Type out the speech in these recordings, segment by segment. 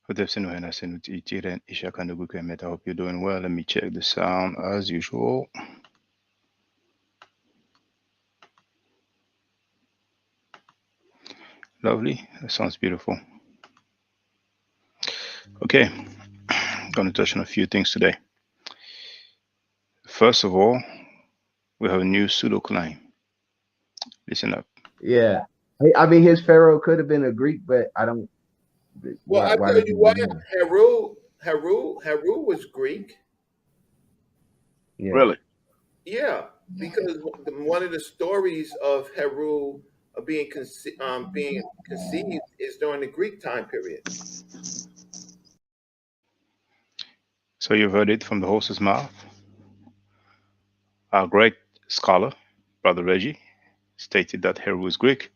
Good afternoon, Hassan Itiren Ishakanugukemet. I hope you're doing well. Let me check the sound as usual. Lovely. That sounds beautiful. Okay, I'm going to touch on a few things today. First of all, we have a new pseudo claim. Listen up. Yeah. I mean, his pharaoh could have been a Greek, but I don't. Well, I Why tell does he you what, matter? Heru was Greek. Yeah. Really? Yeah, because one of the stories of Heru being conceived is during the Greek time period. So you've heard it from the horse's mouth. Our great scholar, Brother Reggie, stated that Heru is Greek.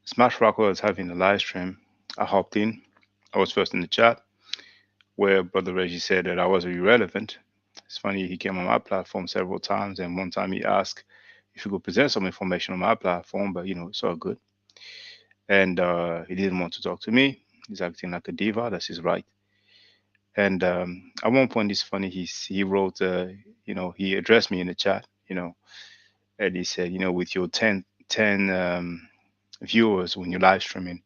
Smash Rock was having a live stream. I hopped in. I was first in the chat where Brother Reggie said that I was irrelevant. It's funny, he came on my platform several times, and one time he asked if he could present some information on my platform, but it's all good. And he didn't want to talk to me. He's acting like a diva. That's his right. And at one point, it's funny. He wrote, he addressed me in the chat, and he said, with your 10 viewers when you're live streaming,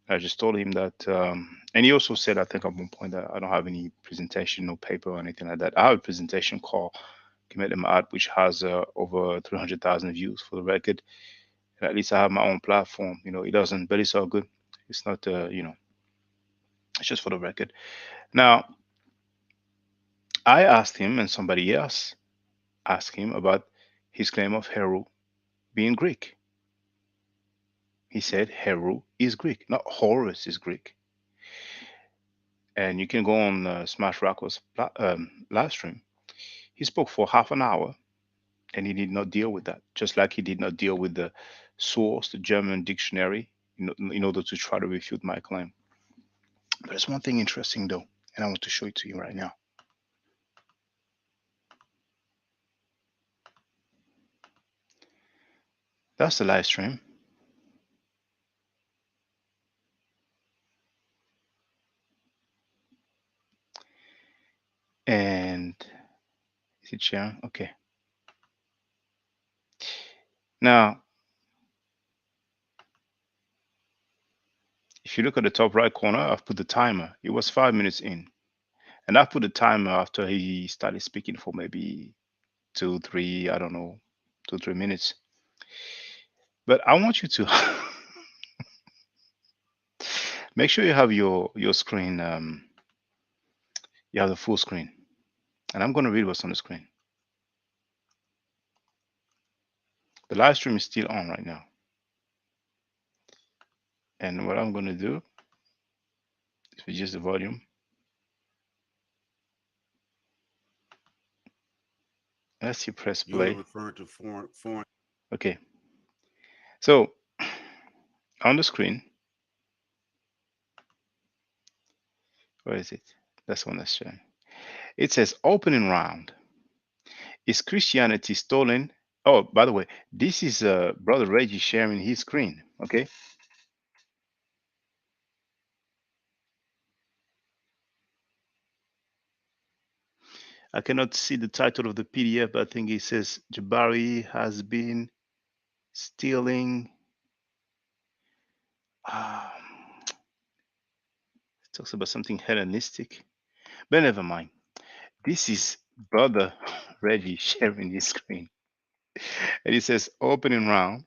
I just told him that, and he also said, I think at one point that I don't have any presentation, no paper or anything like that. I have a presentation called Commit Maat, which has over 300,000 views for the record. And at least I have my own platform. It doesn't, but it's all good. It's not, it's just for the record. Now, I asked him, and somebody else asked him about his claim of Heru being Greek. He said Heru is Greek, not Horus is Greek. And you can go on Smash Rocco's live stream. He spoke for half an hour and he did not deal with that, just like he did not deal with the source, the German dictionary, in order to try to refute my claim. But there's one thing interesting though, and I want to show it to you right now. That's the live stream. And is it sharing? Okay. Now, if you look at the top right corner, I've put the timer. It was 5 minutes in. And I put the timer after he started speaking for maybe two, three, I don't know, 2, 3 minutes. But I want you to make sure you have your screen, you have the full screen. And I'm going to read what's on the screen. The live stream is still on right now. And what I'm going to do is reduce the volume. Let's see, press You are play. referring to foreign. Okay. So on the screen, where is it? That's one that's showing. It says opening round. Is Christianity stolen? Oh, by the way, this is Brother Reggie sharing his screen. Okay. I cannot see the title of the PDF, but I think it says Jabari has been stealing. Um, it talks about something Hellenistic, but never mind. This is Brother Reggie sharing his screen. And it says opening round.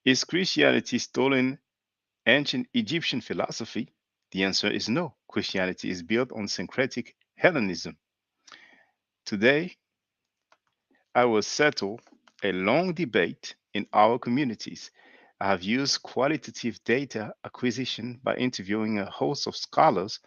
Is Christianity stolen ancient Egyptian philosophy? The answer is no. Christianity is built on syncretic Hellenism. Today, I will settle a long debate in our communities. I have used qualitative data acquisition by interviewing a host of scholars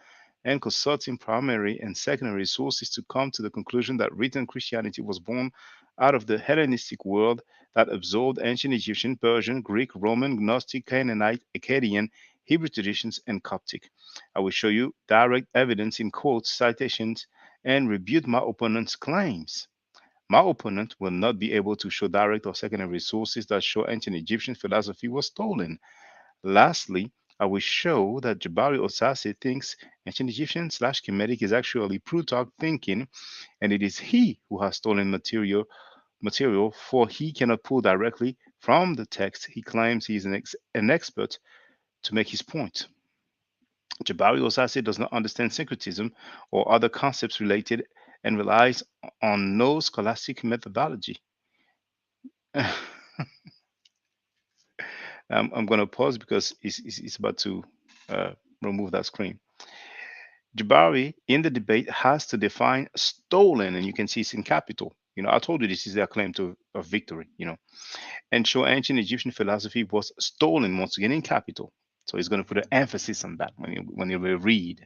and consulting primary and secondary sources to come to the conclusion that written Christianity was born out of the Hellenistic world that absorbed ancient Egyptian, Persian, Greek, Roman, Gnostic, Canaanite, Akkadian, Hebrew traditions, and Coptic. I will show you direct evidence in quotes, citations, and rebut my opponent's claims. My opponent will not be able to show direct or secondary sources that show ancient Egyptian philosophy was stolen. Lastly, I will show that Jabari Osase thinks ancient Egyptian slash Kemetic is actually Plutarch thinking, and it is he who has stolen material, for he cannot pull directly from the text. He claims he is an expert to make his point. Jabari Osase does not understand syncretism or other concepts related and relies on no scholastic methodology. I'm going to pause because it's about to remove that screen. Jabari in the debate has to define stolen, and you can see it's in capital. I told you this is their claim to of victory. And show ancient Egyptian philosophy was stolen once again in capital. So he's going to put an emphasis on that when you will read.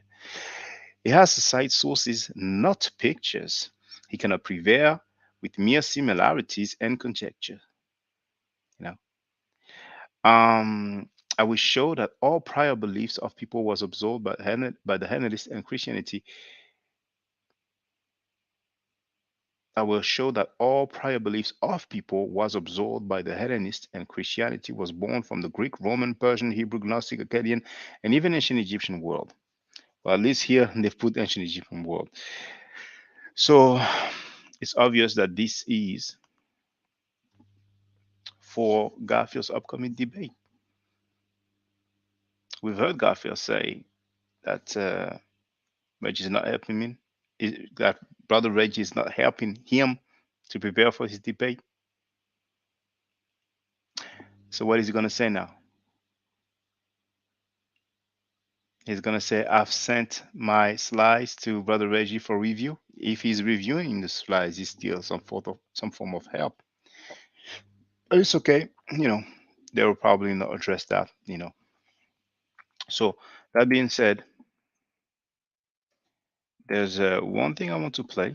He has to cite sources, not pictures. He cannot prevail with mere similarities and conjecture. You know. I will show that all prior beliefs of people was absorbed by the Hellenists and Christianity. I will show that all prior beliefs of people was absorbed by the Hellenists and Christianity was born from the Greek, Roman, Persian, Hebrew, Gnostic, Akkadian, and even ancient Egyptian world. Well, at least here they've put ancient Egyptian world. So it's obvious that this is for Garfield's upcoming debate. We've heard Garfield say that Reggie is not helping him, that brother Reggie is not helping him to prepare for his debate. So what is he going to say now? He's going to say, I've sent my slides to brother Reggie for review. If he's reviewing the slides, it's still some form of help. But it's okay. They will probably not address that. So that being said, there's one thing I want to play.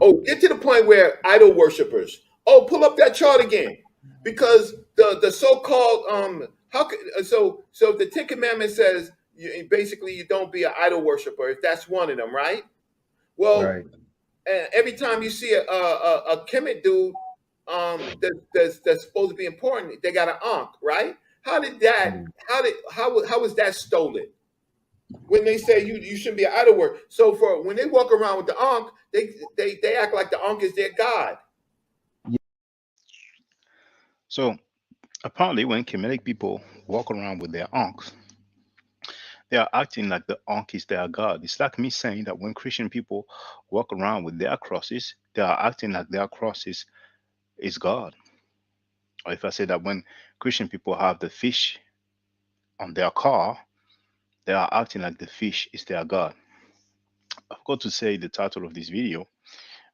Oh, get to the point where idol worshippers. Oh, pull up that chart again, because the so-called so the Ten Commandments says basically you don't be an idol worshiper if that's one of them, right? Well, Right. every time you see a Kemet dude that's supposed to be important, they got an Ankh, right? How did that? Mm. How was that stolen? When they say you shouldn't be an idol worshiper, so for when they walk around with the Ankh, they act like the Ankh is their god. So apparently, when Kemetic people walk around with their ankhs, they are acting like the ankh is their god. It's like me saying that when Christian people walk around with their crosses, they are acting like their crosses is God. Or if I say that when Christian people have the fish on their car, they are acting like the fish is their God. I forgot to say the title of this video,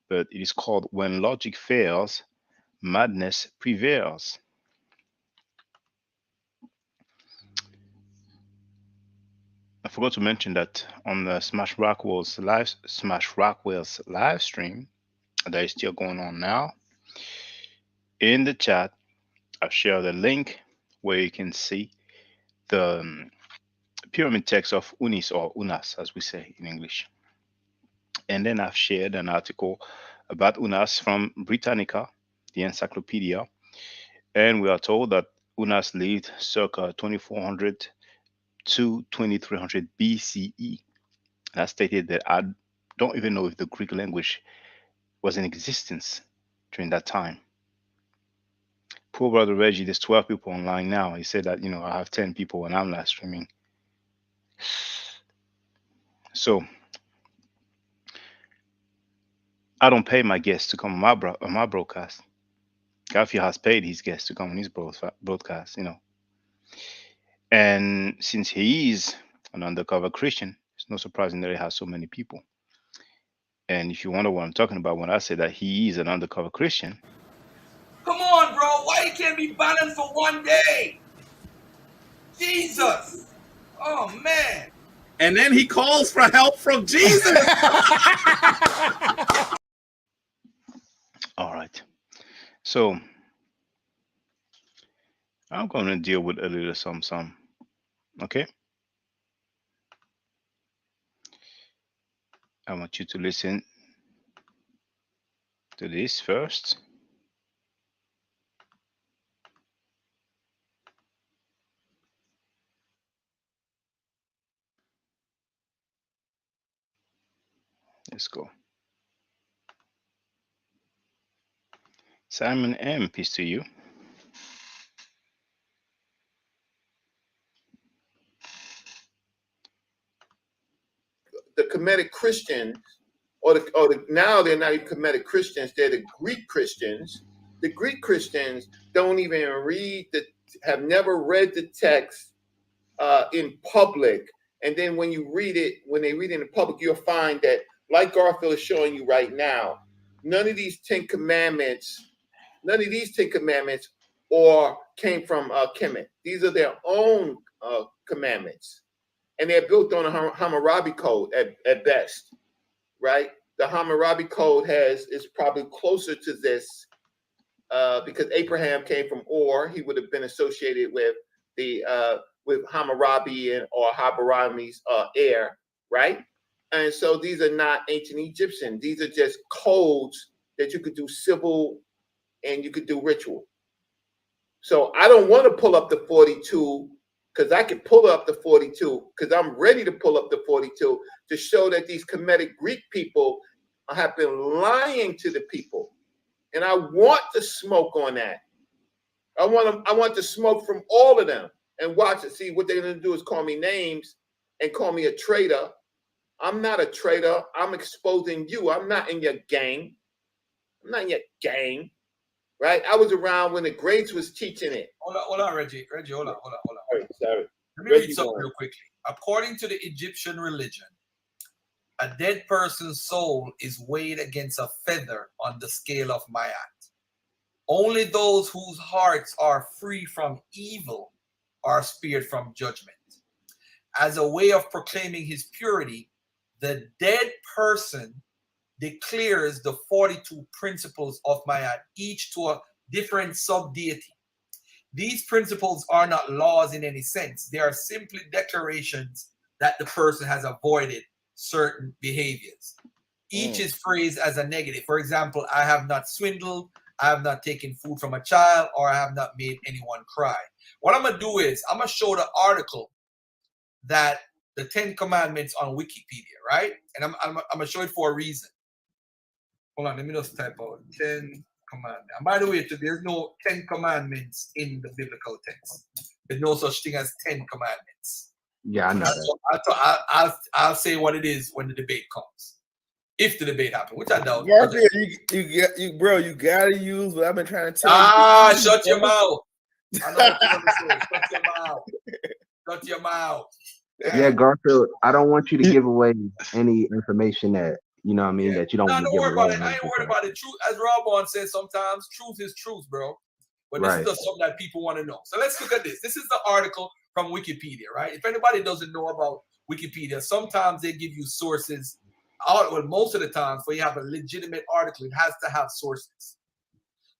but it is called When Logic Fails, Madness Prevails. I forgot to mention that on the Smash Rockwell's live stream that is still going on now. In the chat, I've shared a link where you can see the pyramid text of Unis or Unas, as we say in English. And then I've shared an article about Unas from Britannica, the encyclopedia, and we are told that Unas lived circa 2400 to 2300 BCE. And I stated that I don't even know if the Greek language was in existence during that time. Poor brother Reggie, there's 12 people online now. He said that, I have 10 people when I'm live streaming. So I don't pay my guests to come on my broadcast. Garfield has paid his guests to come on his broadcast. And since he is an undercover Christian, it's no surprising that he has so many people. And if you wonder what I'm talking about when I say that he is an undercover Christian, come on, bro. Why you can't be banned for one day? Jesus. Oh, man. And then he calls for help from Jesus. all right. So I'm going to deal with a little some. Okay? I want you to listen. to this first. Let's go. Simon M, peace to you. The Kemetic Christians, now they're not even Kemetic Christians, they're the Greek Christians. The Greek Christians don't even have never read the text in public. And then when you read it, when they read it in public, you'll find that, like Garfield is showing you right now, none of these 10 commandments came from Kemet. These are their own commandments. And they're built on a Hammurabi code at best, right? The Hammurabi code is probably closer to this because Abraham came from Ur. He would have been associated with with Hammurabi or Hammurabi's heir, right? And so these are not ancient Egyptian. These are just codes that you could do civil and you could do ritual. So I don't want to pull up the 42 because I can pull up the 42 because I'm ready to pull up the 42 to show that these Kemetic Greek people have been lying to the people. And I want to smoke on that. I want to smoke from all of them and watch it. See, what they're going to do is call me names and call me a traitor. I'm not a traitor. I'm exposing you. I'm not in your gang. I'm not in your gang. Right? I was around when the greats was teaching it. Hold on, Reggie. Hold on. Sorry. Let me read something real quickly. According to the Egyptian religion, a dead person's soul is weighed against a feather on the scale of Maat. Only those whose hearts are free from evil are spared from judgment. As a way of proclaiming his purity, the dead person declares the 42 principles of Maat, each to a different sub-deity. These principles are not laws in any sense. They are simply declarations that the person has avoided certain behaviors. Each is phrased as a negative. For example, I have not swindled, I have not taken food from a child, or I have not made anyone cry. What I'm going to do is I'm going to show the article that the 10 commandments on Wikipedia, right? And I'm going to show it for a reason. Hold on, let me just type out 10 commandments. And by the way, there's no 10 commandments in the biblical text. There's no such thing as 10 commandments. Yeah, I know that. I'll say what it is when the debate comes. If the debate happens, which I doubt. You bro, you gotta use what I've been trying to tell you. Shut your mouth. I know what you're gonna say. Shut your mouth. Shut your mouth. Yeah, Garfield, I don't want you to give away any information that, you know what I mean, that you don't want to give away. Don't worry about it. I ain't worried about it. Truth, as Rob says, sometimes truth is truth, bro. But this is just something that people want to know. So let's look at this. This is the article from Wikipedia, right? If anybody doesn't know about Wikipedia, sometimes they give you sources. Well, most of the time, for you have a legitimate article, it has to have sources.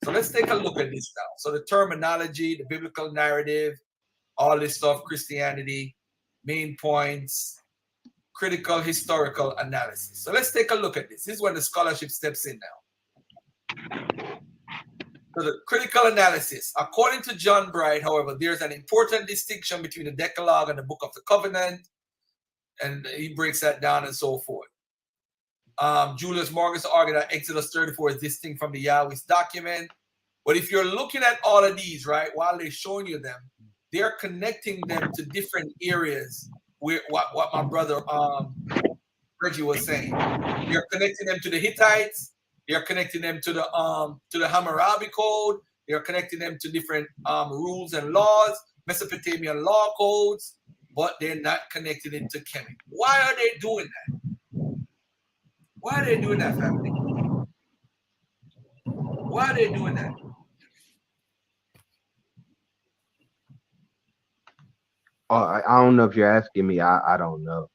So let's take a look at this now. So the terminology, the biblical narrative, all this stuff, Christianity, main points, critical historical analysis. So let's take a look at this. This is when the scholarship steps in now. So the critical analysis. According to John Bright, however, there's an important distinction between the Decalogue and the Book of the Covenant. And he breaks that down and so forth. Julius Morgan argued that Exodus 34 is distinct from the Yahweh's document. But if you're looking at all of these, right, while they're showing you them, they're connecting them to different areas where what my brother Reggie was saying. They're connecting them to the Hittites. They're connecting them to the Hammurabi Code. They're connecting them to different rules and laws, Mesopotamian law codes, but they're not connecting it to Kemet. Why are they doing that? Why are they doing that, family? Why are they doing that? Oh, I don't know if you're asking me. I don't know.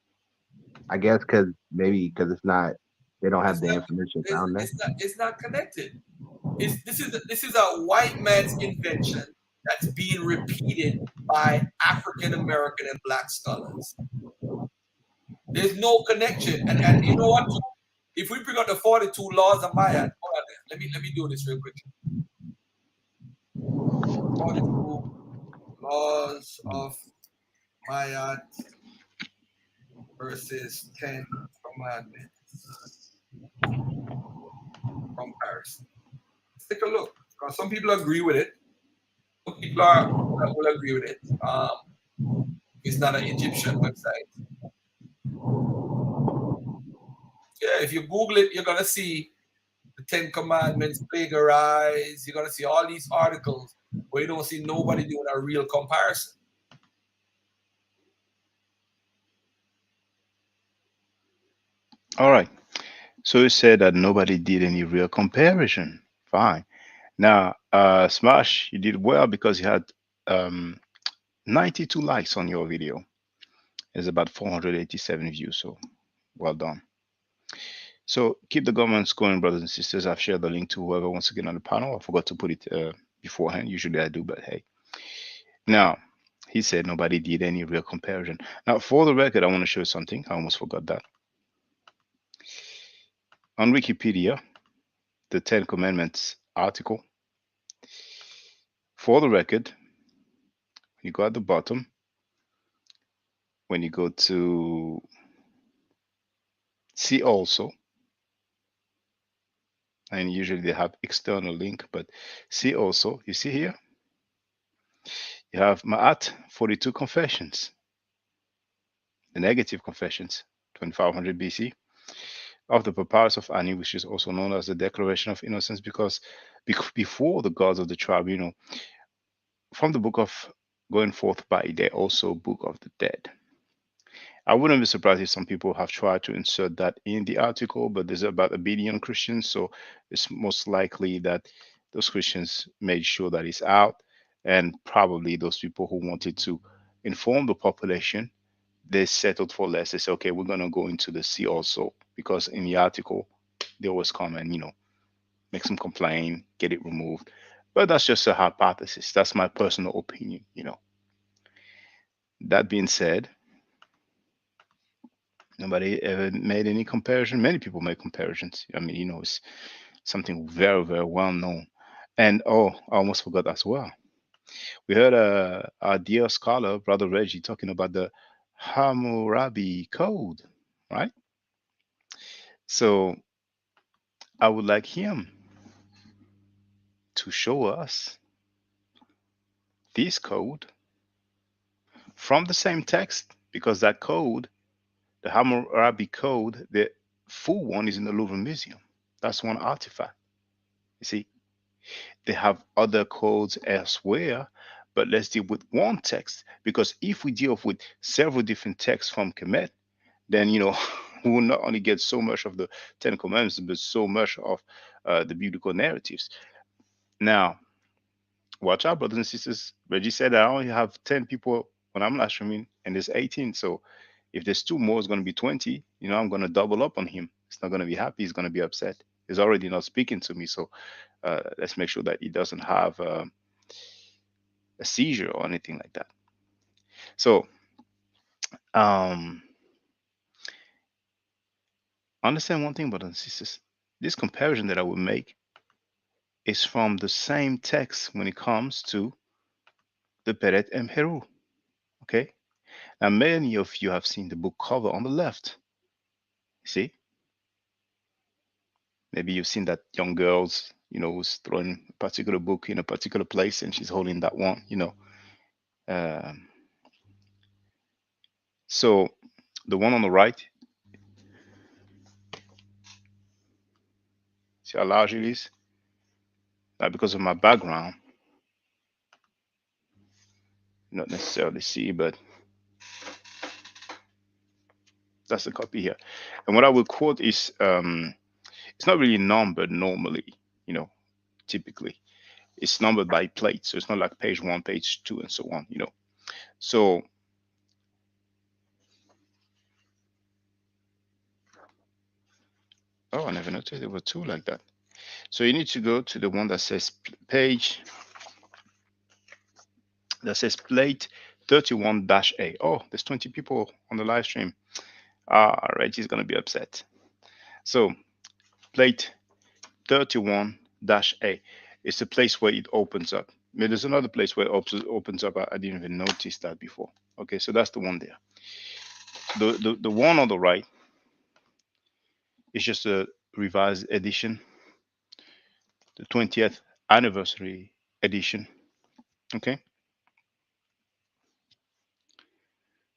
I guess because it's not. They don't have the information found there. It's not connected. This is a white man's invention that's being repeated by African American and Black scholars. There's no connection, and you know what? If we bring up the 42 laws of Maat, Let me do this real quick. Laws of Maat versus 10 Commandments comparison. Let's take a look. Some people agree with it. Some people will agree with it. It's not an Egyptian website. Yeah, if you Google it, you're gonna see the 10 Commandments plagiarized. You're gonna see all these articles where you don't see nobody doing a real comparison. All right. So you said that nobody did any real comparison. Fine. Now, Smash, you did well because you had 92 likes on your video. It's about 487 views. So well done. So keep the comments going, brothers and sisters. I've shared the link to whoever wants to get on the panel. I forgot to put it beforehand. Usually I do, but hey. Now, he said nobody did any real comparison. Now, for the record, I want to show you something. I almost forgot that. On Wikipedia, the 10 Commandments article, for the record, you go at the bottom, when you go to see also, and usually they have external link, but see also, you see here, you have Maat 42 confessions, the negative confessions, 2500 BC, of the Papyrus of Ani, which is also known as the Declaration of Innocence, because before the gods of the tribe, from the book of going forth by, they also book of the dead. I wouldn't be surprised if some people have tried to insert that in the article, but there's about 1 billion Christians, so it's most likely that those Christians made sure that it's out, and probably those people who wanted to inform the population, they settled for less. They say, okay, we're going to go into the sea also, because in the article, they always come and, make some complaint, get it removed. But that's just a hypothesis. That's my personal opinion, That being said, nobody ever made any comparison. Many people make comparisons. I mean, it's something very, very well known. And I almost forgot as well. We heard our dear scholar, Brother Reggie, talking about the Hammurabi Code, right? So I would like him to show us this code from the same text, because that code, the Hammurabi Code, the full one is in the Louvre Museum. That's one artifact. You see, they have other codes elsewhere, but let's deal with one text, because if we deal with several different texts from Kemet, then we will not only get so much of the 10 Commandments, but so much of the biblical narratives. Now, watch out, brothers and sisters. Reggie said I only have 10 people when I'm live streaming, and there's 18. So if there's 2 more, it's going to be 20. I'm going to double up on him. He's not going to be happy. He's going to be upset. He's already not speaking to me. So let's make sure that he doesn't have a seizure or anything like that. So understand one thing, brothers and sisters. This comparison that I will make is from the same text when it comes to the Peret and Heru. Okay? Now, many of you have seen the book cover on the left. See? Maybe you've seen that young girl's, who's throwing a particular book in a particular place and she's holding that one, So the one on the right, see how large it is? Now, because of my background, not necessarily see, but that's the copy here. And what I will quote is, it's not really numbered normally, typically. It's numbered by plate, so it's not like page 1, page 2, and so on, So I never noticed there were 2 like that. So you need to go to the one that says page, that says plate 31-A. Oh, there's 20 people on the live stream. Reggie's going to be upset. So plate 31-A. dash A. It's a place where it opens up. There's another place where it opens up. I didn't even notice that before. Okay, so that's the one there. The one on the right is just a revised edition, the 20th anniversary edition. Okay,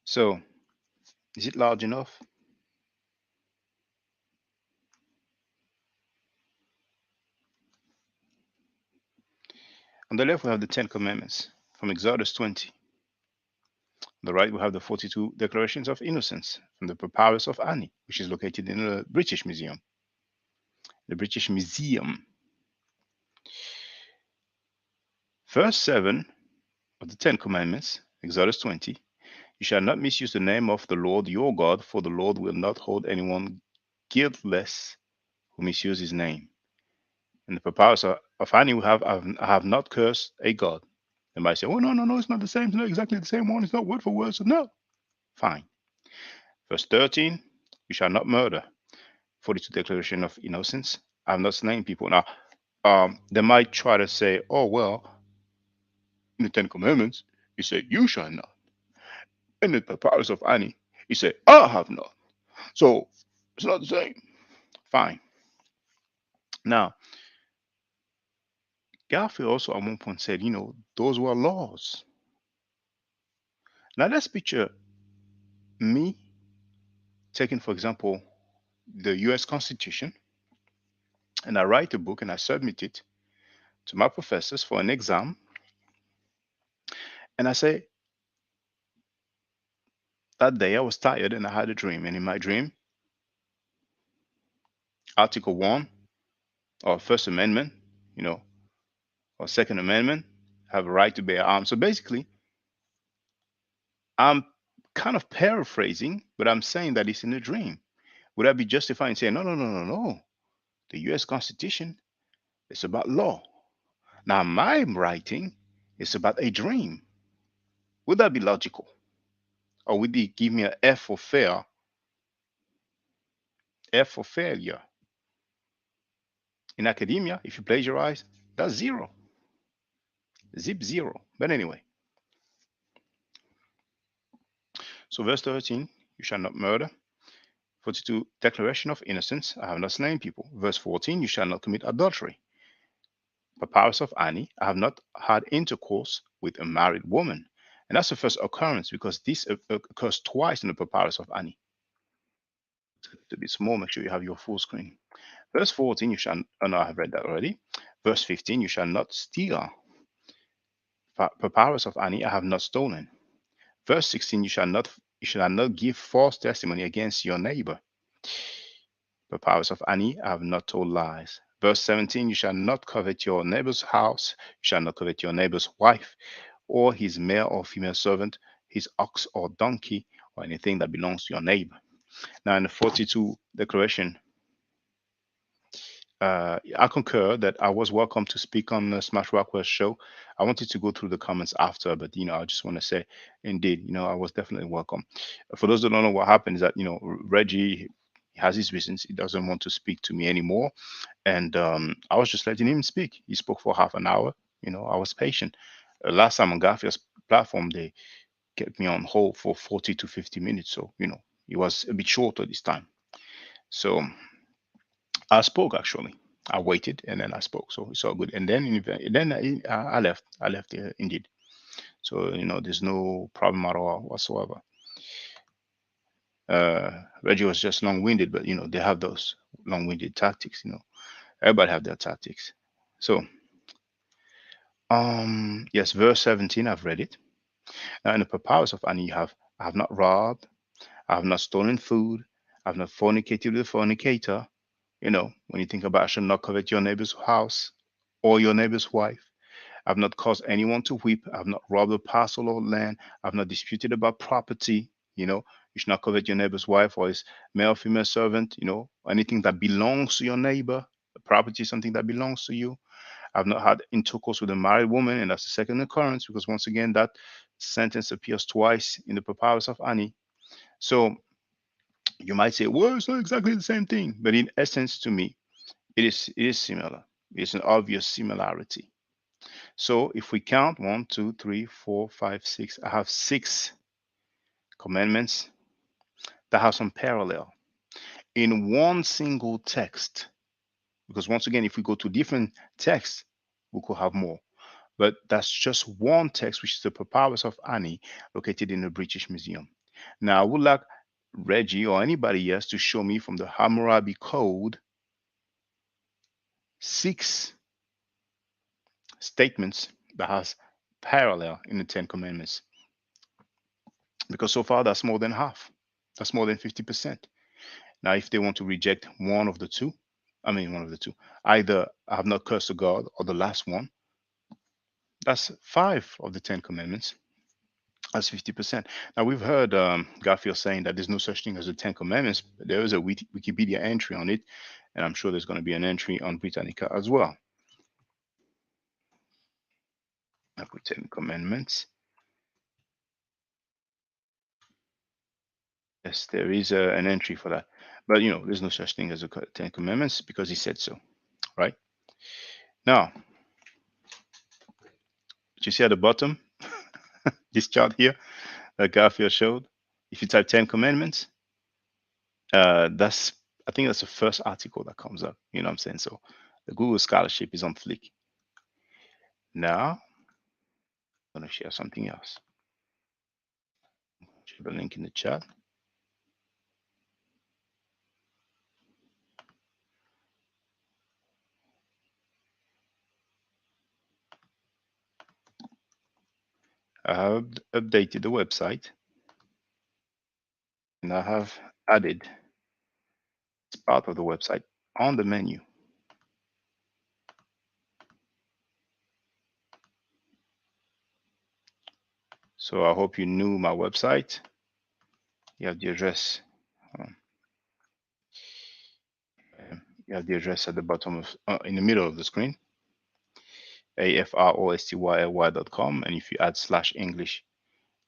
so is it large enough? On the left, we have the 10 Commandments from Exodus 20. On the right, we have the 42 Declarations of Innocence from the Papyrus of Ani, which is located in the British Museum. The British Museum. Verse 7 of the 10 Commandments, Exodus 20. You shall not misuse the name of the Lord your God, for the Lord will not hold anyone guiltless who misuse his name. In the Papyrus of Ani, we have, I have not cursed a God. They might say, oh, no, it's not the same. It's not exactly the same one. It's not word for word. So, no. Fine. Verse 13, you shall not murder. 42 Declaration of Innocence. I have not slain people. Now, they might try to say, oh, well, in the Ten Commandments, you say, you shall not. In the Papyrus of Ani, you say, I have not. So, it's not the same. Fine. Now, Garfield also at one point said, those were laws. Now, let's picture me taking, for example, the US Constitution, and I write a book and I submit it to my professors for an exam. And I say, that day I was tired and I had a dream. And in my dream, Article 1 or First Amendment, or Second Amendment have a right to bear arms. So basically, I'm kind of paraphrasing, but I'm saying that it's in a dream. Would I be justified in saying, no. The US Constitution is about law. Now, my writing is about a dream. Would that be logical? Or would it give me an F for fail? F for failure. In academia, if you plagiarize, that's zero. Zip zero. But anyway. So verse 13, you shall not murder. 42, declaration of innocence, I have not slain people. Verse 14, you shall not commit adultery. Papyrus of Ani, I have not had intercourse with a married woman. And that's the first occurrence because this occurs twice in the Papyrus of Ani. It's a bit small, make sure you have your full screen. Verse 14, you shall, oh no, I have read that already. Verse 15, you shall not steal. Papyrus of Ani, I have not stolen. Verse 16, you shall not give false testimony against your neighbor. Papyrus of Ani, I have not told lies. Verse 17, you shall not covet your neighbor's house, you shall not covet your neighbor's wife, or his male or female servant, his ox or donkey, or anything that belongs to your neighbor. Now, in the 42 declaration, I concur that I was welcome to speak on the Smash Rockwell show. I wanted to go through the comments after, but I just want to say, indeed, I was definitely welcome. For those that don't know what happened, is that Reggie has his reasons. He doesn't want to speak to me anymore, and I was just letting him speak. He spoke for half an hour. I was patient. Last time on Garfield's platform, they kept me on hold for 40 to 50 minutes, so it was a bit shorter this time. So I spoke actually. I waited and then I spoke, so it's all good. And then I left. I left indeed. So there's no problem at all whatsoever. Reggie was just long-winded, but they have those long-winded tactics. Everybody have their tactics. So yes, verse 17. I've read it. Now in the Papyrus of Ani, you have, I have not robbed, I have not stolen food, I have not fornicated with a fornicator. When you think about, I shall not covet your neighbor's house or your neighbor's wife. I've not caused anyone to weep. I've not robbed a parcel of land. I've not disputed about property. You should not covet your neighbor's wife or his male or female servant. Anything that belongs to your neighbor. The property is something that belongs to you. I've not had intercourse with a married woman, and that's the second occurrence because once again that sentence appears twice in the Papyrus of Ani. So you might say, well, it's not exactly the same thing, but in essence, to me, it is similar. It's an obvious similarity. So if we count 1, 2, 3, 4, 5, 6, I have 6 commandments that have some parallel in one single text. Because once again, if we go to different texts, we could have more. But that's just one text, which is the Prevails of Ani, located in the British Museum. Now, I would like Reggie or anybody else to show me from the Hammurabi Code 6 statements that has parallel in the 10 Commandments. Because so far, that's more than half. That's more than 50%. Now, if they want to reject one of the two, either I have not cursed a God or the last one, that's 5 of the 10 Commandments. That's 50%. Now, we've heard Garfield saying that there's no such thing as the 10 Commandments. But there is a Wikipedia entry on it, and I'm sure there's going to be an entry on Britannica as well. I put 10 Commandments. Yes, there is an entry for that. But, there's no such thing as a 10 Commandments because he said so, right? Now, you see at the bottom, this chart here that Garfield showed, if you type 10 Commandments, I think that's the first article that comes up. You know what I'm saying? So the Google scholarship is on fleek. Now, I'm going to share something else. Share the link in the chat. I have updated the website, and I have added this part of the website on the menu. So I hope you knew my website. You have the address. You have the address at the bottom of, in the middle of the screen, afrostyle.com. And if you add /English,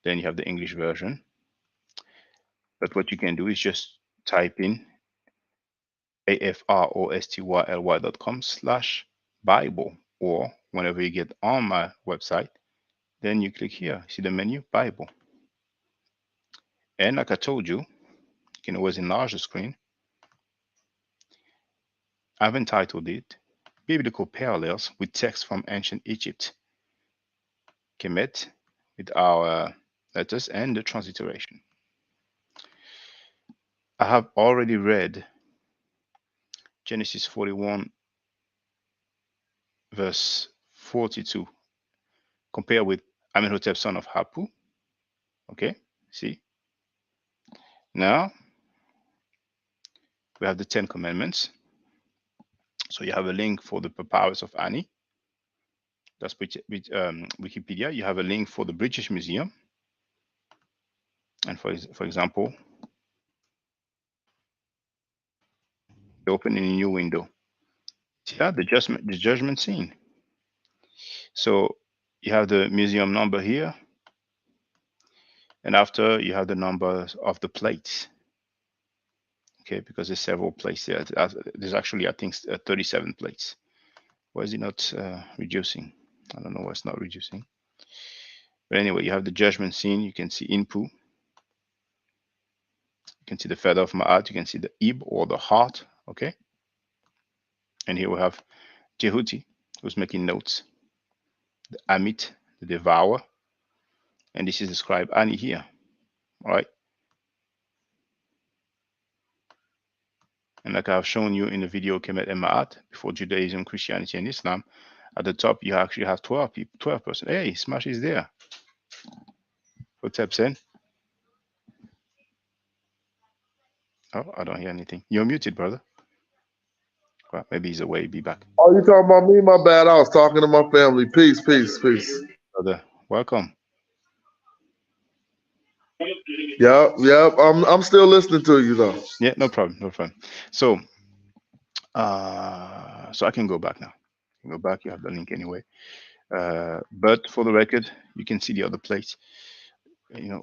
then you have the English version. But what you can do is just type in afrostyle.com/Bible, or whenever you get on my website, then you click here, see the menu, Bible. And like I told you, you can always enlarge the screen. I've entitled it Biblical Parallels with Text from Ancient Egypt, Kemet, with our letters and the transliteration. I have already read Genesis 41, verse 42, compared with Amenhotep, son of Hapu. Okay, see? Now, we have the 10 Commandments. So you have a link for the Prevails of Ani. That's Wikipedia. You have a link for the British Museum. And for example, you open in a new window. See that? The judgment scene. So you have the museum number here. And after, you have the numbers of the plates. Okay, because there's several plates there. There's actually, I think, 37 plates. Why is it not reducing? I don't know why it's not reducing. But anyway, you have the judgment scene. You can see Inpu. You can see the feather of Maat. You can see the Ib, or the heart. Okay. And here we have Jehuti, who's making notes. The Amit, the devourer. And this is the scribe Ani here. All right. And like I've shown you in the video Kemet and Maat, before Judaism, Christianity, and Islam, at the top you actually have 12 people, 12%. Hey, Smash is there. What's up, Sen? Oh, I don't hear anything. You're muted, brother. Well, maybe he's away. Be back. Oh, you talking about me? My bad. I was talking to my family. Peace, peace, peace. Brother, welcome. Yep. I'm still listening to you though. Yeah, no problem, no problem. So, so I can go back now. You can go back. You have the link anyway. But for the record, you can see the other plates. Yeah.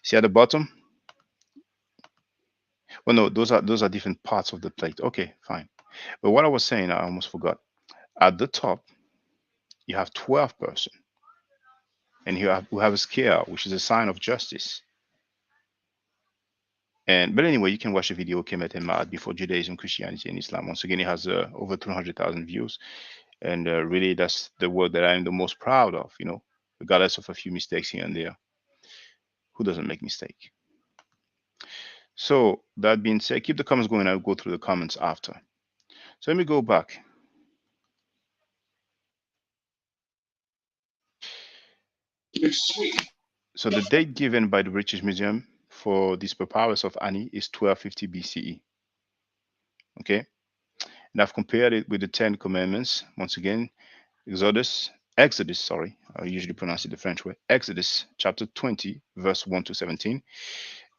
See at the bottom. Well, no, those are different parts of the plate. Okay, fine. But what I was saying, I almost forgot. At the top, you have 12 person, and we have a scale, which is a sign of justice. And but anyway, you can watch the video Kemet and Maat before Judaism, Christianity, and Islam. Once again, it has over 200,000 views, and really, that's the work that I am the most proud of. Regardless of a few mistakes here and there. Who doesn't make mistake? So that being said, keep the comments going. I'll go through the comments after. So let me go back. So the date given by the British Museum for this papyrus of Ani is 1250 BCE. Okay, and I've compared it with the Ten Commandments. Once again, Exodus, sorry, I usually pronounce it the French way. Exodus chapter 20, verse 1 to 17.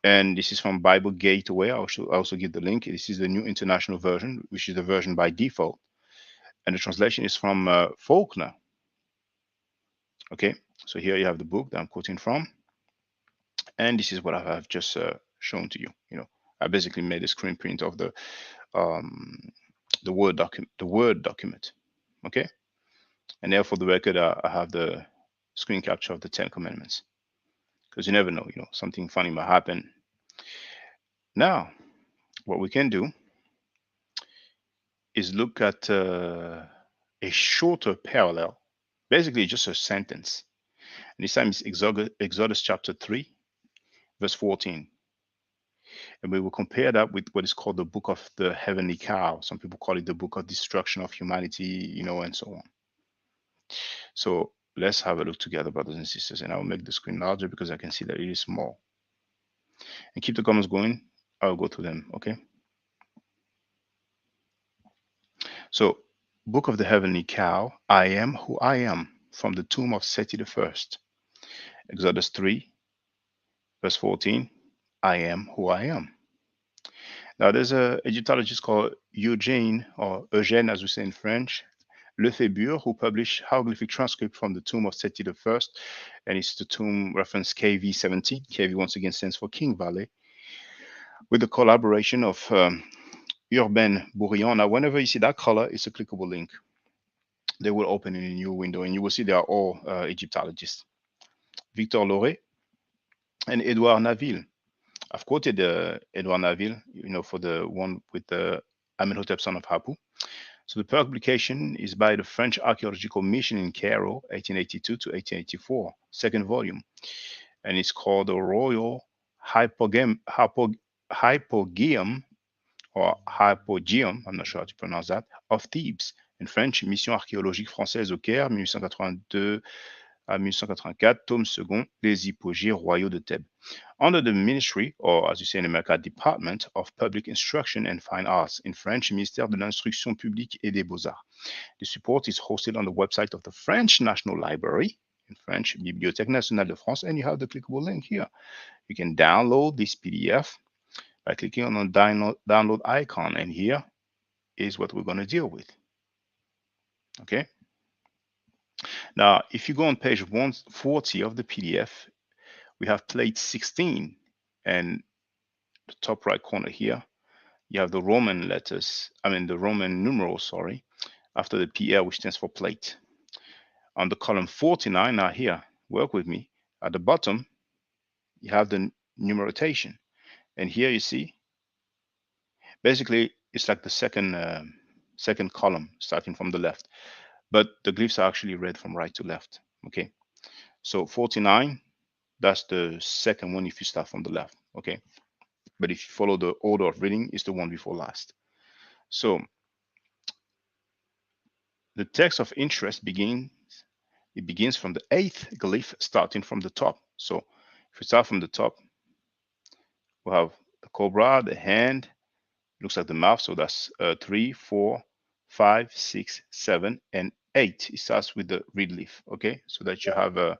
And this is from Bible Gateway. I'll also give the link. This is the New International Version, which is the version by default. And the translation is from Faulkner. Okay, so here you have the book that I'm quoting from. And this is what I have just shown to you. I basically made a screen print of the Word document. Okay, and there for the record, I have the screen capture of the Ten Commandments, because you never know, something funny might happen. Now, what we can do is look at a shorter parallel, basically just a sentence. And this time is Exodus chapter 3, verse 14. And we will compare that with what is called the Book of the Heavenly Cow. Some people call it the Book of Destruction of Humanity, and so on. So let's have a look together, brothers and sisters. And I'll make the screen larger because I can see that it is small. And keep the comments going. I'll go through them, okay? So, Book of the Heavenly Cow, I am who I am, from the tomb of Seti the first. Exodus 3, verse 14, I am who I am. Now, there's a Egyptologist called Eugène, or Eugène as we say in French, Lefebvre, who published hieroglyphic transcript from the tomb of Seti the first, and it's the tomb reference KV17. KV once again stands for King Valley, with the collaboration of Urbain Bourillon. Now, whenever you see that color, it's a clickable link. They will open in a new window, and you will see they are all Egyptologists. Victor Lauré and Edouard Naville. I've quoted Edouard Naville, for the one with the Amenhotep, son of Hapu. So the publication is by the French Archaeological Mission in Cairo, 1882 to 1884, second volume. And it's called the Royal Hypogeum or Hypogeum, I'm not sure how to pronounce that, of Thebes. In French, Mission archéologique française au Caire, 1882 à 1884, tome second, Les hypogées royaux de Thèbes. Under the Ministry, or as you say in America, Department of Public Instruction and Fine Arts, in French, Ministère de l'Instruction publique et des Beaux-Arts. The support is hosted on the website of the French National Library, in French, Bibliothèque Nationale de France, and you have the clickable link here. You can download this PDF by clicking on the download icon, and here is what we're going to deal with. Okay. Now, if you go on page 140 of the PDF, we have plate 16, and the top right corner here, you have the Roman the Roman numerals, sorry, after the PL, which stands for plate. On the column 49, now here, work with me. At the bottom, you have the numeration. And here you see, basically, it's like the second column, starting from the left. But the glyphs are actually read from right to left. Okay. So 49, that's the second one if you start from the left. Okay. But if you follow the order of reading, it's the one before last. So the text of interest begins from the 8th glyph, starting from the top. So if we start from the top, we'll have the cobra, the hand, looks like the mouth. So that's 3, 4, 5, 6, 7, and 8. It starts with the reed leaf. Okay, so that you have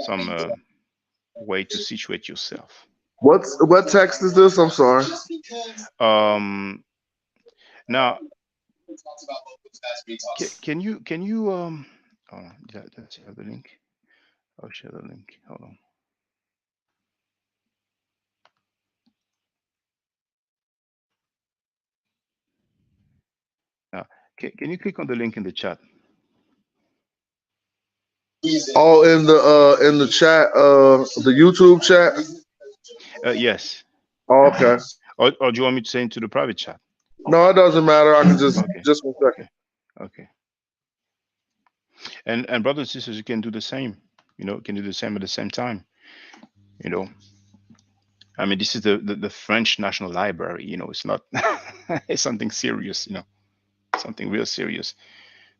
some way to situate yourself. What text is this? I'm sorry. Now, can you oh, did I share the link? I'll share the link. Hold on. Can you click on the link in the chat? Oh, in the chat, the YouTube chat. Yes. Oh, okay. Or do you want me to say into the private chat? No, it doesn't matter. I can just Okay. 1 second. Okay. And brothers and sisters, you can do the same. You know, can do the same at the same time. You know, I mean, this is the French National Library. You know, it's not it's something serious. You know, something real serious.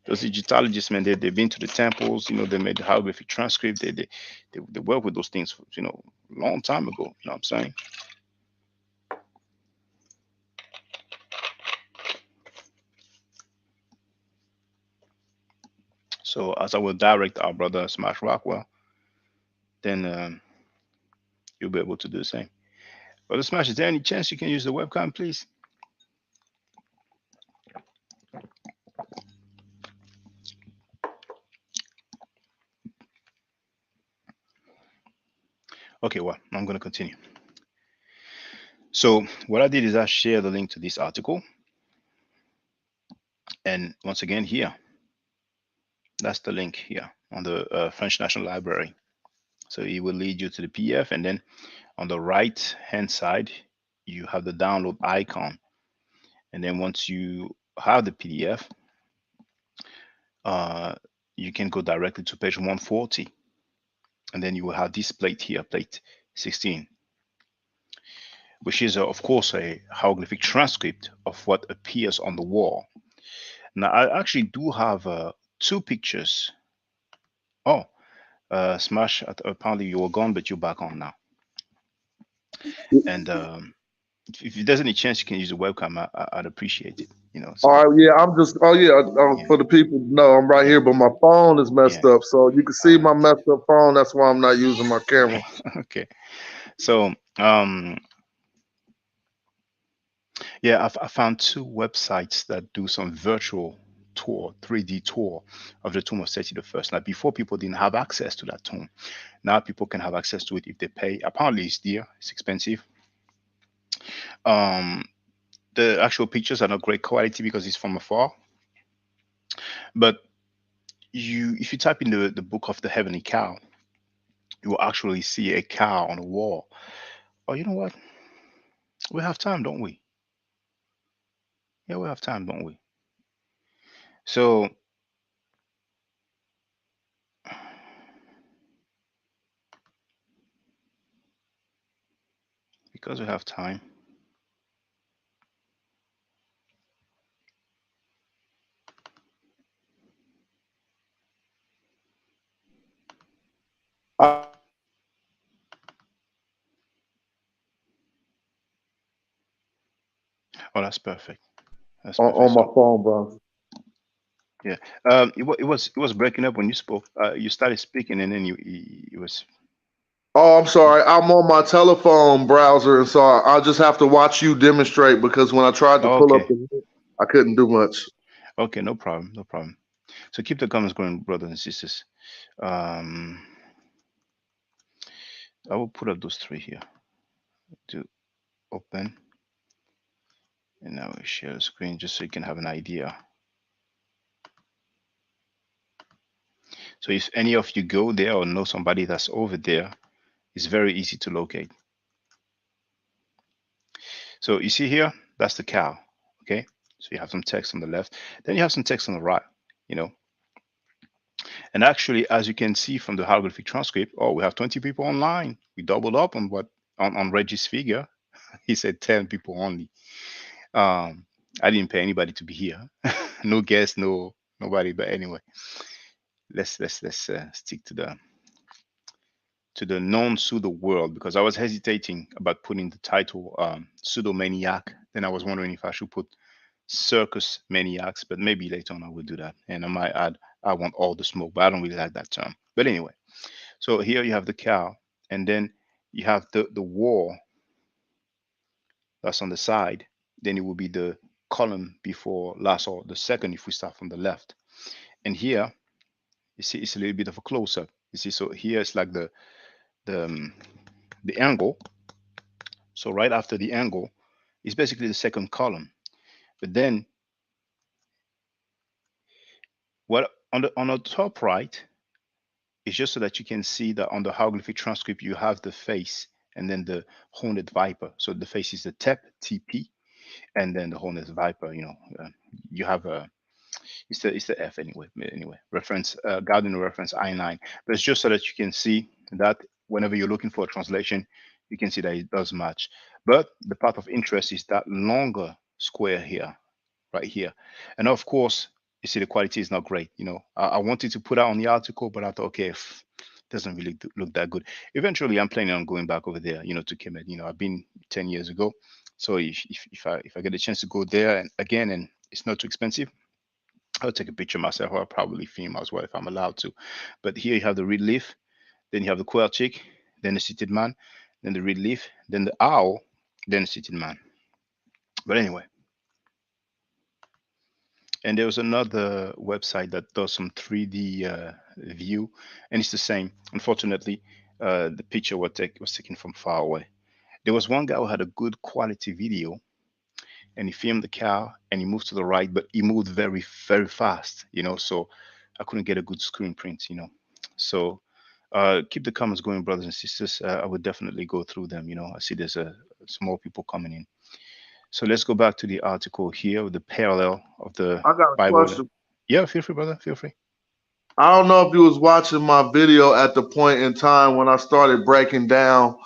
Those Egyptologists, man, they've been to the temples. You know, they made the hieroglyphic transcript. They work with those things. You know, long time ago. You know what I'm saying? So as I will direct our brother Smash Rockwell, then you'll be able to do the same. Brother Smash, is there any chance you can use the webcam, please? Okay, well, I'm going to continue. So what I did is I shared the link to this article. And once again, here, that's the link here on the French National Library. So it will lead you to the PDF. And then on the right-hand side, you have the download icon. And then once you have the PDF, you can go directly to page 140. And then you will have this plate here, plate 16, which is, of course, a hieroglyphic transcript of what appears on the wall. Now, I actually do have 2 pictures. Oh, Smash, apparently you were gone, but you're back on now. And if there's any chance you can use the webcam, I'd appreciate it. You know. So, All right, yeah, I'm just. Oh yeah, yeah, for the people to know, I'm right yeah, here, but my phone is messed yeah. up, so you can see my messed up phone. That's why I'm not using my camera. Okay. So, yeah, I found 2 websites that do some virtual tour, 3D tour of the tomb of Seti the First. Now, before people didn't have access to that tomb. Now people can have access to it if they pay. Apparently, it's dear, it's expensive. Um, the actual pictures are not great quality because it's from afar. But if you type in the book of the heavenly cow, you will actually see a cow on the wall. Oh, you know what? We have time, don't we? Yeah, we have time, don't we? So because we have time, oh, that's perfect. That's perfect. On my So phone, bro. yeah, it was breaking up when you spoke. You started speaking, and then it was. Oh, I'm sorry. I'm on my telephone browser, and so I'll just have to watch you demonstrate because when I tried to pull up Okay. the, I couldn't do much. Okay, no problem, no problem. So keep the comments going, brothers and sisters. I will put up those 3 here to open, and I will share the screen just so you can have an idea. So if any of you go there or know somebody that's over there, it's very easy to locate. So you see here, that's the cow. Okay, so you have some text on the left, then you have some text on the right. You know, and actually, as you can see from the hieroglyphic transcript, oh, we have 20 people online. We doubled up on what on Reggie's figure. He said 10 people only. I didn't pay anybody to be here. No guests, nobody. But anyway, let's stick to the non-pseudo world because I was hesitating about putting the title pseudo maniac. Then I was wondering if I should put circus maniacs, but maybe later on I will do that. And I might add I want all the smoke, but I don't really like that term. But anyway, so here you have the cow, and then you have the wall that's on the side. Then it will be the column before last or the second if we start from the left. And here you see it's a little bit of a close-up. You see, so here it's like the um, the angle. So right after the angle is basically the second column. But then What on the top right is just so that you can see that on the hieroglyphic transcript you have the face and then the horned viper. So the face is the TP, and then the horned viper. You have a it's the F anyway. Anyway, reference Gaudian reference I9. But it's just so that you can see that whenever you're looking for a translation, you can see that it does match. But the part of interest is that longer square here, right here, and of course, you see the quality is not great. I wanted to put out on the article, but I thought, okay, doesn't really look that good. Eventually, I'm planning on going back over there, to Kemet. I've been 10 years ago, so if I get a chance to go there and again, and it's not too expensive, I'll take a picture myself, or I'll probably film as well if I'm allowed to. But here you have the reed leaf, then you have the quail chick, then the seated man, then the reed leaf, then the owl, then the seated man. But anyway, and there was another website that does some 3D view, and it's the same. Unfortunately, the picture was taken from far away. There was one guy who had a good quality video, and he filmed the cow, and he moved to the right, but he moved very, very fast, so I couldn't get a good screen print. So keep the comments going, brothers and sisters. I would definitely go through them. I see there's some more people coming in. So let's go back to the article here with the parallel of the I got a Bible. question. Yeah, feel free, brother. Feel free. I don't know if you was watching my video at the point in time when I started breaking down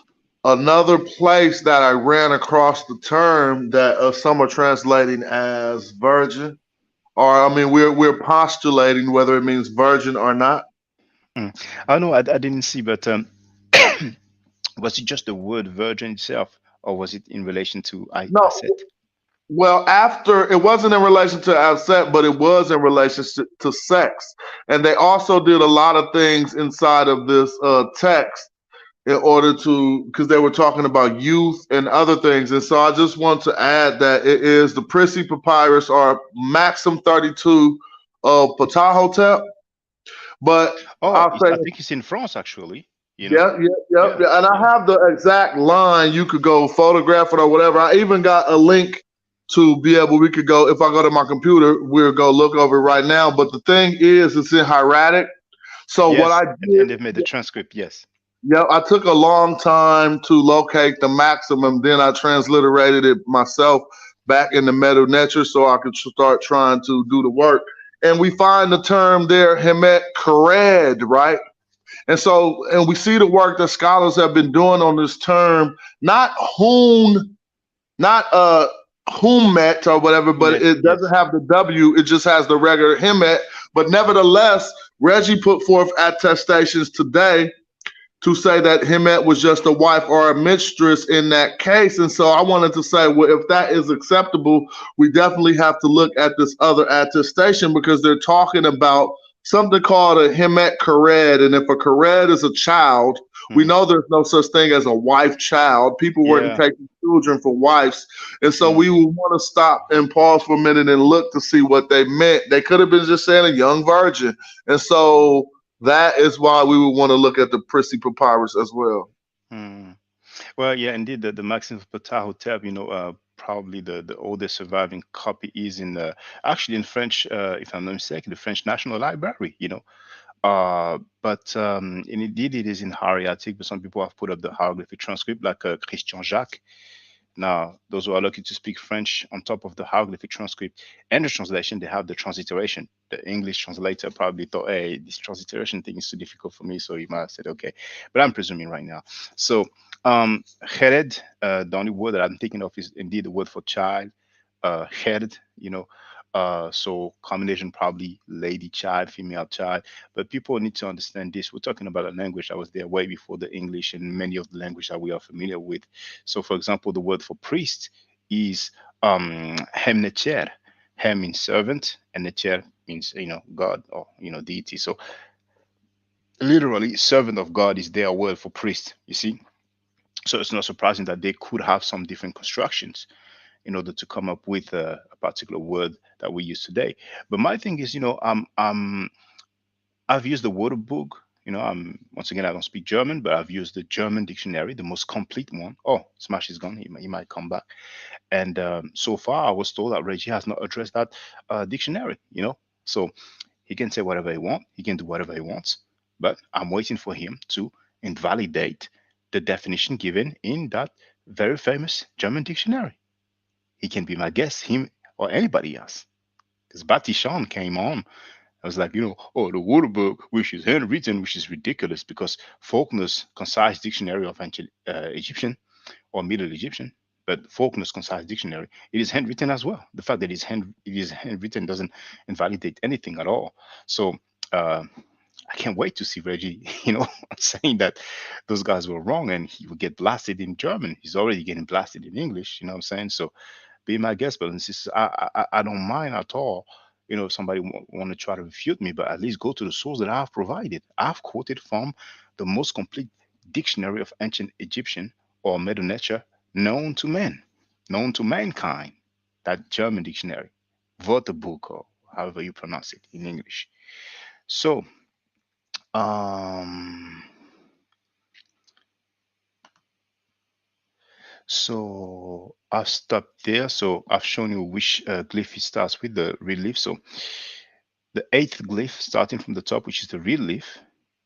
another place that I ran across the term that some are translating as virgin, or I mean, we're postulating whether it means virgin or not. I know I didn't see, but was it just the word virgin itself, or was it in relation to No, asset? well, after it wasn't in relation to asset, but it was in relation to sex, and they also did a lot of things inside of this text in order to, because they were talking about youth and other things. And so I just want to add that it is the Prissy Papyrus or Maxim 32 of Ptahhotep. But I'll say, I think it's in France actually. yeah, and I have the exact line. You could go photograph it or whatever. I even got a link to be able, we could go, if I go to my computer, we'll go look over it right now. But the thing is, it's in hieratic. So Yes, what I did, and they've made the transcript. Yes. yeah, I took a long time to locate the maximum. Then I transliterated it myself back in the Medu Neter so I could start trying to do the work. And we find the term there, Hemet Kared, right? And so, and we see the work that scholars have been doing on this term, not whom, not Humet or whatever, but it doesn't have the W, it just has the regular Hemet. But nevertheless, Reggie put forth attestations today to say that Hemet was just a wife or a mistress in that case. And so I wanted to say, well, if that is acceptable, we definitely have to look at this other attestation because they're talking about something called a Hemet Kared. And if a Kared is a child, we know there's no such thing as a wife child. People weren't taking children for wives. And so we would want to stop and pause for a minute and look to see what they meant. They could have been just saying a young virgin. And so that is why we would want to look at the Prissy Papyrus as well. Well, yeah, indeed, the Maxim of Ptahhotep, probably the oldest surviving copy is in actually in French, if I'm not mistaken, the French National Library, but and indeed it is in hieratic, but some people have put up the hieroglyphic transcript like Christian Jacques. Now, those who are lucky to speak French on top of the hieroglyphic transcript and the translation, they have the transliteration. The English translator probably thought, hey, this transliteration thing is too difficult for me. So he might have said, okay. But I'm presuming right now. So, Hered, the only word that I'm thinking of is indeed the word for child, Hered, so combination probably lady child, female child. But people need to understand this. We're talking about a language that was there way before the English and many of the language that we are familiar with. So, for example, the word for priest is Hemnecher. Hem means servant, and Necher means God or deity. So, literally, servant of God is their word for priest. You see, so it's not surprising that they could have some different constructions in order to come up with a particular word that we use today. But my thing is, I've used the word book. Once again, I don't speak German, but I've used the German dictionary, the most complete one. Oh, Smash is gone. He might come back. And so far, I was told that Reggie has not addressed that dictionary. So He can say whatever he wants. He can do whatever he wants. But I'm waiting for him to invalidate the definition given in that very famous German dictionary. He can be my guest, him or anybody else. Because Batishan came on. I was like, oh, the Water Book, which is handwritten, which is ridiculous because Faulkner's Concise Dictionary of Ancient Egyptian or Middle Egyptian, but Faulkner's Concise Dictionary, it is handwritten as well. The fact that it is handwritten doesn't invalidate anything at all. So I can't wait to see Reggie, saying that those guys were wrong and he will get blasted in German. He's already getting blasted in English, you know what I'm saying? So be my guest, brothers and sisters. I don't mind at all. If somebody want to try to refute me, but at least go to the source that I've provided. I've quoted from the most complete dictionary of ancient Egyptian or Middle Nature known to men, known to mankind. That German dictionary, Wörterbuch, or however you pronounce it in English. So, um, so I've stopped there. So I've shown you which glyph it starts with, the real leaf. So the eighth glyph, starting from the top, which is the real leaf,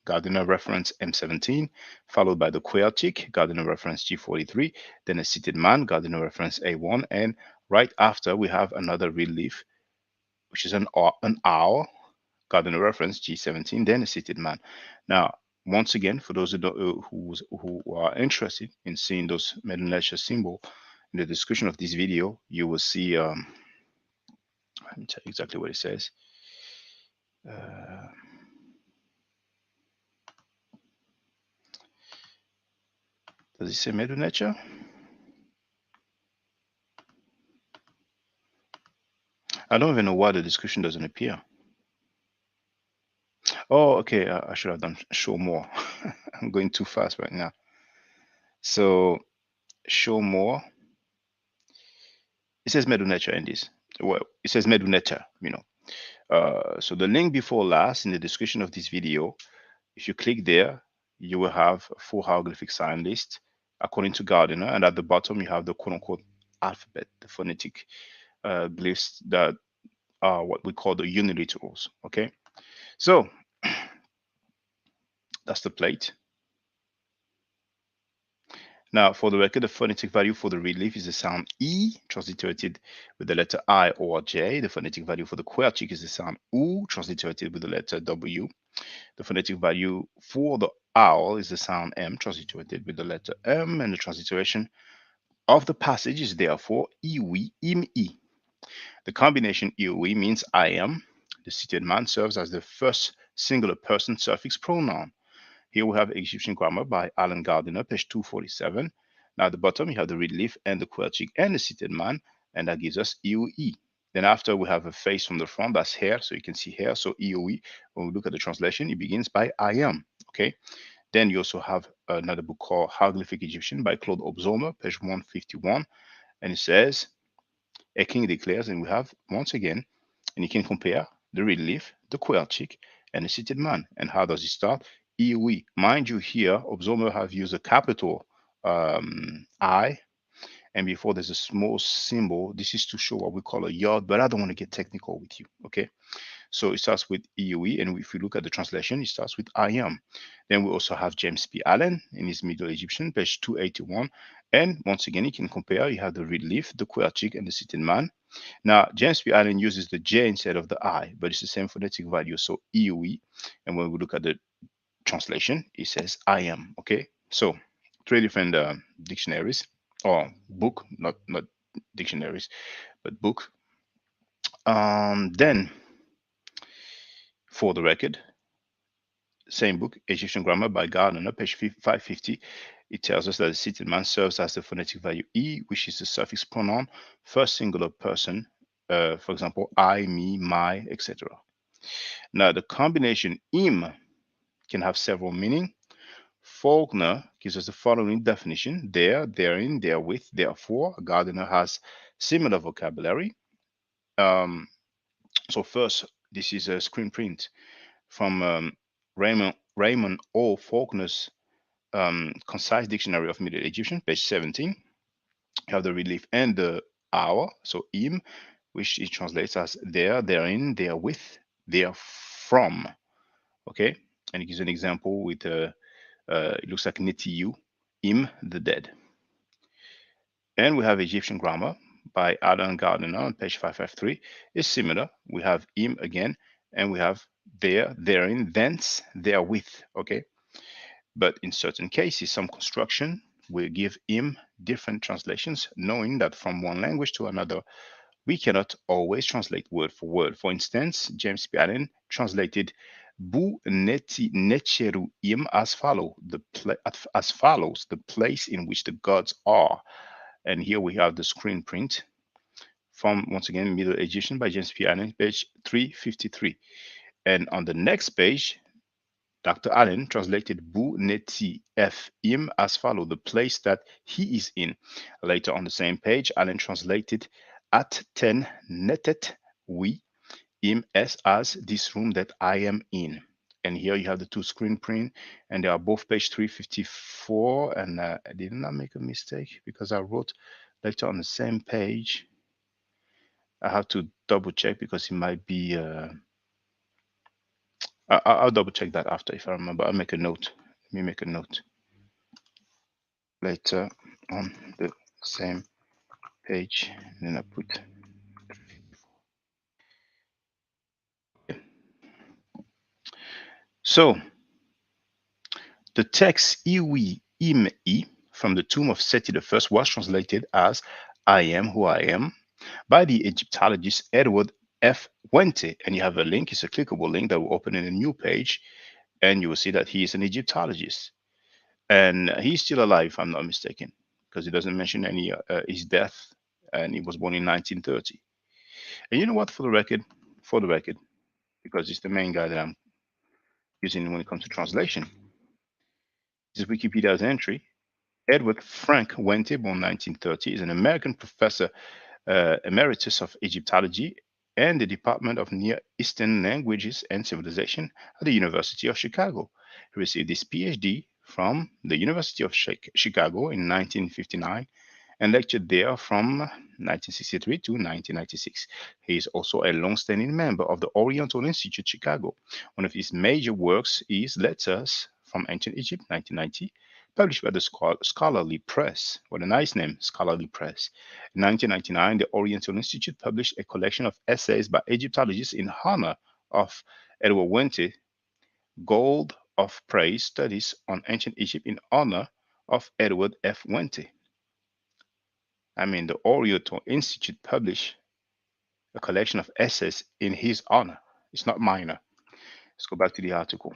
Gardiner reference M17, followed by the quaertic, Gardiner reference G43, then a seated man, Gardiner reference A1, and right after we have another real leaf, which is an owl, Gardiner reference G17, then a seated man. Now, once again, for those who are interested in seeing those Middle Nature symbol in the description of this video, you will see. Let me tell you exactly what it says. Does it say Middle Nature? I don't even know why the description doesn't appear. Oh, okay. I should have done show more. I'm going too fast right now. So show more. It says Middle Nature in this. Well, it says Middle Nature, So the link before last in the description of this video, if you click there, you will have a full hieroglyphic sign list according to Gardiner, and at the bottom you have the quote-unquote alphabet, the phonetic glyphs that are what we call the uniliterals. Okay, so that's the plate. Now, for the record, the phonetic value for the real leaf is the sound E, transliterated with the letter I or J. The phonetic value for the quaertic is the sound U, transliterated with the letter W. The phonetic value for the owl is the sound M, transliterated with the letter M, and the transliteration of the passage is therefore iwi, im, e. The combination iwi means I am. The seated man serves as the first singular person suffix pronoun. Here we have Egyptian grammar by Alan Gardiner, page 247. Now at the bottom, you have the real leaf and the quaertic and the seated man, and that gives us EOE. Then after we have a face from the front, that's hair, so you can see hair. So EOE, when we look at the translation, it begins by I am, okay? Then you also have another book called Hieroglyphic Egyptian by Claude Obzomer, page 151, and it says, a king declares, and we have, once again, and you can compare the real leaf, the quaertic, and the seated man. And how does it start? EOE. Mind you, here, Obzomer have used a capital I, and before there's a small symbol. This is to show what we call a yod, but I don't want to get technical with you, okay? So it starts with EOE, and if we look at the translation, it starts with I am. Then we also have James P. Allen in his Middle Egyptian, page 281. And once again, you can compare. You have the real leaf, the quaertic, and the seated man. Now, James P. Allen uses the J instead of the I, but it's the same phonetic value, so EOE. And when we look at the translation, it says I am, okay? So three different dictionaries, or book, not dictionaries, but book. Then, for the record, same book, Egyptian Grammar by Gardner, page 550, it tells us that the seated man serves as the phonetic value E, which is the suffix pronoun, first singular person, for example, I, me, my, etc. Now, the combination im can have several meanings. Faulkner gives us the following definition: there, therein, therewith, therefore. Gardner has similar vocabulary. So first, this is a screen print from Raymond O. Faulkner's Concise Dictionary of Middle Egyptian, page 17. You have the relief and the hour, so im, which it translates as there, therein, therewith, therefore. from. Okay, and it gives an example with it looks like Netiyu, im, the dead. And we have Egyptian grammar by Adam Gardner on page 553. It's similar. We have im again, and we have there, therein, thence, therewith. Okay, but in certain cases, some construction will give im different translations, knowing that from one language to another, we cannot always translate word for word. For instance, James P. Allen translated Bu neti necheru im as as follows, the place in which the gods are. And here we have the screen print from, once again, Middle Egyptian by James P. Allen, page 353. And on the next page, Dr. Allen translated Bu neti f im as follow, the place that he is in. Later on the same page, Allen translated at ten netet we im as this room that I am in. And here you have the two screen print, and they are both page 354. And I did not make a mistake because I wrote later on the same page. I have to double check because it might be. I'll double check that after if I remember. I'll make a note. Let me make a note. Later on the same page, and then I put. So the text Iwi Im I from the tomb of Seti I was translated as I am who I am by the Egyptologist Edward F. Wente. And you have a link, it's a clickable link that will open in a new page, and you will see that he is an Egyptologist. And he's still alive, if I'm not mistaken, because he doesn't mention any his death, and he was born in 1930. And you know what? For the record, because it's the main guy that I'm using when it comes to translation, this is Wikipedia's entry. Edward Frank Wente, born 1930, is an American professor emeritus of Egyptology and the Department of Near Eastern Languages and Civilization at the University of Chicago. He received his PhD from the University of Chicago in 1959 and lectured there from 1963 to 1996. He is also a long-standing member of the Oriental Institute Chicago. One of his major works is Letters from Ancient Egypt, 1990, published by the Scholarly Press. What a nice name, Scholarly Press. In 1999, the Oriental Institute published a collection of essays by Egyptologists in honor of Edward Wente, Gold of Praise Studies on Ancient Egypt in honor of Edward F. Wente. I mean, the Oriental Institute published a collection of essays in his honor. It's not minor. Let's go back to the article.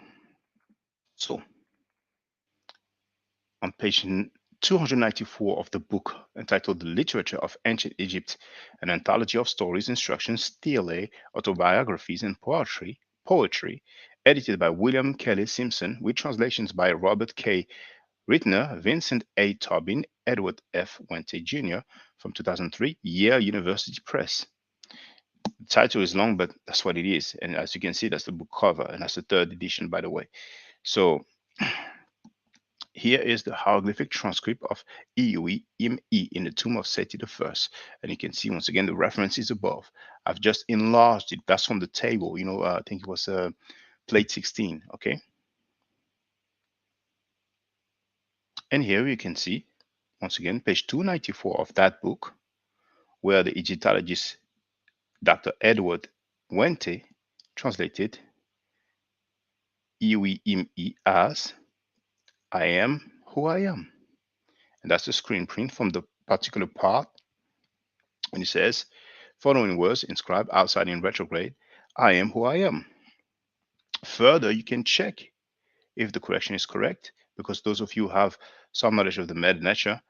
So, on page 294 of the book entitled The Literature of Ancient Egypt, an anthology of stories, instructions, stelae, autobiographies, and poetry, edited by William Kelly Simpson, with translations by Robert K. Rittner, Vincent A. Tobin, Edward F. Wente Jr. from 2003, Yale University Press. The title is long, but that's what it is. And as you can see, that's the book cover, and that's the third edition, by the way. So here is the hieroglyphic transcript of Iui Im I in the tomb of Seti I. And you can see once again the reference is above. I've just enlarged it. That's from the table. I think it was plate 16. Okay. And here you can see, once again, page 294 of that book, where the Egyptologist Dr. Edward Wente translated Iwi Im I as I am who I am. And that's the screen print from the particular part. And it says, following words inscribed outside in retrograde, I am who I am. Further, you can check if the correction is correct, because those of you who have some knowledge of the meta nature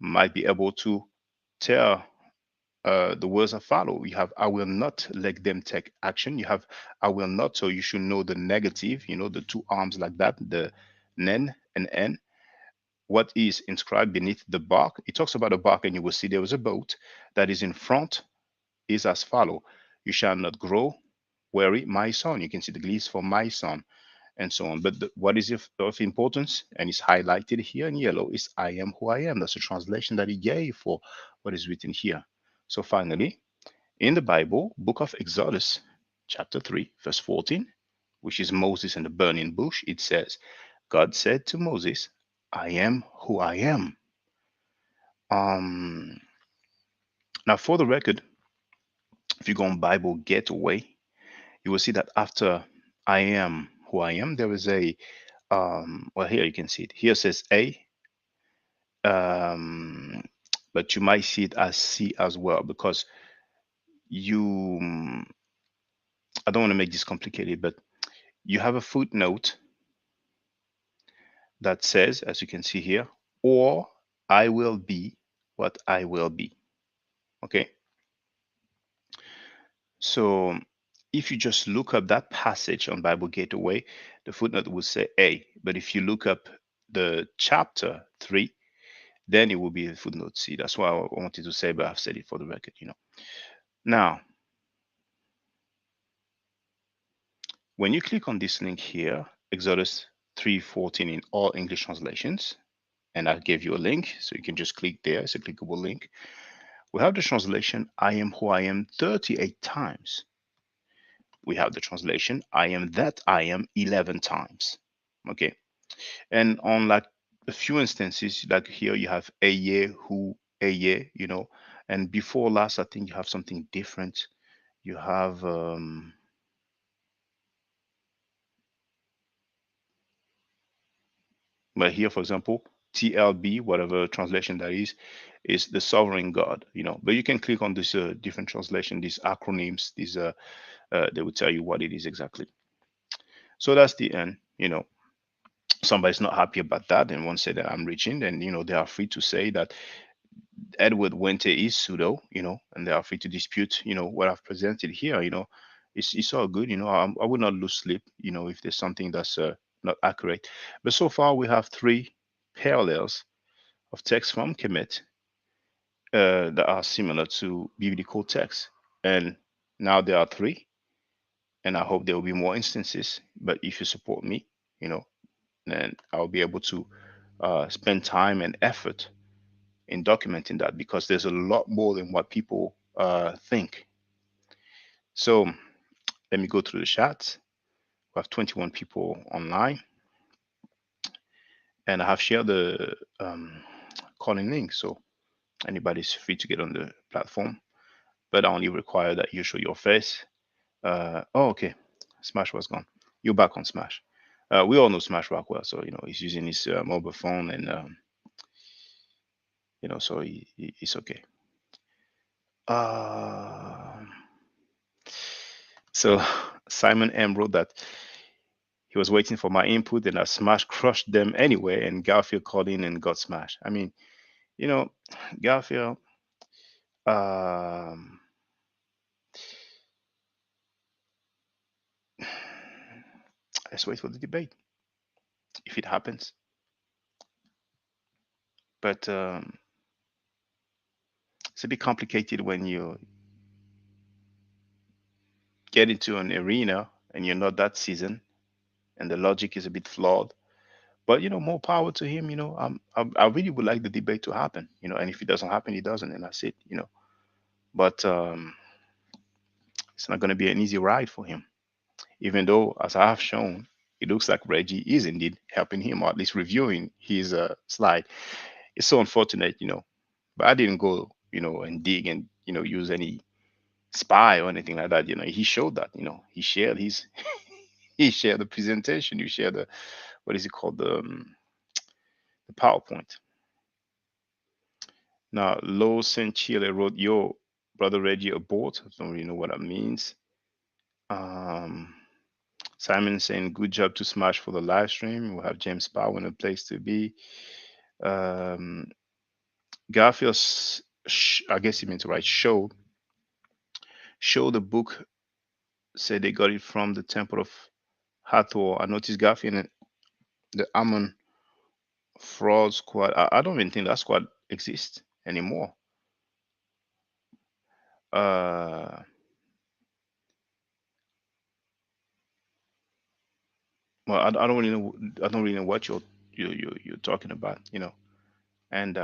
might be able to tell the words that follow. You have I will not let them take action. You have I will not, so you should know the negative, the two arms like that, the nen and n. What is inscribed beneath the bark? It talks about a bark, and you will see there was a boat that is in front, is as follow. You shall not grow weary, my son. You can see the glyphs for my son, and so on. But what is of importance, and is highlighted here in yellow, is I am who I am. That's a translation that he gave for what is written here. So finally, in the Bible, book of Exodus, chapter 3, verse 14, which is Moses and the burning bush, it says, God said to Moses, I am who I am. Um, Now, for the record, if you go on Bible Gateway, you will see that after I am who I am, there is a, well, here you can see it. Here says A, um, but you might see it as C as well because you, I don't want to make this complicated, but you have a footnote that says, as you can see here, or I will be what I will be. Okay. So if you just look up that passage on Bible Gateway, the footnote will say A. But if you look up the chapter 3, then it will be footnote C. That's why I wanted to say, but I've said it for the record, Now, when you click on this link here, Exodus 3:14 in all English translations, and I gave you a link, so you can just click there. It's a clickable link. We have the translation, I am who I am 38 times. We have the translation, I am that I am 11 times. Okay. And on like a few instances, like here you have a year, who, a year, and before last, I think you have something different. You have, but here, for example, TLB, whatever translation that is the sovereign God. But you can click on this different translation, these acronyms, they will tell you what it is exactly. So that's the end. Somebody's not happy about that and won't say that I'm reaching, then they are free to say that Edward Winter is pseudo, and they are free to dispute, what I've presented here. It's all good. I would not lose sleep, if there's something that's not accurate. But so far we have 3 parallels of text from Kemet that are similar to biblical text, and now there are 3, and I hope there will be more instances. But if you support me, you know, then I'll be able to spend time and effort in documenting that because there's a lot more than what people think. So let me go through the chat. We have 21 people online, and I have shared the calling link, so anybody's free to get on the platform. But I only require that you show your face. Oh, okay. Smash was gone. You're back on Smash. We all know Smash rock well, so he's using his mobile phone, and so it's okay. So Simon M wrote that he was waiting for my input, and I Smash crushed them anyway. And Garfield called in and got smashed. I mean, Garfield. Um, let's wait for the debate if it happens. But it's a bit complicated when you get into an arena and you're not that seasoned, and the logic is a bit flawed. But more power to him. I really would like the debate to happen. And if it doesn't happen, it doesn't, and that's it. But it's not going to be an easy ride for him. Even though, as I have shown, it looks like Reggie is indeed helping him, or at least reviewing his slide. It's so unfortunate. But I didn't go, and dig and use any spy or anything like that. He showed that. He shared his, he shared the presentation. You share the, what is it called, the PowerPoint. Now, Lo Saint Chile wrote, "Yo, brother Reggie abort." I don't really know what that means. Simon saying, "Good job to Smash for the live stream." We'll have James Power in a place to be. Garfield, I guess he meant to write show. Show the book. Said they got it from the temple of Hathor. I noticed Garfield and the Ammon fraud squad. I don't even think that squad exists anymore. Well, I don't really know. I don't really know what you're talking about. And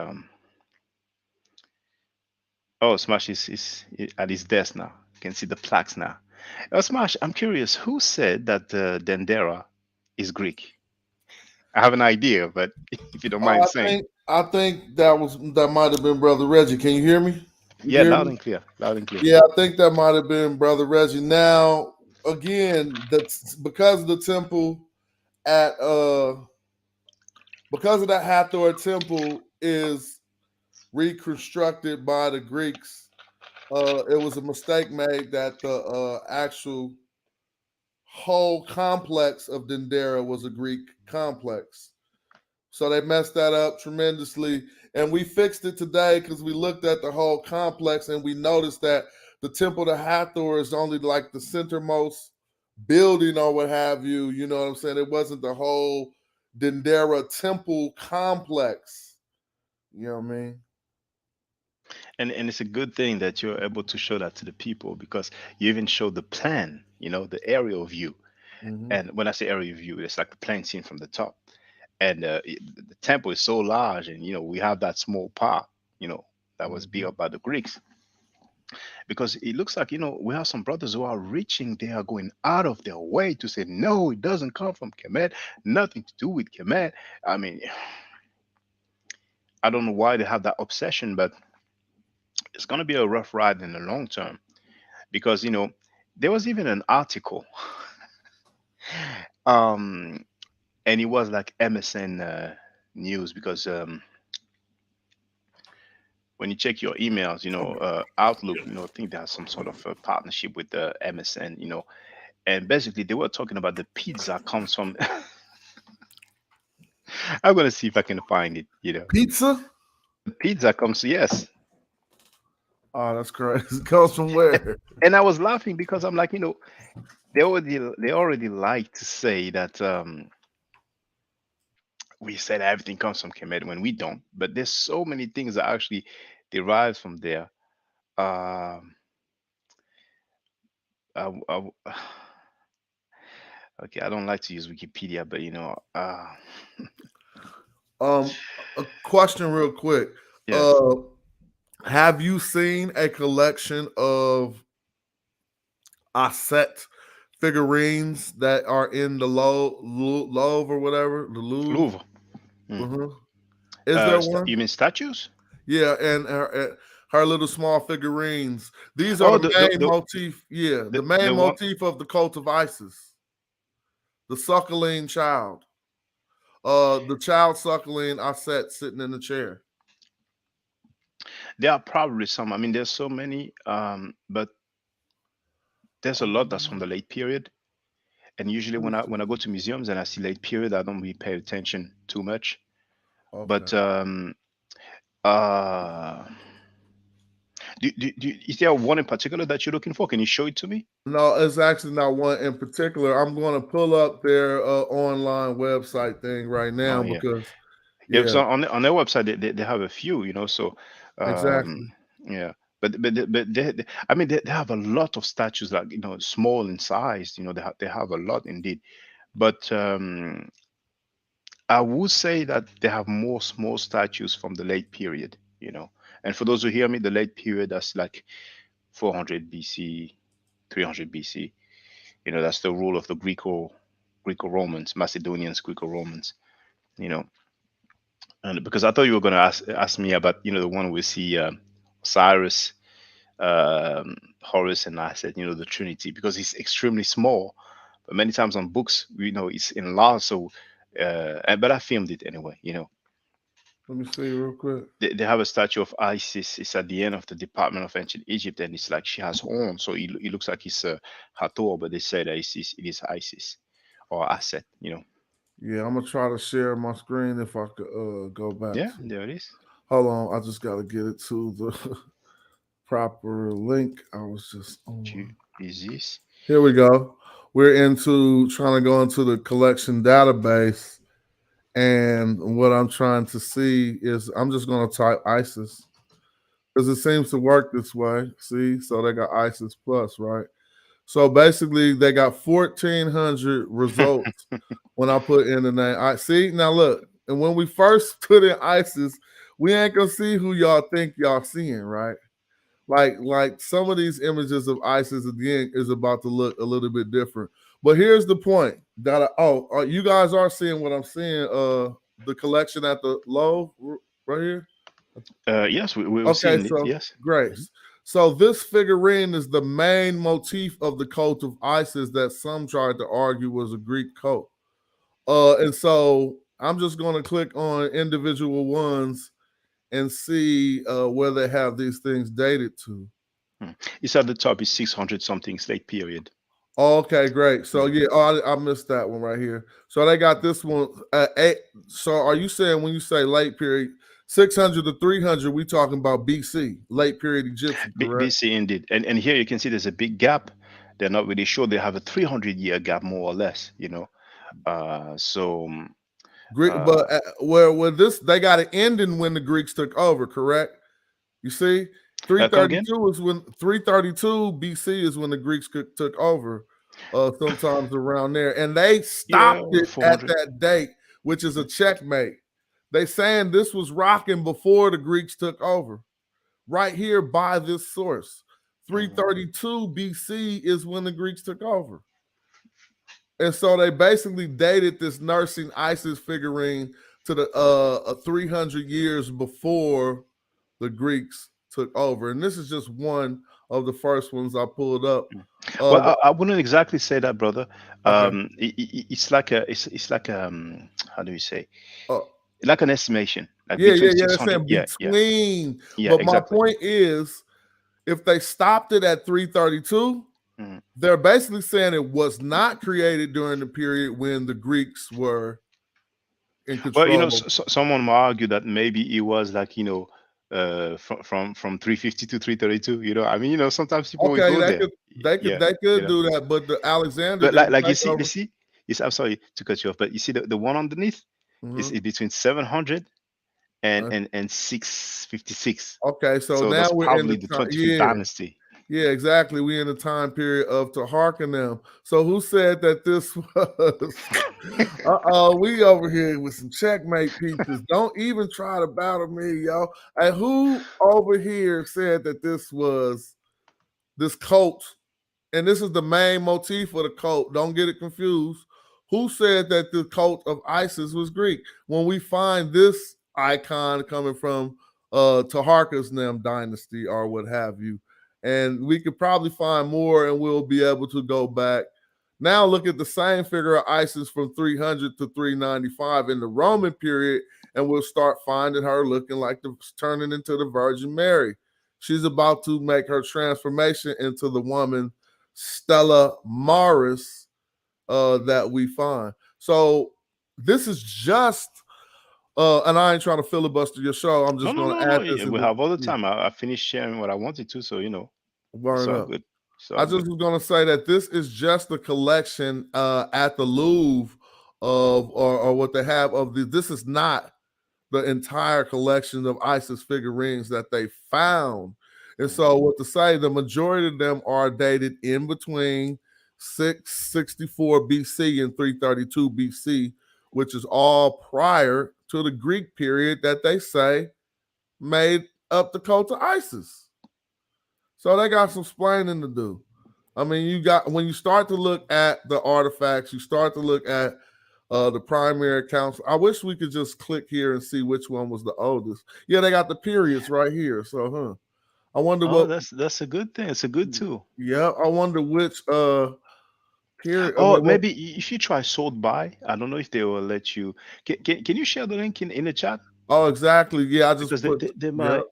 oh, Smash is at his desk now. You can see the plaques now. Smash, I'm curious, who said that Dendera is Greek? I have an idea, but if you don't mind saying. I think that might have been Brother Reggie. Can you hear me? You Yeah, hear loud me? and clear. Loud and clear. Yeah, I think that might have been Brother Reggie. Now, again, that's because of the temple at because of that Hathor temple is reconstructed by the Greeks. It was a mistake made that the actual whole complex of Dendera was a Greek complex. So they messed that up tremendously. And we fixed it today because we looked at the whole complex and we noticed that the Temple to Hathor is only like the centermost building or what have you. You know what I'm saying? It wasn't the whole Dendera temple complex. You know what I mean? And it's a good thing that you're able to show that to the people because you even show the plan, the aerial view. Mm-hmm. And when I say aerial view, it's like the plane seen from the top. And the temple is so large, and we have that small part, that was built up by the Greeks. Because it looks like we have some brothers who are reaching, they are going out of their way to say no, it doesn't come from Kemet, nothing to do with Kemet. I mean, I don't know why they have that obsession, but it's going to be a rough ride in the long term. Because there was even an article and it was like MSN news because when you check your emails, Outlook, I think they have some sort of a partnership with the MSN, and basically they were talking about the pizza comes from. I'm gonna see if I can find it. Pizza? The pizza comes, yes. Oh, that's crazy. It comes from where? And I was laughing because I'm like, they already like to say that we said everything comes from Kemet when we don't, but there's so many things that actually derives from there. Um, I, okay, I don't like to use Wikipedia, but A question real quick. yeah. Have you seen a collection of Osset figurines that are in the Louvre or whatever? The Louvre? Louvre. Mm-hmm. Is there one? You mean statues? Yeah, and her little small figurines. These are Oh, the main motif. Yeah, the main motif of the cult of Isis. The suckling child. The child suckling Osset sitting in the chair. There are probably some. I mean, there's so many, but there's a lot that's from the late period. And usually when I go to museums and I see late period, I don't really pay attention too much. Okay. But is there one in particular that you're looking for? Can you show it to me? No, it's actually not one in particular. I'm going to pull up their online website thing right now because so on their website they have a few, so exactly. Yeah. But they I mean they have a lot of statues like small in size, they have a lot indeed. But I would say that they have more small statues from the late period, And for those who hear me, the late period, that's like 400 BC, 300 BC. That's the rule of the Greco-Romans, Macedonians, Greco-Romans. And because I thought you were going to ask me about, the one we see Cyrus, Horus, and Isis, the Trinity, because it's extremely small. But many times on books, it's enlarged. So, but I filmed it anyway. Let me see real quick. They have a statue of Isis. It's at the end of the Department of Ancient Egypt, and it's like she has horns, so it looks like it's Hathor, but they say that it is Isis or Aset. Yeah, I'm gonna try to share my screen if I could go back. Yeah, there it is. Hold on, I just got to get it to the proper link. I was just is this? Here we go. We're trying to go into the collection database, and what I'm trying to see is I'm just going to type ISIS because it seems to work this way. See, so they got ISIS plus, right? So basically, they got 1,400 results when I put in the name. I see now. Look, and when we first put in ISIS, we ain't gonna see who y'all think y'all seeing, right? Like some of these images of Isis again is about to look a little bit different. But here's the point that you guys are seeing what I'm seeing. The collection at the low right here. Yes, we're Okay, seeing it. so Yes. great. So this figurine is the main motif of the cult of Isis that some tried to argue was a Greek cult. And so I'm just going to click on individual ones and see where they have these things dated to. It's at the top. It's 600 something slate period. Okay, great. So yeah, I missed that one right here. So they got this one. So are you saying when you say late period, 600 to 300, we talking about BC, late period Egyptian, correct? BC indeed. And here you can see there's a big gap. They're not really sure. They have a 300-year gap, more or less. Greek, but where this they got an ending when the Greeks took over, correct? You see, 332 is when 332 BC is when the Greeks took over. Sometimes around there, and they stopped it at that date, which is a checkmate. They saying this was rocking before the Greeks took over. Right here by this source, 332 BC is when the Greeks took over. And so they basically dated this nursing Isis figurine to the 300 years before the Greeks took over. And this is just one of the first ones I pulled up. Well, I wouldn't exactly say that, brother. Okay. It's like how do you say? Like an estimation. Like yeah, between yeah, 600. between. Yeah, but exactly. my point is, if they stopped it at 332, they're basically saying it was not created during the period when the Greeks were in control. Well, someone might argue that maybe it was like, from 350 to 332. I mean, sometimes people will go there. They could do that, but the Alexander. But like you see, I'm sorry to cut you off, but you see the one underneath is between 700 and 656. Okay, so now that's we're probably in the the 25th dynasty. Yeah, exactly. We're in the time period of Taharkanem. So who said that this was? We over here with some checkmate pieces. Don't even try to battle me, y'all. And who over here said that this was this cult? And this is the main motif of the cult. Don't get it confused. Who said that the cult of Isis was Greek? When we find this icon coming from Taharkanem dynasty or what have you. And we could probably find more and we'll be able to go back. Now look at the same figure of Isis from 300 to 395 in the Roman period, and we'll start finding her looking like turning into the Virgin Mary. She's about to make her transformation into the woman Stella Maris that we find. So this is just and I ain't trying to filibuster your show. I'm just going to add this. We have all the time. I finished sharing what I wanted to, so Burn up. Good. I just was going to say that this is just a collection at the Louvre of or what they have of the. This is not the entire collection of Isis figurines that they found. And so what to say, the majority of them are dated in between 664 BC and 332 BC, which is all prior to the Greek period that they say made up the cult of Isis. So they got some explaining to do. I mean, when you start to look at the artifacts, you start to look at the primary accounts. I wish we could just click here and see which one was the oldest. Yeah, they got the periods right here. So, I wonder what. That's a good thing. It's a good tool. Yeah, I wonder which period. Oh, maybe if you try sort by, I don't know if they will let you. Can you share the link in the chat? Oh, exactly. Yeah, I just because they might.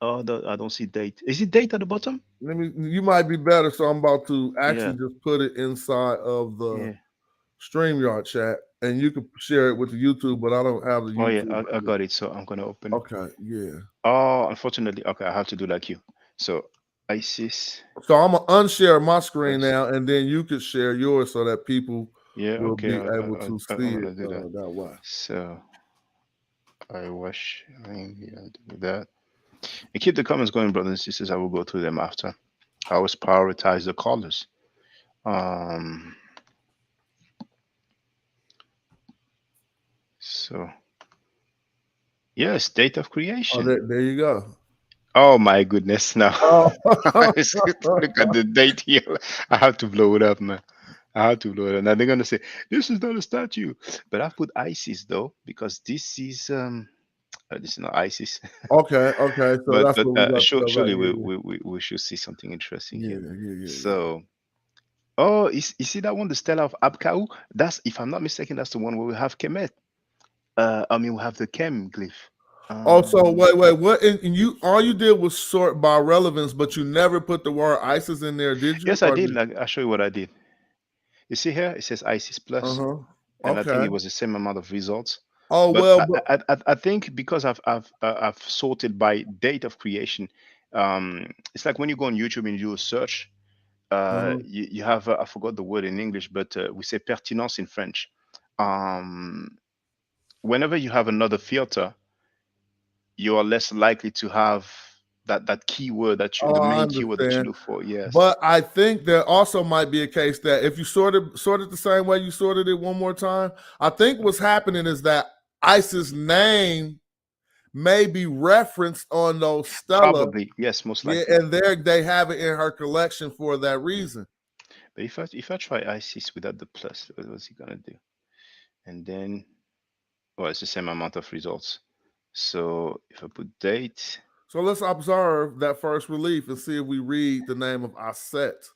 Oh, I don't see date. Is it date at the bottom? You might be better. So I'm about to actually just put it inside of the StreamYard chat, and you can share it with the YouTube, but I don't have the YouTube. Oh yeah, I got it. So I'm gonna open it. Okay, yeah. Oh, unfortunately, okay, I have to do like you. So Isis. So I'm gonna unshare my screen now, and then you could share yours so that people will be able to see it that way. So I was sharing do that. And keep the comments going, brothers and sisters. I will go through them after. I always prioritize the callers. So yes, date of creation. Oh, there you go. Oh my goodness! Now Oh. look at the date here. I have to blow it up, man. I have to blow it up. Now they're gonna say this is not a statue, but I put ISIS though because this is not ISIS. Okay, okay. So But that's what we got stuff right surely here. we should see something interesting Yeah, here. yeah, yeah, yeah, yeah. So, oh, you see that one, the Stella of Abkau? That's, if I'm not mistaken, that's the one where we have Kemet. I mean, we have the Kem glyph. Oh, so Um, wait, what? And you all you did was sort by relevance, but you never put the word ISIS in there, did you? yes, I Or did. did, Like, I'll show you what I did. You see here, it says ISIS plus, uh-huh. and I think Okay. it was the same amount of results. Oh But well, but I think because I've sorted by date of creation. It's like when you go on YouTube and you do a search. uh-huh. You have I forgot the word in English, but we say pertinence in French. Um, Whenever you have another filter, you are less likely to have that keyword the Oh, I main keyword that you understand. look for. Yes, But I think there also might be a case that if you sorted the same way you sorted it one more time, I think what's happening is that ISIS name may be referenced on those Stella. probably yes, most Yeah, likely. and they have it in her collection for that reason. But if I try ISIS without the plus, what's he gonna do? And then, well, it's the same amount of results. So if I put date, So let's observe that first relief and see if we read the name of Aset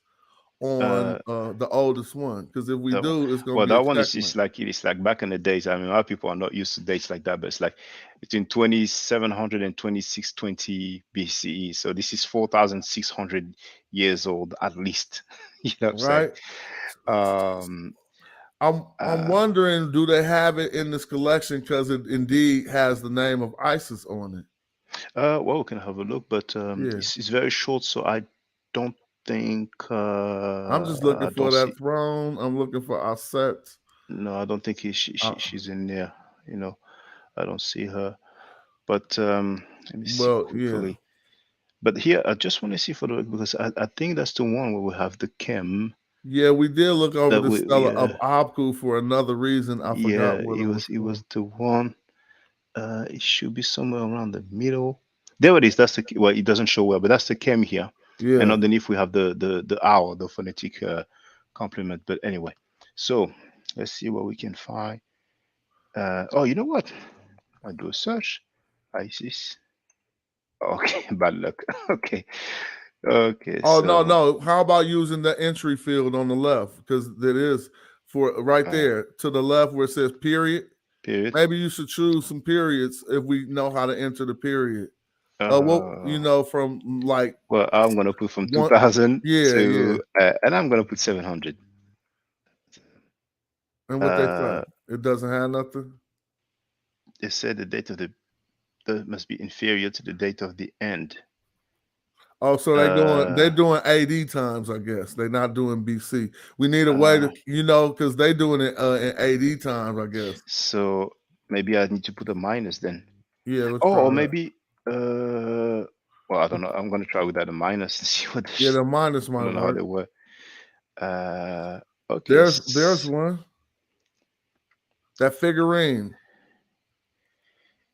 on uh, the oldest one. Because if we that one, do, it's going well, to be a that one is checkmate. it's like back in the days. I mean, a lot of people are not used to dates like that, but it's like between 2700 and 2620 BCE. So this is 4,600 years old at least. You know what I'm saying? Right? Um, I'm uh, wondering, do they have it in this collection because it indeed has the name of ISIS on it? well, we can have a look, but Yeah. it's very short, so I don't think I'm just looking I don't for see. that throne. I'm looking for Aset. No, I don't think she's in there. You know, I don't see her. But let me see Well, yeah. quickly. But here, I just want to see for the because I think that's the one where we have the chem Yeah, we did look over that the we Stella of Abku for another reason. I yeah, forgot what it was it for. was the one. It should be somewhere around the middle. There it is. That's the well. It doesn't show well, but that's the chem here. And Yeah. underneath we have the owl, the phonetic complement. But anyway, so let's see what we can find. Oh, you know what? I do a search. ISIS. Okay, bad luck. Okay, okay. Oh no, So no. How about using the entry field on the left? Because it is for right there to the left where it says period. period. Maybe you should choose some periods if we know how to enter the period. Uh, From like well, I'm gonna put from one. 2000 Yeah, yeah. to, and I'm gonna put 700. And what they Uh, say? It doesn't have nothing. they said the date of the must be inferior to the date of the end. Oh, so they're Uh, doing AD times, I guess. They're not doing BC. We need a way uh, to, because they're doing it in AD times, I guess. so maybe I need to put a minus then. Yeah, let's Oh, try or that. maybe, well, I don't know. I'm gonna try without a minus and see what. Yeah, the minus I might don't know how work. they work. Okay. There's one. That figurine.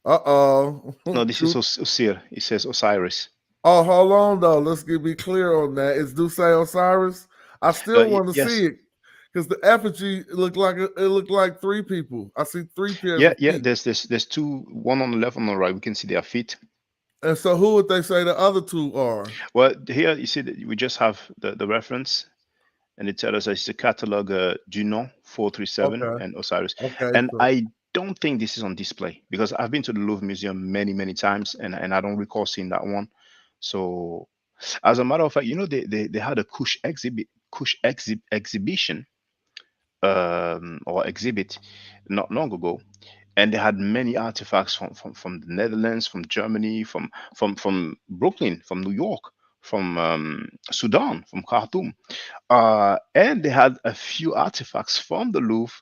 Uh-oh. No, this is Osir. It says Osiris. Oh, hold on though. Let's be clear on that. It's do say Osiris. I still want to Yes. see it because the effigy looked like three people. I see three pairs Yeah, of yeah. feet. There's two, one on the left, on the right. We can see their feet. And so, who would they say the other two are? Well, here you see that we just have the reference, and it tells us it's a catalog Junon 437 Okay. and Osiris. Okay. And So, I don't think this is on display because I've been to the Louvre Museum many times, and I don't recall seeing that one. So, as a matter of fact, they had a exhibition or exhibit not long ago, and they had many artifacts from the Netherlands, from Germany, from Brooklyn, from New York, from Sudan, from Khartoum, and they had a few artifacts from the Louvre.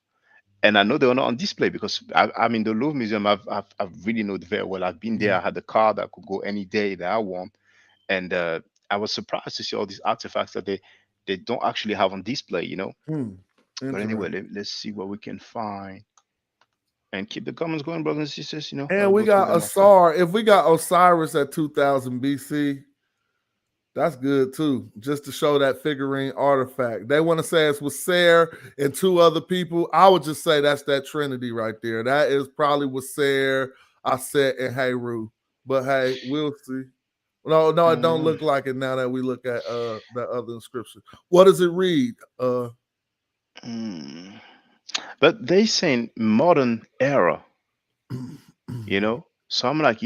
And I know they were not on display because I'm in the Louvre Museum. I've really know it very well. I've been there. I had the card. I could go any day that I want, and I was surprised to see all these artifacts that they don't actually have on display. But anyway, interesting. let's see what we can find. And keep the comments going, brothers and sisters. And I'll we go through got them after. Asar. If we got Osiris at 2000 BC, that's good too, just to show that figurine artifact. They want to say it's with Ser and two other people. I would just say that's that Trinity right there. That is probably with Ser, Aset, and Heru. But hey, we'll see. No, it don't look like it now that we look at that other inscription. What does it read? But they saying modern era, So I'm like,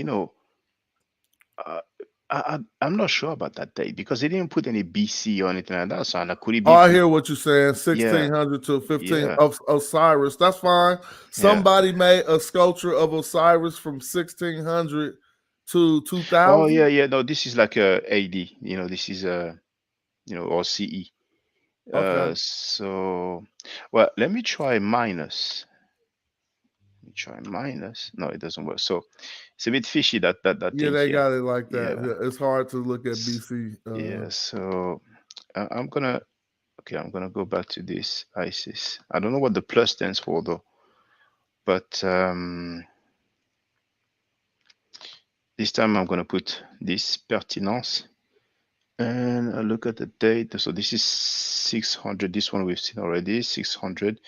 I'm not sure about that date because they didn't put any BC or anything like that. So like, could it be? Oh, I hear what you're saying. Yeah. 1600 to 15 Yeah. of Osiris. That's fine. Somebody made a sculpture of Osiris from 1600 to 2000. Oh yeah. No, this is like a AD. This is or CE. Okay. So, well, let me try minus. No, it doesn't work. So it's a bit fishy that Yeah, thing they here. got it like that. Yeah. It's hard to look at BC. Yeah. So I'm gonna go back to this Isis. I don't know what the plus stands for though, but this time I'm gonna put this pertinence and I look at the date. So this is 600. This one we've seen already. 600.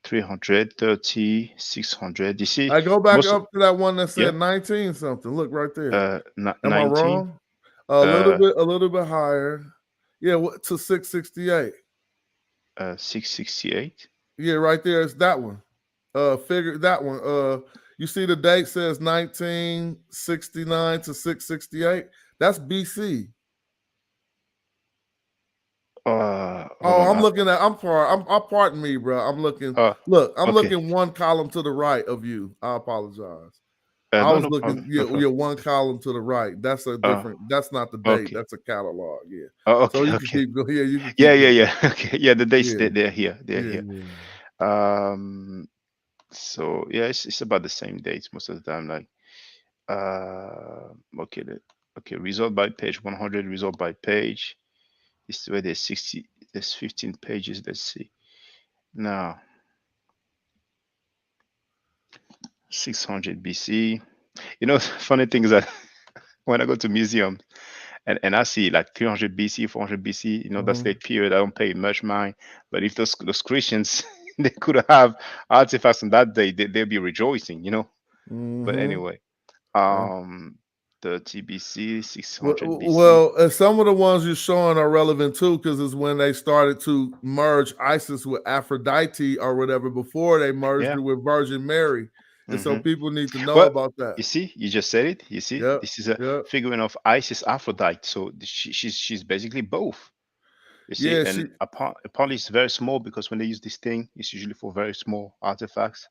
330, 600. You see, I go back up to that one that said Yeah. 19 something. Look right there. Am I 19. wrong? A little bit higher. Yeah, to 668. 668. Yeah, right there. It's that one. Figure that one. You see the date says 1969 to 668. That's BC. I'm looking at. Pardon me, bro. I'm looking. Look, I'm looking one column to the right of you. I apologize. I was looking. You're one column to the right. That's a different. That's not the date. Okay. That's a catalog. Yeah. Oh, okay. So you Okay. can keep going. Yeah, you can. Keep Yeah. Okay. Yeah, the dates they're here. They're here. Yeah. So yeah, it's about the same dates most of the time. Like, okay. Result by page 100. Result by page. This is where there's 60. There's 15 pages. Let's see. Now, 600 BC. Funny thing is that when I go to museum and I see like 300 BC, 400 BC, that's late period, I don't pay much mind. But if those Christians, they could have artifacts on that day, they'll be rejoicing, But anyway, 30 BC, 600 BC. Well, some of the ones you're showing are relevant too, because it's when they started to merge Isis with Aphrodite or whatever before they merged it with Virgin Mary. And so people need to know about that. You see, you just said it. You see, this is a figurine of Isis Aphrodite. So she's basically both. You see, and apparently it's very small because when they use this thing, it's usually for very small artifacts.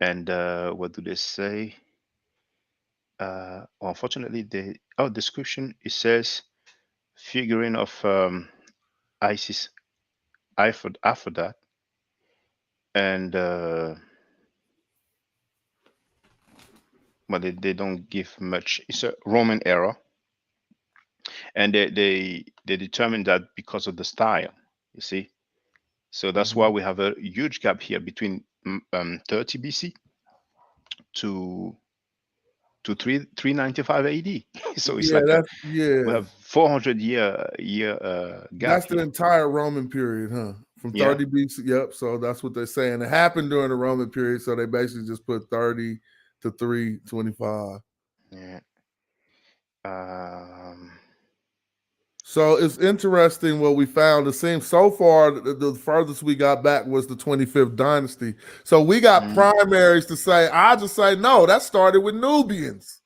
And what do they say? Unfortunately, description, it says figurine of Isis Aphrodite, and but they don't give much. It's a Roman era, and they determined that because of the style. You see, so that's why we have a huge gap here between 30 BC to 395 AD. So it's we have 400 year gap. That's the entire Roman period, huh? From 30 BC. Yep. So that's what they're saying. It happened during the Roman period, so they basically just put 30 to 325. Yeah. So it's interesting what we found. It seems so far the furthest we got back was the 25th dynasty. So we got primaries to say. I just say no. That started with Nubians.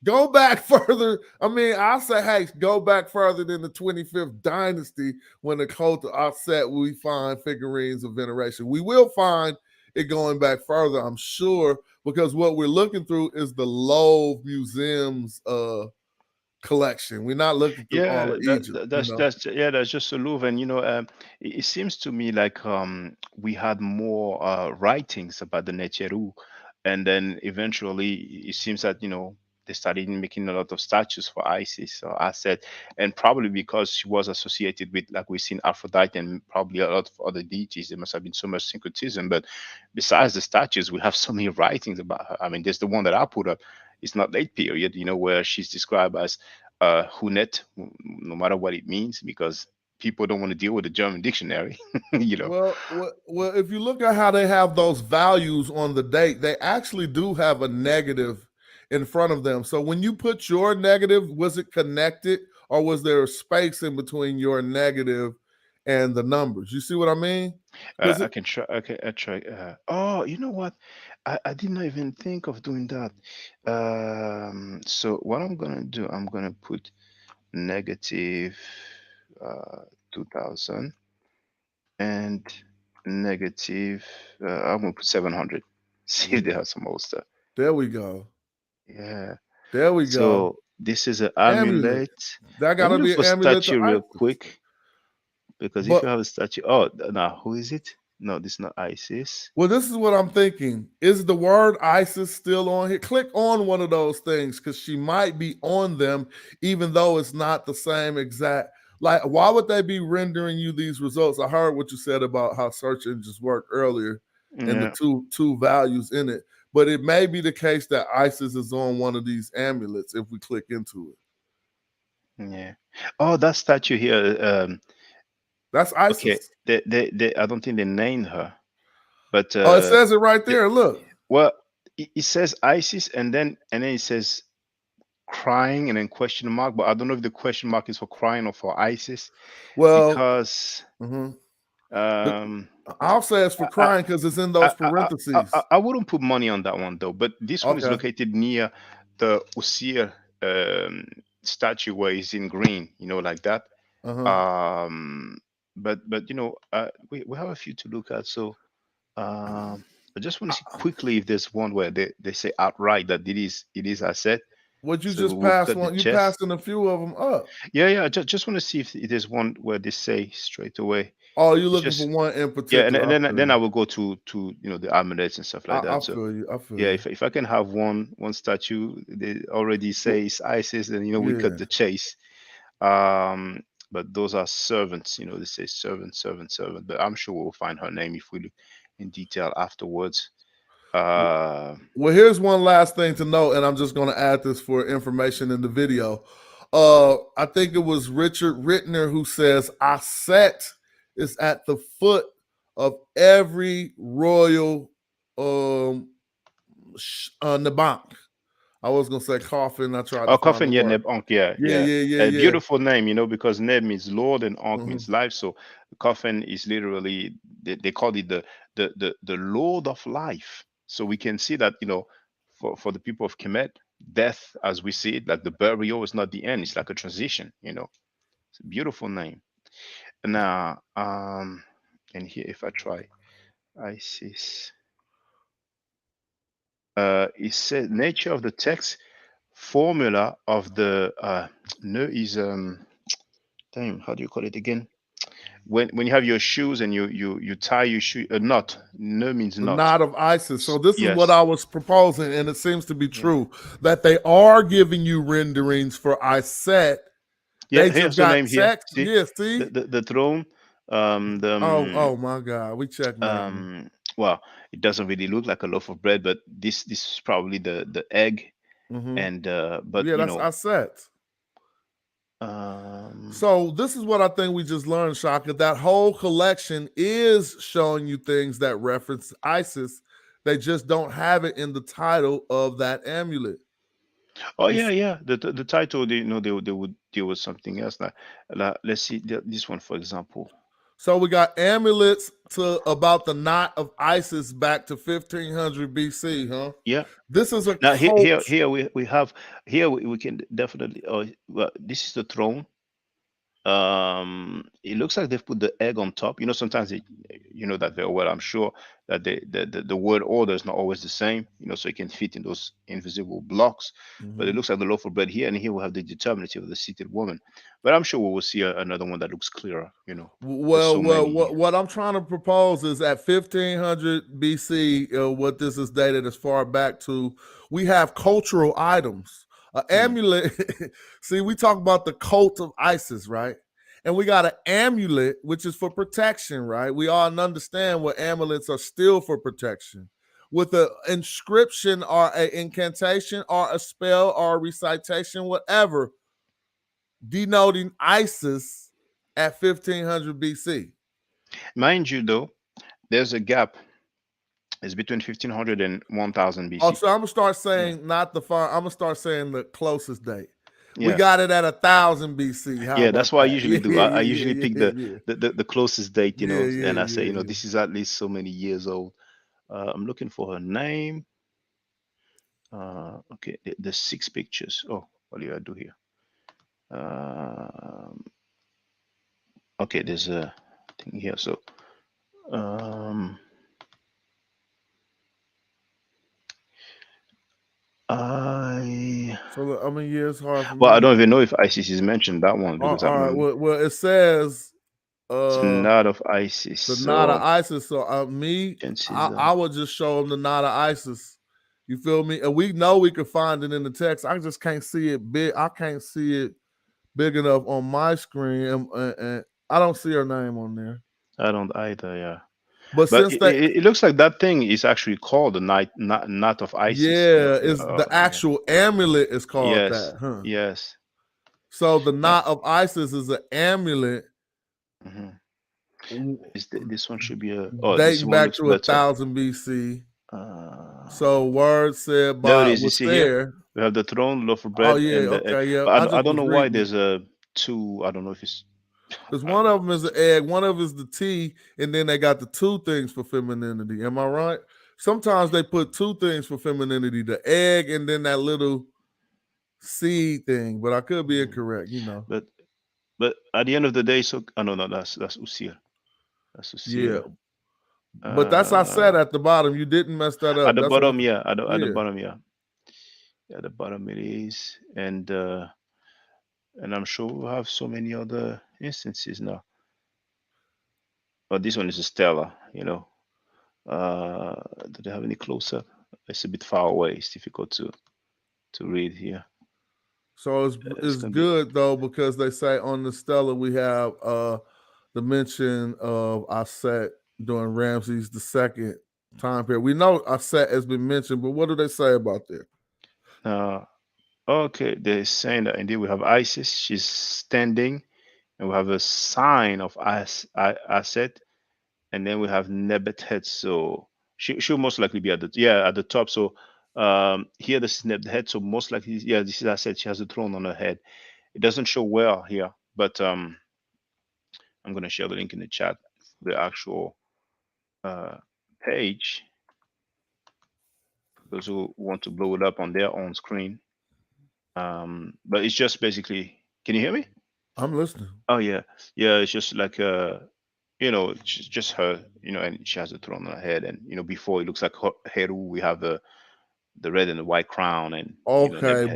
Go back further. I mean, I say, hey, go back further than the 25th dynasty when the cult of Aset we find figurines of veneration. We will find it going back further, I'm sure, because what we're looking through is the Louvre Museum's collection. We're not looking through all of Egypt. That's just a Louvre, and it seems to me like we had more writings about the Neteru, and then eventually it seems that they started making a lot of statues for Isis. So I said, and probably because she was associated with, like we've seen, Aphrodite and probably a lot of other deities, there must have been so much syncretism. But besides the statues, we have so many writings about her. I mean, there's the one that I put up. It's not late period, where she's described as Hunet, no matter what it means, because people don't want to deal with the German dictionary. Well, if you look at how they have those values on the date, they actually do have a negative in front of them. So when you put your negative, was it connected, or was there a space in between your negative and the numbers? You see what I mean? I can try. Okay, I try. Oh, you know what? I did not even think of doing that. So what I'm gonna do, I'm gonna put negative 2000 and negative. I'm gonna put 700. See if they have some old stuff. There we go. Yeah. There we go. So this is an amulet. That Let gotta me be look an for amulet. statue real quick. Because if you have a statue, now who is it? No, this is not Isis. Well, this is what I'm thinking. Is the word Isis still on here? Click on one of those things because she might be on them, even though it's not the same exact. Like, why would they be rendering you these results? I heard what you said about how search engines work earlier and the two values in it. But it may be the case that Isis is on one of these amulets if we click into it. Yeah. Oh, that statue here. That's Isis. Okay. They I don't think they named her, but it says it right there. Look. Well, it says Isis, and then it says crying, and then question mark. But I don't know if the question mark is for crying or for Isis. Well, because I'll say it's for crying because it's in those parentheses. I wouldn't put money on that one though. But this one is located near the Usir statue where it's in green, like that. But we have a few to look at. So I just want to see quickly if there's one where they say outright that it is I said. What you just passed one? You passing a few of them up. Yeah. I just want to see if there's one where they say straight away. Oh, you're looking for one in particular. Yeah, and then I will go to the amulets and stuff like that. I feel you. If I can have one statue, they already say it's Isis, then we cut the chase. But those are servants. They say servant. But I'm sure we'll find her name if we look in detail afterwards. Well, here's one last thing to note, and I'm just going to add this for information in the video. I think it was Richard Rittner who says Aset is at the foot of every royal Nabank. I was gonna say coffin. I tried. Coffin, yeah, Neb Ankh, yeah. A beautiful name, because Neb means Lord and Ankh means life. So coffin is literally they call it the Lord of life. So we can see that for the people of Kemet, death, as we see it, like the burial, is not the end. It's like a transition. It's a beautiful name. Now, and here, if I try Isis, it says nature of the text, formula of the no is damn, how do you call it again? When you have your shoes and you tie your shoe, a knot. No means knot. Knot of Isis. So this is what I was proposing, and it seems to be true that they are giving you renderings for Iset. Yeah, here's the name here. See? Yeah, see the throne. Oh my God, we checked. Well, it doesn't really look like a loaf of bread, but this is probably the egg, and but yeah, that's Aset. So this is what I think we just learned, Shaka. That whole collection is showing you things that reference Isis. They just don't have it in the title of that amulet. Oh yeah. The title, they would deal with something else. Like let's see this one, for example. So we got amulets to about the knot of Isis back to 1500 BC, huh? Yeah. This is a now here we have we can definitely. Well, this is the throne. It looks like they've put the egg on top. Sometimes that very well. I'm sure that the word order is not always the same. So it can fit in those invisible blocks. But it looks like the loaf of bread here, and here we have the determinative of the seated woman. But I'm sure we will see another one that looks clearer. Well, what I'm trying to propose is at 1500 BC, what this is dated as far back to, we have cultural items. An amulet. See, we talk about the cult of Isis, right? And we got an amulet, which is for protection, right? We all understand what amulets are still for protection. With an inscription or an incantation or a spell or a recitation, whatever, denoting Isis at 1500 BC. Mind you, though, there's a gap. It's between 1500 and 1000 BC. Oh, so I'm gonna start saying not the far. I'm gonna start saying the closest date. We Yeah. got it at 1000 BC. How Yeah, that's about what I that? usually do. I usually pick yeah. the closest date, you know, Yeah, and I yeah, say, you know, yeah. this is at least so many years old. I'm looking for her name. Okay, the 6 pictures. Oh, what do I do here? Okay, there's a thing here. So, So I mean, yeah, it's hard for well, me. I don't even know if ISIS is mentioned that one because All right. Well, it says it's not of ISIS. the So knot of ISIS. So I would just show them the knot of ISIS. You feel me? And we know we could find it in the text. I just can't see it big. I can't see it big enough on my screen, and I don't see her name on there. I don't either. Yeah. But since it looks like that thing is actually called the knot of ISIS. Yeah, it's the actual amulet is called that. Huh? Yes. So the knot of ISIS is an amulet. This one should be dating back to 1000 BC. So word said by there it is. there. We have the throne, loaf of bread. Oh yeah, okay, yeah. I don't know why there's a 2. I don't know if it's because one of them is the egg, one of them is the tea, and then they got the 2 things for femininity. Am I right? Sometimes they put 2 things for femininity: the egg and then that little seed thing. But I could be incorrect, you know. But at the end of the day, so no, that's Usir. That's Usir. Yeah. But that's I said at the bottom. You didn't mess that up. At the bottom, yeah. At the bottom, yeah. At the bottom it is, and I'm sure we'll have so many other instances now. But this one is a Stella, you know. Do they have any close up? It's a bit far away. It's difficult to read here. So it's good though, because they say on the Stella we have the mention of Aset during Ramses II time period. We know Aset has been mentioned, but what do they say about that? Okay, they're saying that indeed we have Isis. She's standing, and we have a sign of Aset, and then we have Nebuchadnezzar. So she'll most likely be at the top. So here this is Nebuchadnezzar. So most likely, this is Aset. She has a throne on her head. It doesn't show well here, but I'm gonna share the link in the chat, the actual page. Those who want to blow it up on their own screen. But it's just basically, can you hear me? I'm listening. Oh yeah. It's just like just her, and she has a throne on her head, and before it looks like Heru, we have the red and the white crown, and okay,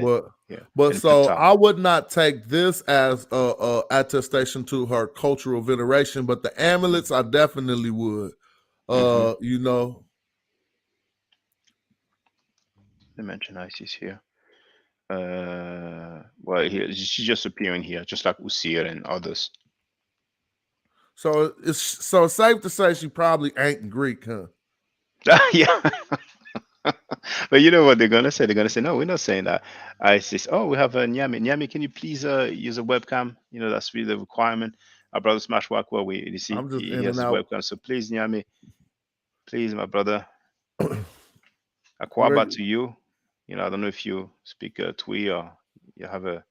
but so I would not take this as a attestation to her cultural veneration, but the amulets I definitely would. They mention Isis here. Well, here she's just appearing here, just like Usir and others. So it's safe to say she probably ain't Greek, huh? Yeah. But you know what they're gonna say? They're gonna say, no, we're not saying that. Isis. Oh, we have a Nyami. Nyami, can you please use a webcam? That's really the requirement. Our brother Smash Walkwell, you see, he has a webcam. So please, Nyami, please, my brother. Akwaba to you. I don't know if you speak Twi or you have a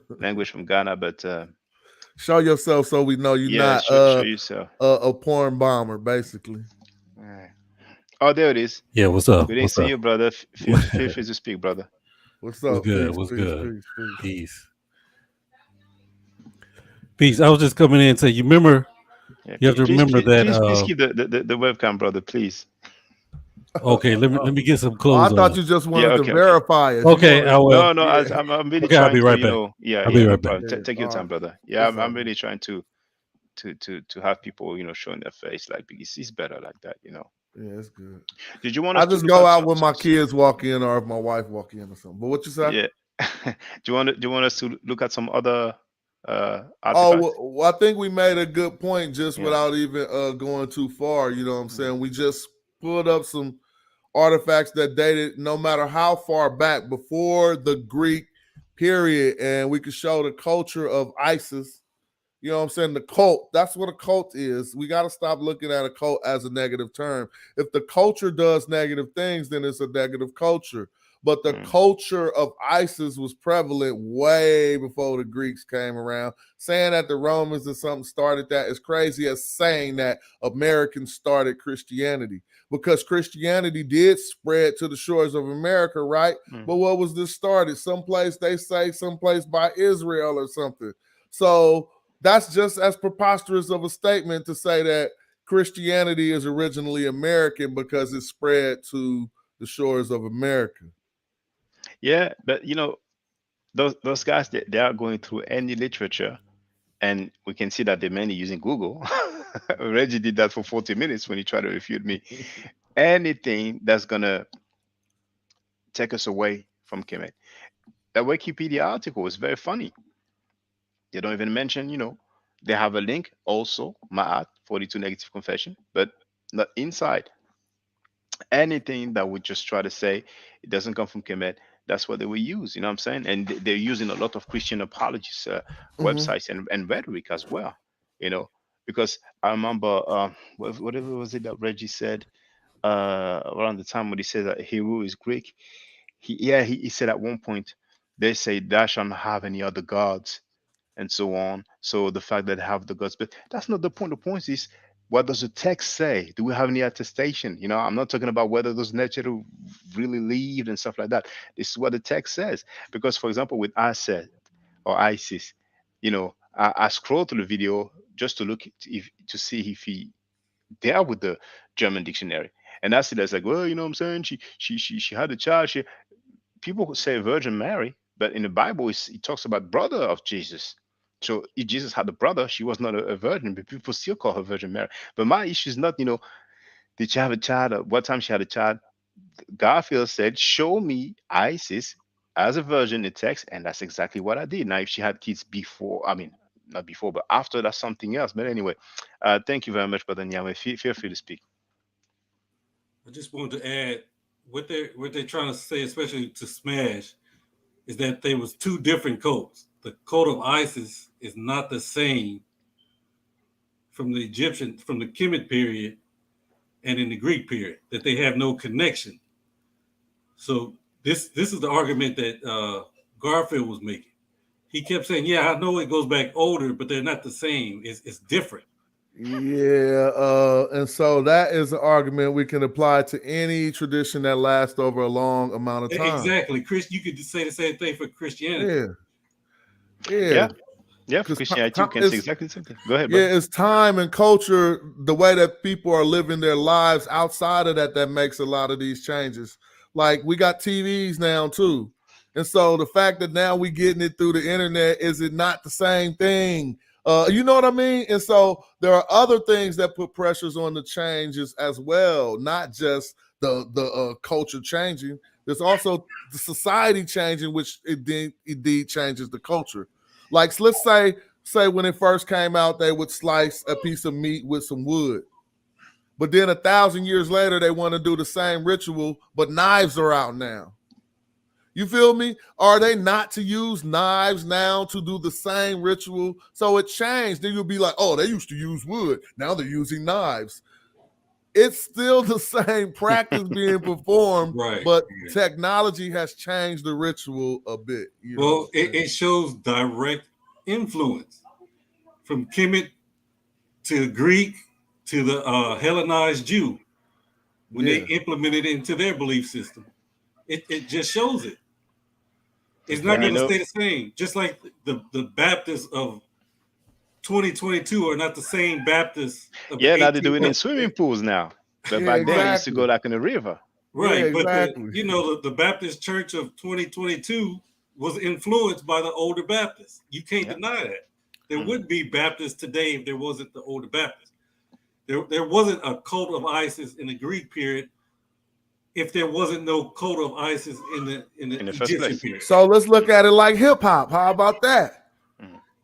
language from Ghana, but show yourself so we know you're not show yourself. A porn bomber, basically. All right. Oh, there it is. Yeah, what's up? Good to see you, brother. Feel free to speak, brother. What's up? What's good? What's good? Peace. Peace. I was just coming in and say, you remember? Yeah, you have to remember that. Please keep the webcam, brother, please. Okay, let me get some clothes. I thought you just wanted to verify it. Okay, I will. No, I'm really trying. I'll be right back. I'll be right back. Take your time, brother. Yeah, I'm really trying to have people, showing their face, like, because it's better like that, Yeah, it's good. Did you want? I just go out when my kids walk in, or if my wife walk in, or something. But what you say? Do you want us to look at some other Oh, artifacts? well, I think we made a good point just Yeah. without even going too far. You know what I'm saying? We just pulled up some artifacts that dated no matter how far back before the Greek period, and we could show the culture of Isis. You know what I'm saying? The cult, that's what a cult is. We got to stop looking at a cult as a negative term. If the culture does negative things, then it's a negative culture. But the culture of ISIS was prevalent way before the Greeks came around. Saying that the Romans or something started that is crazy as saying that Americans started Christianity, because Christianity did spread to the shores of America, right? But what was this started? Someplace, they say, someplace by Israel or something. So that's just as preposterous of a statement to say that Christianity is originally American because it spread to the shores of America. Yeah, but those guys, they are going through any literature, and we can see that they're mainly using Google. Reggie did that for 40 minutes when he tried to refute me. Anything that's gonna take us away from Kemet. That Wikipedia article is very funny. They don't even mention, they have a link also, Maat, 42 negative confession, but not inside. Anything that would just try to say it doesn't come from Kemet, that's what they will use. You know what I'm saying? And they're using a lot of Christian apologists websites and rhetoric as well. Because I remember whatever was it that Reggie said around the time when he said that Hebrew is Greek. He said at one point they say thou shalt not have any other gods and so on. So the fact that they have the gods, but that's not the point. The point is, what does the text say? Do we have any attestation? I'm not talking about whether those naturally really lived and stuff like that. This is what the text says. Because, for example, with Isis or Isis, I scroll through the video just to look to see if he dealt with the German dictionary, and I see that's like, well, you know what I'm saying? She had a child. People who say Virgin Mary, but in the Bible, it talks about brother of Jesus. So if Jesus had a brother, she was not a virgin, but people still call her Virgin Mary. But my issue is not, did she have a child? Or what time she had a child? Garfield said, show me Isis as a virgin in text, and that's exactly what I did. Now, if she had kids before, I mean, not before, but after, that's something else. But anyway, thank you very much, Brother Nyame. Feel free to speak. I just wanted to add what they're trying to say, especially to Smash, is that there was two different codes. The code of Isis is not the same from the Kemet period and in the Greek period, that they have no connection. So this is the argument that Garfield was making. He kept saying, yeah, I know it goes back older, but they're not the same. It's different. Yeah, and so that is an argument we can apply to any tradition that lasts over a long amount of time. Exactly. Chris, you could say the same thing for Christianity. Yeah, for Christianity, you can say exactly the same thing. Go ahead, brother. Yeah, it's time and culture, the way that people are living their lives outside of that makes a lot of these changes. Like, we got TVs now too. And so the fact that now we getting it through the internet, is it not the same thing? You know what I mean? And so there are other things that put pressures on the changes as well, not just the culture changing. There's also the society changing, which indeed changes the culture. Like, let's say when it first came out, they would slice a piece of meat with some wood. But then 1,000 years later, they want to do the same ritual, but knives are out now. You feel me? Are they not to use knives now to do the same ritual? So it changed. Then you'll be like, oh, they used to use wood. Now they're using knives. It's still the same practice being performed, right, but technology has changed the ritual a bit. Well, it shows direct influence from Kemet to Greek to the Hellenized Jew when they implemented it into their belief system. It just shows it. It's not going to stay the same. Just like the Baptists of 2022 are not the same Baptists of now they're doing it in swimming pools now. But back then, they used to go like in a river. Right, but the Baptist Church of 2022 was influenced by the older Baptists. You can't deny that. There wouldn't be Baptists today if there wasn't the older Baptists. There wasn't a cult of Isis in the Greek period if there wasn't no code of Isis in the first Egyptian place. period. So let's look at it like hip hop. How about that?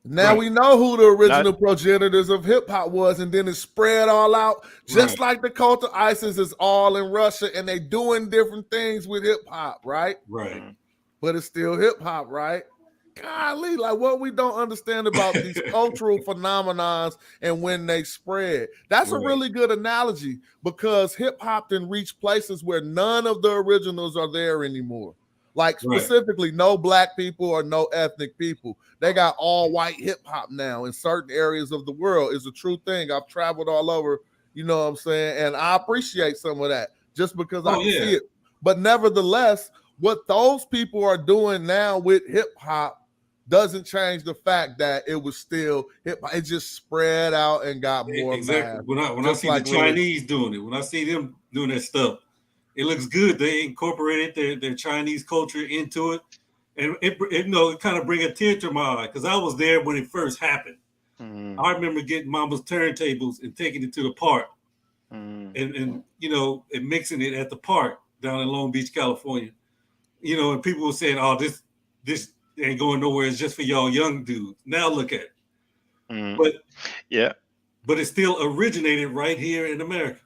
Now Right. we know who the original progenitors of hip hop was, and then it spread all out, just like the cult of Isis is all in Russia, and they doing different things with hip hop, right? Right. But it's still hip hop, right? Golly, like what we don't understand about these cultural phenomenons and when they spread. That's a really good analogy, because hip hop then reach places where none of the originals are there anymore. Like specifically, no black people or no ethnic people. They got all white hip hop now in certain areas of the world. It's a true thing. I've traveled all over, you know what I'm saying? And I appreciate some of that just because I can see it. But nevertheless, what those people are doing now with hip hop doesn't change the fact that it was still hip hop. It just spread out and got more exactly. mass. When I see the Chinese doing it, when I see them doing that stuff, it looks good. They incorporated their Chinese culture into it, and it you know, it kind of bring a tear to my eye because I was there when it first happened. I remember getting Mama's turntables and taking it to the park, and you know, and mixing it at the park down in Long Beach, California. You know, and people were saying, "Oh, this ain't going nowhere. It's just for y'all young dudes." Now look at it. But but it still originated right here in America.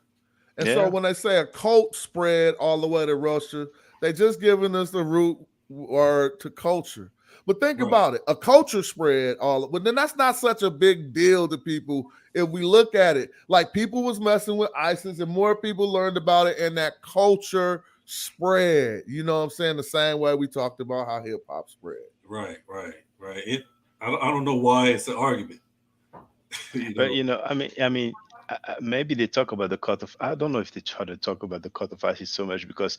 And so when they say a cult spread all the way to Russia, they just giving us the root word to culture. But think about it, a culture spread but then that's not such a big deal to people if we look at it. Like people was messing with ISIS and more people learned about it and that culture spread. You know what I'm saying? The same way we talked about how hip hop spread. Right. I don't know why it's an argument. But you know, I mean, maybe they talk about the cut of. I don't know if they try to talk about the cut of Isis so much because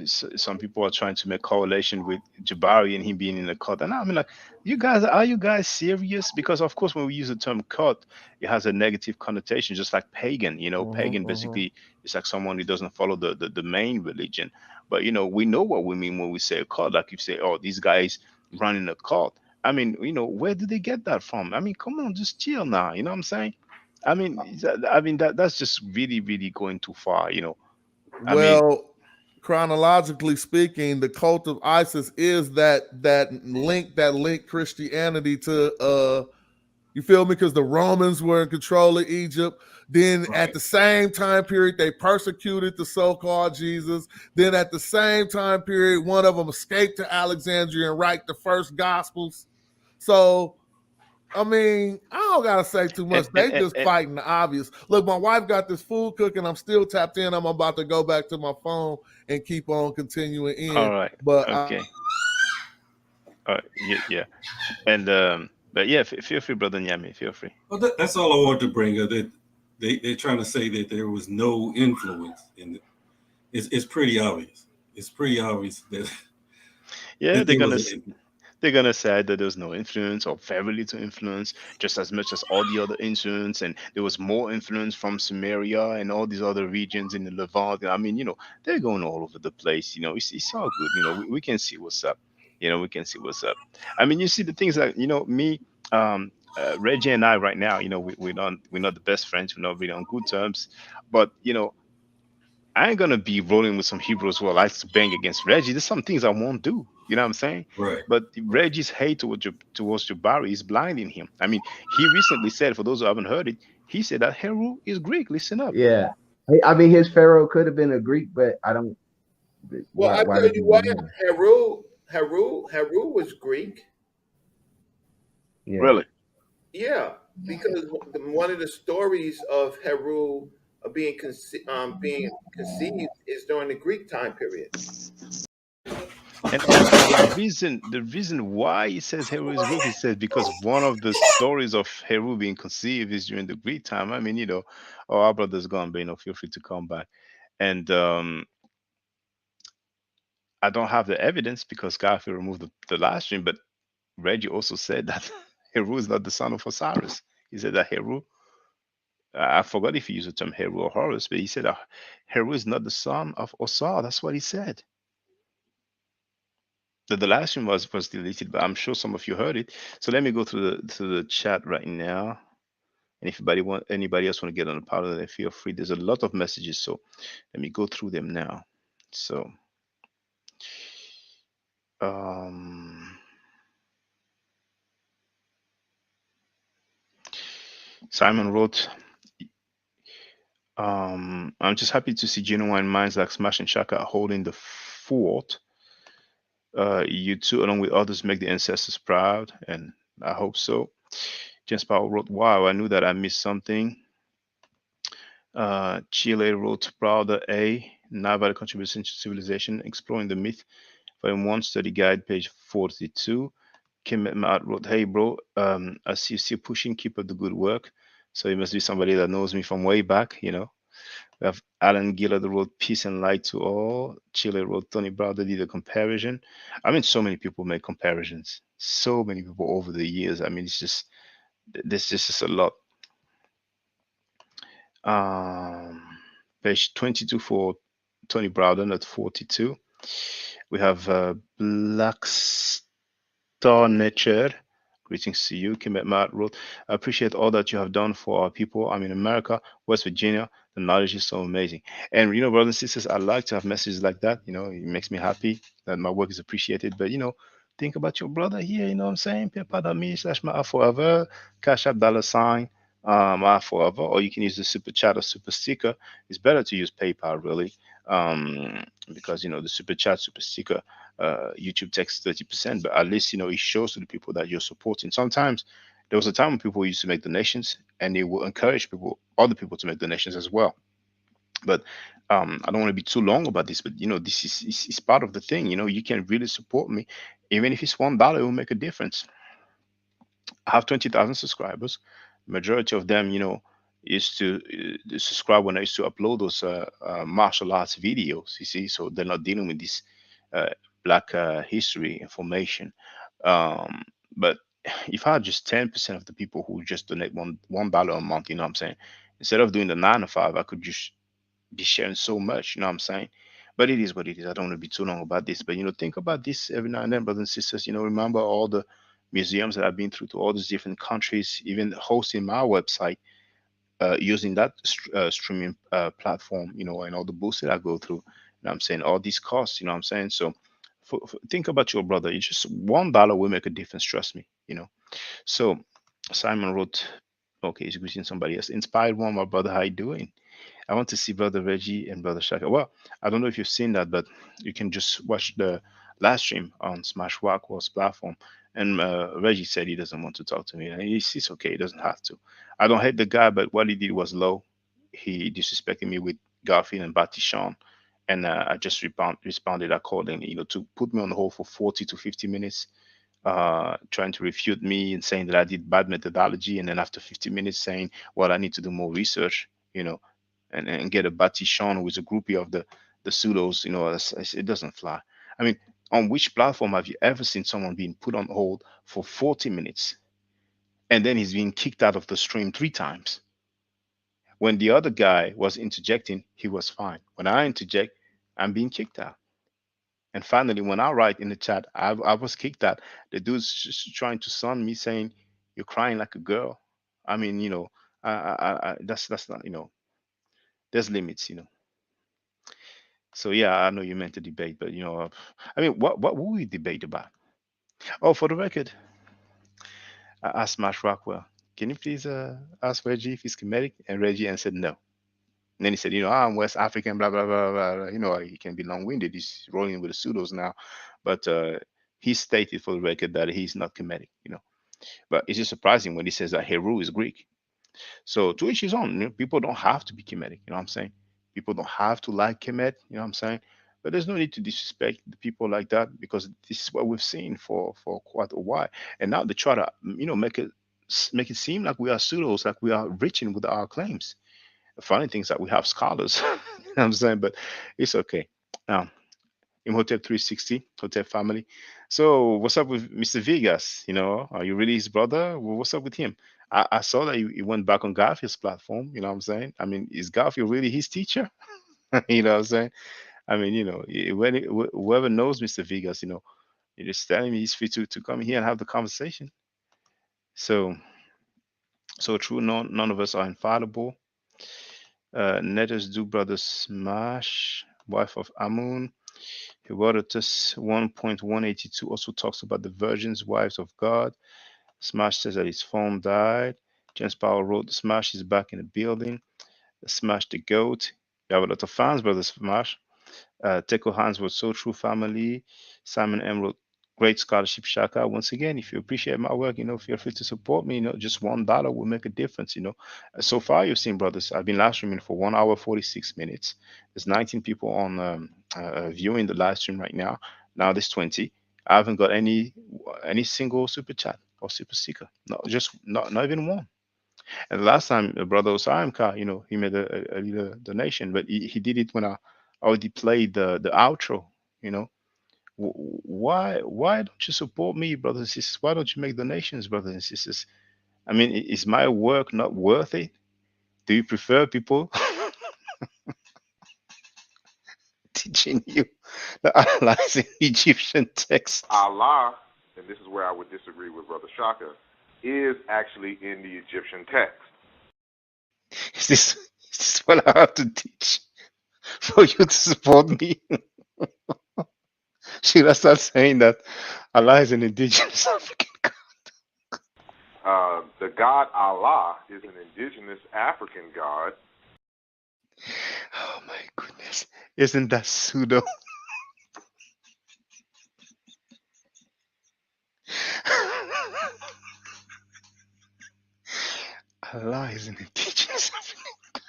some people are trying to make correlation with Jabari and him being in the cut. And I mean, like, are you guys serious? Because of course, when we use the term cut, it has a negative connotation, just like pagan. You know, pagan basically is like someone who doesn't follow the main religion. But you know, we know what we mean when we say a cult. Like you say, oh, these guys running a cult. I mean, you know, where did they get that from? I mean, come on, just chill now. You know what I'm saying? I mean, that's just really, really going too far. You know. Chronologically speaking, the cult of ISIS is that link Christianity to you feel me? Because the Romans were in control of Egypt. Then at the same time period, they persecuted the so-called Jesus. Then at the same time period, one of them escaped to Alexandria and write the first Gospels. So, I mean, I don't gotta say too much. They just fighting the obvious. Look, my wife got this food cooking. I'm still tapped in. I'm about to go back to my phone and keep on continuing in. All right. But okay. Yeah. And but yeah, feel free, brother Nyami. Feel free. Well, that's all I want to bring up. That they're trying to say that there was no influence in it. It's pretty obvious. It's pretty obvious that. Yeah, they're gonna say that there's no influence or very little influence, just as much as all the other influence, and there was more influence from Samaria and all these other regions in the Levant. I mean, you know, they're going all over the place. You know, it's all good. You know, we can see what's up. You know, we can see what's up. I mean, you see the things like, you know, me, Reggie and I right now, you know, we're not the best friends. We're not really on good terms, but you know, I ain't gonna be rolling with some Hebrews who likes to bang against Reggie. There's some things I won't do. You know what I'm saying? Right. But Reggie's hate towards Jabari is blinding him. I mean, he recently said, for those who haven't heard it, he said that Heru is Greek. Listen up. Yeah. I mean, his pharaoh could have been a Greek, but I don't. Well, I tell you what, Heru was Greek. Yeah. Really? Yeah, because one of the stories of Heru being conceived is during the Greek time period. And the reason why he says Heru is Greek, he says because one of the stories of Heru being conceived is during the Greek time. I mean, you know, our brother's gone, but you know, feel free to come back. And I don't have the evidence because Garfield removed the live stream, but Reggie also said that Heru is not the son of Osiris. He said that Heru, I forgot if he used the term Heru or Horus, but he said that Heru is not the son of Osar. That's what he said. The last one was deleted, but I'm sure some of you heard it. So let me go to the chat right now. And if anybody else want to get on the panel, then feel free. There's a lot of messages, so let me go through them now. So, um, Simon wrote, I'm just happy to see genuine minds like Smash and Shaka holding the fort. You two, along with others, make the ancestors proud, and I hope so. James Powell wrote, wow, I knew that I missed something. Chile wrote, Prouder A, Naval Contribution to Civilization, Exploring the Myth, Volume 1, Study Guide, page 42. Kim Maat wrote, hey, bro, I see you still pushing, keep up the good work. So it must be somebody that knows me from way back, you know. We have Alan Gillard wrote, peace and light to all. Chile wrote, Tony Browder did a comparison. I mean, so many people make comparisons. So many people over the years. I mean, it's just, this is a lot. Um, Page 22 for Tony Browder at 42. We have Black Star Nature. Greetings to you. Kimet Matt wrote, I appreciate all that you have done for our people. I'm in America, West Virginia. The knowledge is so amazing. And, you know, brothers and sisters, I like to have messages like that. You know, it makes me happy that my work is appreciated. But, you know, think about your brother here. You know what I'm saying? PayPal.me/Maat Forever, Cash App $sign, Maat Forever. Or you can use the super chat or super sticker. It's better to use PayPal, really, because, you know, the super chat, super sticker, YouTube takes 30%, but at least, you know, it shows to the people that you're supporting. Sometimes there was a time when people used to make donations and they will encourage people, other people to make donations as well. But I don't want to be too long about this, but you know, this is part of the thing. You know, you can really support me, even if it's $1, it will make a difference. I have 20,000 subscribers. Majority of them, you know, used to subscribe when I used to upload those martial arts videos. You see, so they're not dealing with this uh, Black history information. Um, but if I had just 10% of the people who just donate $1 a month, you know what I'm saying? Instead of doing the 9 to 5, I could just be sharing so much, you know what I'm saying? But it is what it is. I don't want to be too long about this. But you know, think about this every now and then, brothers and sisters. You know, remember all the museums that I've been through to all these different countries, even hosting my website, using that streaming platform, you know, and all the books that I go through. You know what I'm saying? All these costs, you know what I'm saying? So think about your brother. It's just $1 will make a difference, trust me, you know. So Simon wrote, okay, he's greeting somebody else. Inspired one, my brother, how you doing? I want to see Brother Reggie and Brother Shaka. Well, I don't know if you've seen that, but you can just watch the live stream on Smash Rockwell's platform. And Reggie said he doesn't want to talk to me. And he's okay. He doesn't have to. I don't hate the guy, but what he did was low. He disrespected me with Garfield and Batishon. And I just responded accordingly, you know, to put me on hold for 40 to 50 minutes, trying to refute me and saying that I did bad methodology. And then after 50 minutes saying, well, I need to do more research, you know, and get a Batishon who is a groupie of the pseudos, you know, it doesn't fly. I mean, on which platform have you ever seen someone being put on hold for 40 minutes and then he's being kicked out of the stream 3 times? When the other guy was interjecting, he was fine. When I interject, I'm being kicked out. And finally, when I write in the chat, I was kicked out. The dude's just trying to son me saying, "You're crying like a girl." I mean, you know, that's not, you know, there's limits, you know. So yeah, I know you meant to debate, but you know, I mean, what will we debate about? Oh, for the record, I asked Matt Rockwell, can you please ask Reggie if he's Kemetic? And Reggie answered no. And then he said, you know, I'm West African, blah blah blah blah. Blah. You know, he can be long-winded. He's rolling with the pseudos now, but he stated for the record that he's not Kemetic. You know, but it's just surprising when he says that Heru is Greek. So to each his own. You know, people don't have to be Kemetic. You know what I'm saying? People don't have to like Kemet. You know what I'm saying? But there's no need to disrespect the people like that because this is what we've seen for quite a while. And now they try to, you know, make it seem like we are pseudos, like we are reaching with our claims. The funny thing is that we have scholars. You know what I'm saying? But it's okay. Now, Imhotep 360, Hotep family. So, what's up with Mr. Vegas? You know, are you really his brother? What's up with him? I saw that he went back on Garfield's platform. You know what I'm saying? I mean, is Garfield really his teacher? You know what I'm saying? I mean, you know, whoever knows Mr. Vegas, you know, you're just telling me he's free to come here and have the conversation. So, So true, none of us are infallible. Netters do brother Smash, wife of Amun. Herodotus 1.182 also talks about the virgins, wives of God. Smash says that his phone died. James Powell wrote, Smash is back in the building. Smash the goat. You have a lot of fans, brother Smash. Teko Hans wrote So True Family. Simon M wrote Great Scholarship Shaka. Once again, if you appreciate my work, feel free to support me. Just $1 will make a difference. So far you've seen, brothers, I've been live streaming for 1 hour 46 minutes. There's 19 people on viewing the live stream right now. Now there's 20. I haven't got any single super chat or super sticker. Not even one. And the last time, brother Osaimka, he made a little donation, but he did it when I already played the outro. You know, why don't you support me, brothers and sisters? Why don't you make donations, brothers and sisters? I mean, is my work not worth it? Do you prefer people teaching you the analyzing Egyptian text? Allah, and this is where I would disagree with Brother Shaka, is actually in the Egyptian text. Is this what I have to teach for you to support me? Should I start saying that Allah is an indigenous African god? The god Allah is an indigenous African god. Oh my goodness. Isn't that pseudo? Allah is an indigenous African god.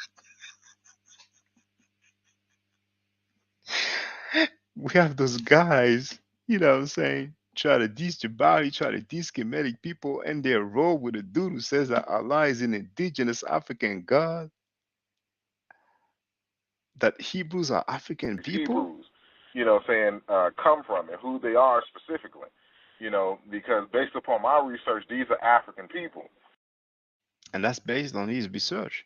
We have those guys, you know what I'm saying, try to teach the body, try to teach Kemetic people, and they're rolled with a dude who says that Allah is an indigenous African god, that Hebrews are African people. Hebrews, come from and who they are specifically, because based upon my research, these are African people. And that's based on his research.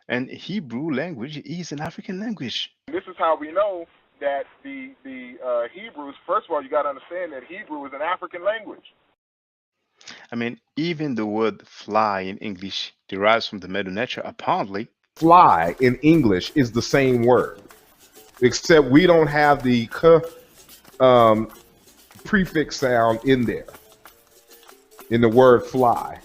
And Hebrew language is an African language. This is how we know that the Hebrews, first of all, you got to understand that Hebrew is an African language. I mean, even the word fly in English derives from the Middle Nature, apparently. Fly in English is the same word, except we don't have the prefix sound in there, in the word fly.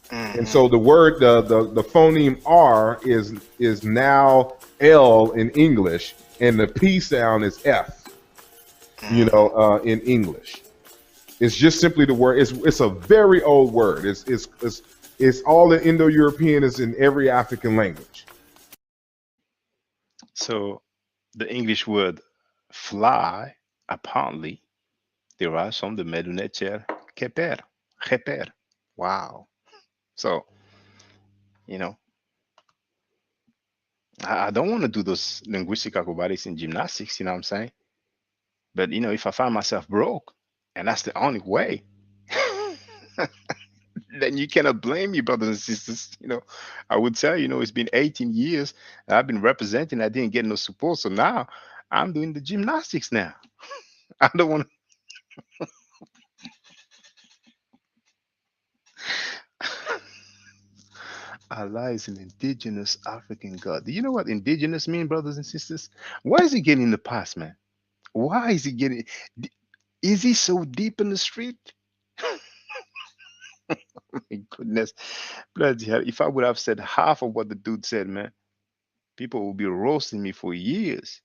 Mm-hmm. And so the word, the phoneme R is now L in English, and the P sound is F, in English. It's just simply the word. It's a very old word. It's all in Indo-European. Is in every African language. So the English word fly apparently derives from the Middle Nature keper. Wow. So, I don't want to do those linguistic acrobatics in gymnastics, you know what I'm saying? But, if I find myself broke, and that's the only way, then you cannot blame me, brothers and sisters. I would tell you, it's been 18 years and I've been representing. I didn't get no support. So now I'm doing the gymnastics now. I don't want to. Allah is an indigenous African god. Do you know what indigenous mean, brothers and sisters? Why is he getting in the past, man? Why is he getting? Is he so deep in the street? Oh my goodness. Bloody hell. If I would have said half of what the dude said, man, people will be roasting me for years.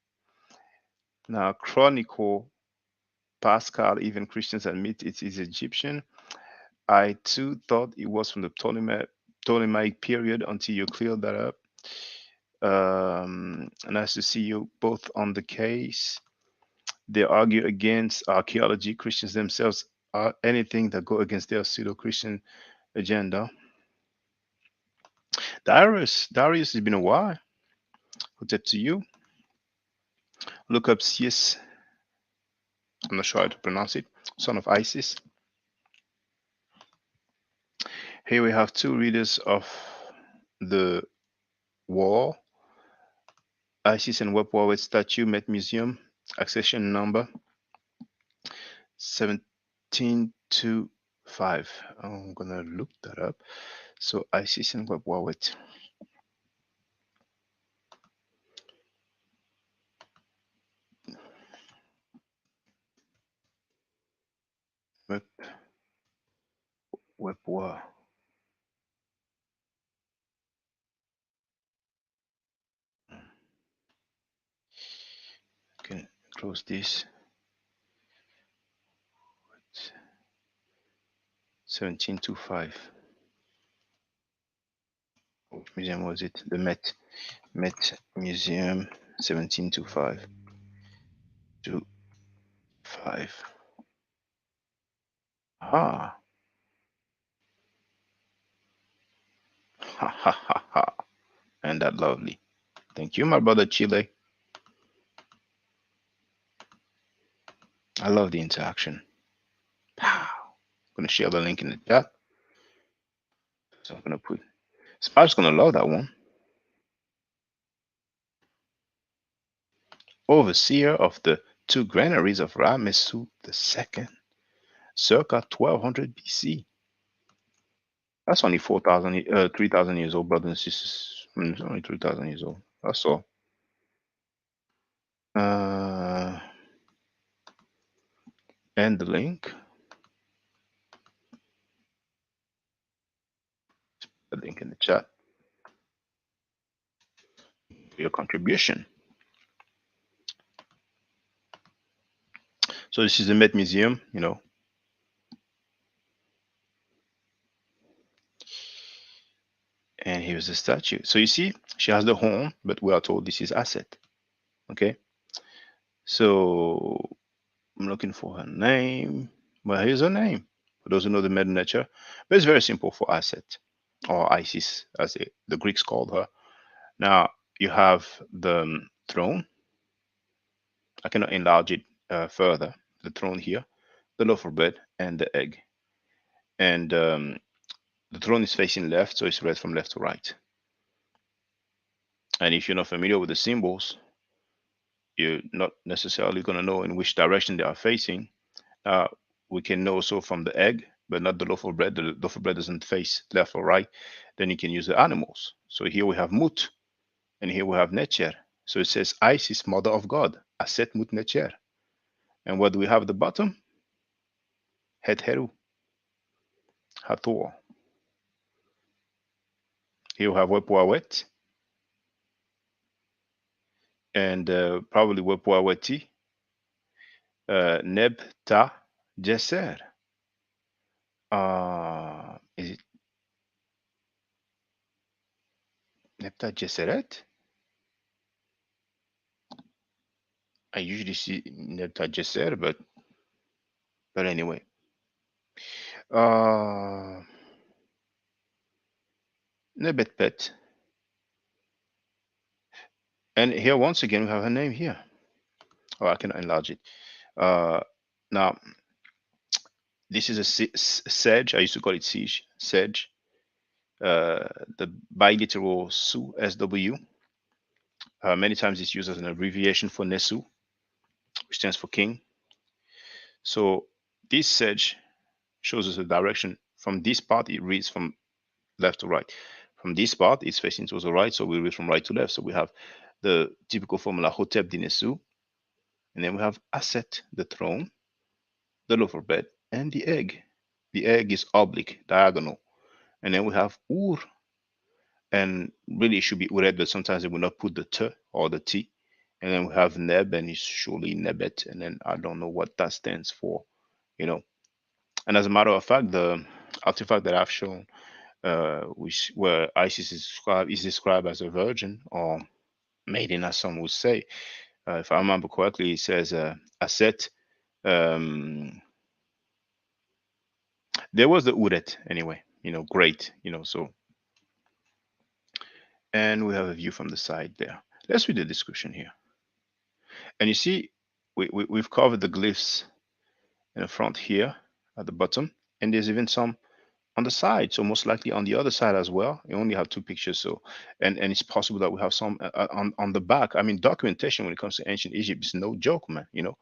Now, Chronicle, Pascal, even Christians admit it is Egyptian. I too thought it was from the Ptolemaic period until you cleared that up. Nice to see you both on the case. They argue against archaeology. Christians themselves are anything that go against their pseudo-Christian agenda. Darius, it's been a while. What's up to you? Look up CS. I'm not sure how to pronounce it. Son of Isis. Here we have two readers of the wall. Isis and Web Warwick statue, Met Museum, accession number 1725. I'm gonna look that up. So Isis and Web Wallet. Web War. Can close this. 1725. Which museum was it? The Met Museum, 1725. 25. Ah. Ha ha ha ha. And that lovely. Thank you, my brother Chile. I love the interaction. Pow. I'm gonna share the link in the chat. So I'm gonna put Spark's gonna love that one. Overseer of the two granaries of Ramesu II, circa 1200 BC. That's only 3,000 years old, brothers and sisters. It's only 3,000 years old. That's all. And the link. The link in the chat. For your contribution. So this is the Met Museum, you know. And here's the statue. So you see, she has the horn, but we are told this is asset. Okay. So I'm looking for her name. Well, here's her name. For those who know the Medu Neter, but it's very simple for asset, or Isis, as the Greeks called her. Now you have the throne. I cannot enlarge it further. The throne here, the loaf of bread, and the egg. And the throne is facing left, so it's read from left to right. And if you're not familiar with the symbols, you're not necessarily going to know in which direction they are facing. We can know so from the egg, but not the loaf of bread. The loaf of bread doesn't face left or right. Then you can use the animals. So here we have Mut, and here we have Necher. So it says Isis, mother of God, Aset Mut Necher. And what do we have at the bottom? Het Heru, Hathor. Here we have Wepuawet, and probably Wepuaweti, Neb Ta Jesser. Is it Nepta Jesseret? I usually see Nepta Jesser, but anyway. Nebet Pet. And here once again we have her name here. Oh, I can enlarge it. Now this is a sedge. I used to call it siege, sedge. The biliteral Su, SW. Many times it's used as an abbreviation for Nesu, which stands for king. So this sedge shows us the direction. From this part, it reads from left to right. From this part, it's facing towards the right, so we read from right to left. So we have the typical formula Hotep Dinesu, and then we have Aset, the throne, the loaf of bread, and the egg. The egg is oblique, diagonal. And then we have Ur, and really it should be Ured, but sometimes they will not put the T or the T. And then we have Neb, and it's surely Nebet, and then I don't know what that stands for, you know. And as a matter of fact, the artifact that I've shown, where Isis is described as a virgin or maiden, as some would say, if I remember correctly, it says Aset. There was the Uret anyway, you know, great, you know, so. And we have a view from the side there. Let's read the description here. And you see, we've covered the glyphs in the front here at the bottom, and there's even some on the side, so most likely on the other side as well. You only have two pictures, so and it's possible that we have some on the back. I mean, documentation when it comes to ancient Egypt is no joke, man. You know,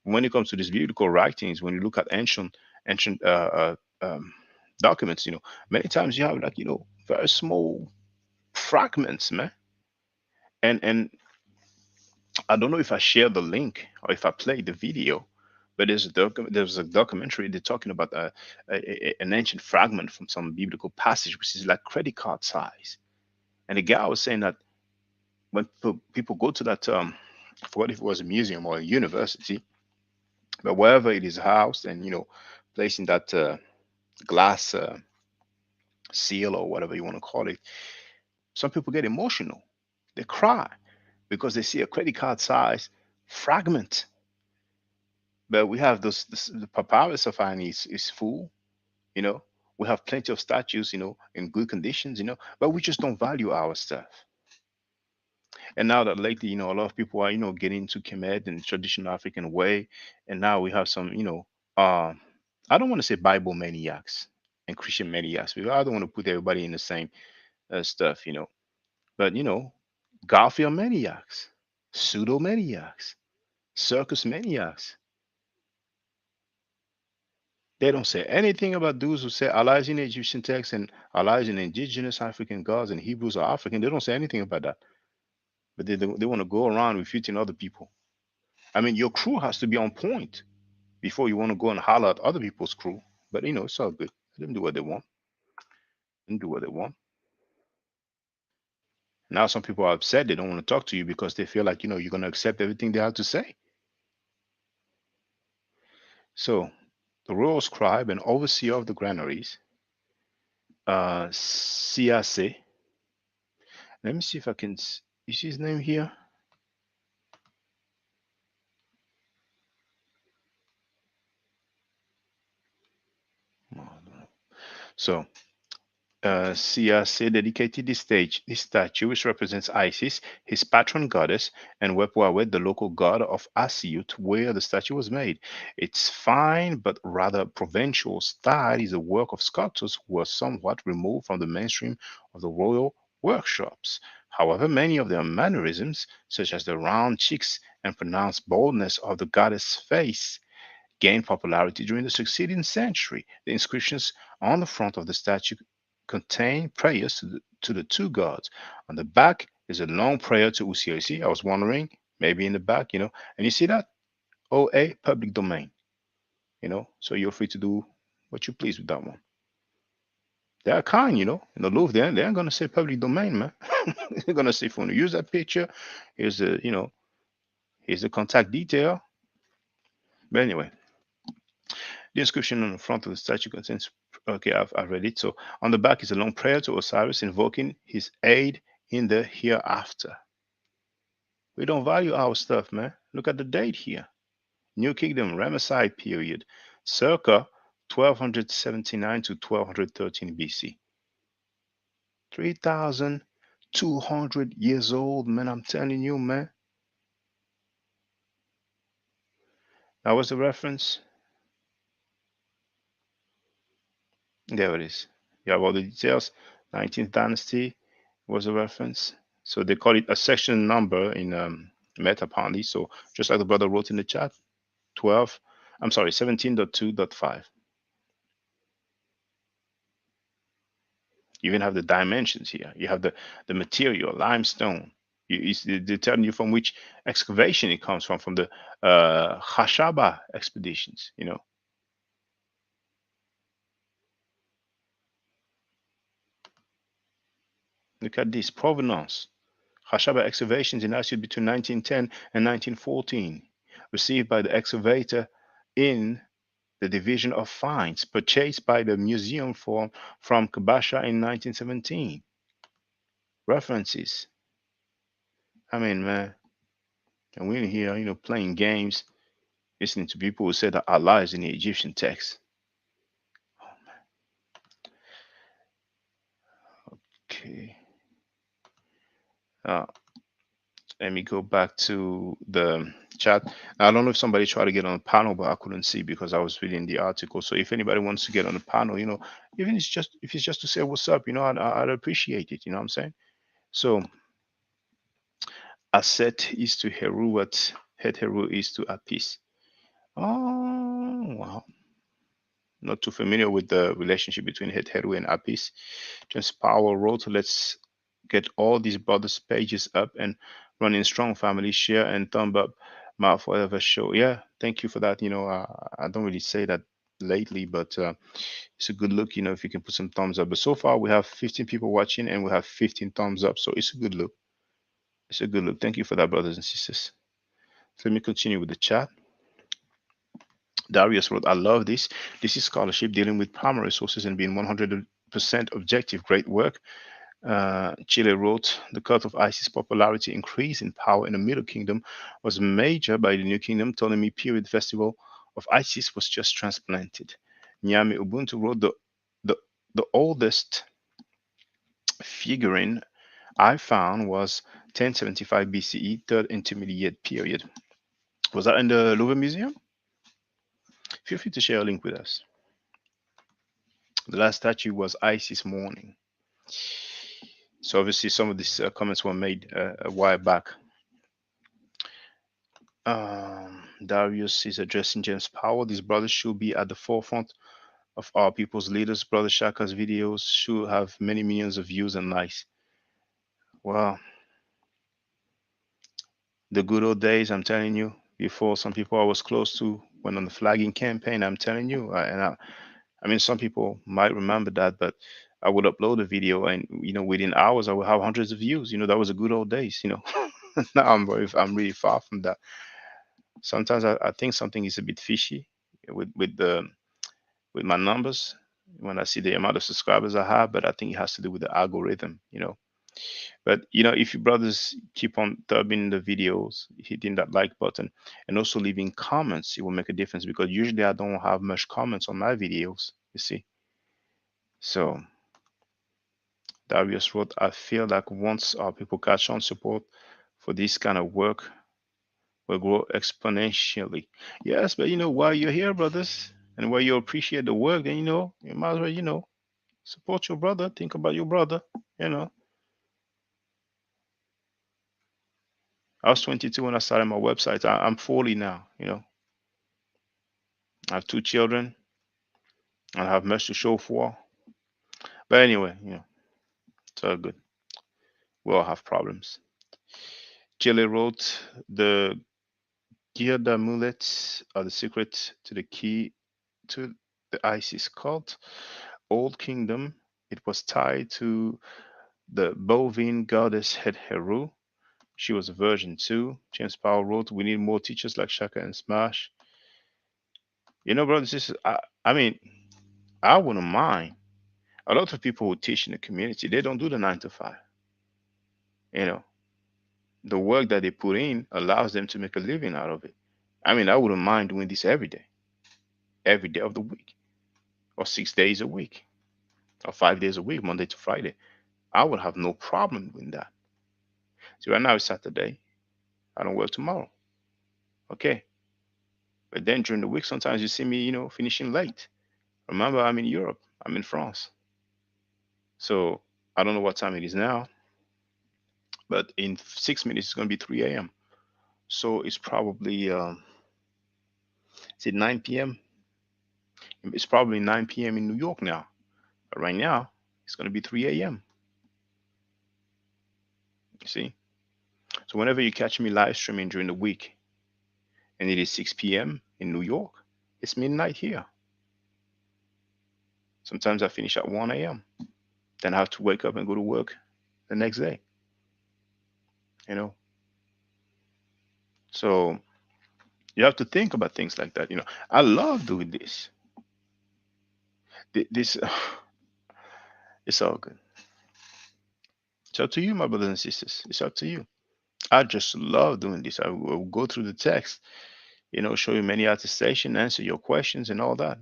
when it comes to these biblical writings, when you look at ancient documents, many times you have like, very small fragments, man. And I don't know if I share the link or if I play the video, but there's a documentary. They're talking about an ancient fragment from some biblical passage, which is like credit card size. And the guy was saying that when people go to that, I forgot if it was a museum or a university, but wherever it is housed, and placing that glass seal or whatever you want to call it, some people get emotional. They cry because they see a credit card size fragment. But we have the papyrus of Inis is full, you know. We have plenty of statues, in good conditions, but we just don't value our stuff. And now that lately, a lot of people are, getting into Kemet and traditional African way, and now we have some, uh, I don't want to say Bible maniacs and Christian maniacs, because I don't want to put everybody in the same stuff, but Garfield maniacs, pseudo maniacs, circus maniacs. They don't say anything about those who say Allah is in Egyptian text and Allah is in indigenous African gods and Hebrews are African. They don't say anything about that. But they want to go around refuting other people. I mean, your crew has to be on point before you want to go and holler at other people's crew. But it's all good. Let them do what they want. Let them do what they want. Now some people are upset. They don't want to talk to you because they feel like, you're going to accept everything they have to say. So the royal scribe and overseer of the granaries, CRC. Let me see if I can. You see his name here? So, CRC dedicated this statue, which represents Isis, his patron goddess, and Wepwawet, the local god of Asiut, where the statue was made. Its fine but rather provincial style is a work of sculptors who are somewhat removed from the mainstream of the royal workshops. However, many of their mannerisms, such as the round cheeks and pronounced boldness of the goddess' face, gained popularity during the succeeding century. The inscriptions on the front of the statue contain prayers to the two gods. On the back is a long prayer to Usiasi. I was wondering, maybe in the back, and you see that? OA, public domain, so you're free to do what you please with that one. They are kind, in the Louvre, they aren't going to say public domain, man. They're going to say, if you want to use that picture, here's here's the contact detail. But anyway, the inscription on the front of the statue contains, okay, I've read it. So on the back is a long prayer to Osiris invoking his aid in the hereafter. We don't value our stuff, man. Look at the date here. New Kingdom, Ramesside period, circa 1279 to 1213 BC. 3,200 years old, man. I'm telling you, man. That was the reference. There it is. You have all the details. 19th dynasty was a reference. So they call it a section number in Maat apparently. So just like the brother wrote in the chat, 17.2.5. You even have the dimensions here. You have the material, limestone. They're telling you from which excavation it comes from the Khashaba expeditions, Look at this provenance. Khashaba excavations in Asyut between 1910 and 1914, received by the excavator in the division of finds, purchased by the museum from Kabasha in 1917. References. I mean, man, and we're in here, playing games, listening to people who say that Allah is in the Egyptian text. Oh, man. Okay. Let me go back to the chat. I don't know if somebody tried to get on the panel, but I couldn't see because I was reading the article. So if anybody wants to get on the panel, even if it's just to say what's up, I'd appreciate it. You know what I'm saying? So Aset is to Heru what Het Heru is to Apis. Oh wow. not too familiar with the relationship between Hathor and Apis. James Powell wrote, let's get all these brothers' pages up and running strong. Family, share and thumb up. Maat forever show. Yeah, thank you for that. I don't really say that lately, but it's a good look, if you can put some thumbs up. But so far, we have 15 people watching and we have 15 thumbs up. So it's a good look. It's a good look. Thank you for that, brothers and sisters. So let me continue with the chat. Darius wrote, I love this. This is scholarship dealing with primary sources and being 100% objective. Great work. Chile wrote, the cult of Isis popularity increase in power in the Middle Kingdom was major by the New Kingdom. Ptolemy period festival of Isis was just transplanted. Nyame Ubuntu wrote, the, the oldest figurine I found was 1075 BCE, third intermediate period. Was that in the Louvre Museum? Feel free to share a link with us. The last statue was Isis mourning. So obviously some of these comments were made a while back. Darius is addressing James Powell. These brothers should be at the forefront of our people's leaders. Brother Shaka's videos should have many millions of views and likes. Well, the good old days, I'm telling you, before some people I was close to went on the flagging campaign, I'm telling you, I mean, some people might remember that, but I would upload a video and, within hours I would have hundreds of views. That was the good old days, Now I'm really far from that. Sometimes I think something is a bit fishy with my numbers when I see the amount of subscribers I have, but I think it has to do with the algorithm. But if you brothers keep on thumbing the videos, hitting that like button, and also leaving comments, it will make a difference, because usually I don't have much comments on my videos, you see. So Darius wrote, I feel like once our people catch on, support for this kind of work will grow exponentially. Yes, but while you're here, brothers, and while you appreciate the work, then you might as well, support your brother, think about your brother, I was 22 when I started my website. I'm 40 now, I have 2 children. I have much to show for. But anyway, it's all good. We all have problems. Chile wrote, the geared amulets are the secret to the key to the Isis cult. Old Kingdom, it was tied to the bovine goddess Heru. She was a virgin too. James Powell wrote, we need more teachers like Shaka and Smash. Brothers, I mean, I wouldn't mind. A lot of people who teach in the community, they don't do the 9 to 5. The work that they put in allows them to make a living out of it. I mean, I wouldn't mind doing this every day of the week, or 6 days a week, or 5 days a week, Monday to Friday. I would have no problem with that. See, right now it's Saturday. I don't work tomorrow. Okay. But then during the week, sometimes you see me, finishing late. Remember, I'm in Europe. I'm in France. So I don't know what time it is now, but in 6 minutes, it's going to be 3 a.m. So it's probably, is it 9 p.m.? It's probably 9 p.m. in New York now. But right now, it's going to be 3 a.m. You see? So whenever you catch me live streaming during the week and it is 6 p.m. in New York, it's midnight here. Sometimes I finish at 1 a.m. Then I have to wake up and go to work the next day. So you have to think about things like that. I love doing this. This it's all good. It's up to you, my brothers and sisters. It's up to you. I just love doing this. I will go through the text, show you many attestation, answer your questions and all that,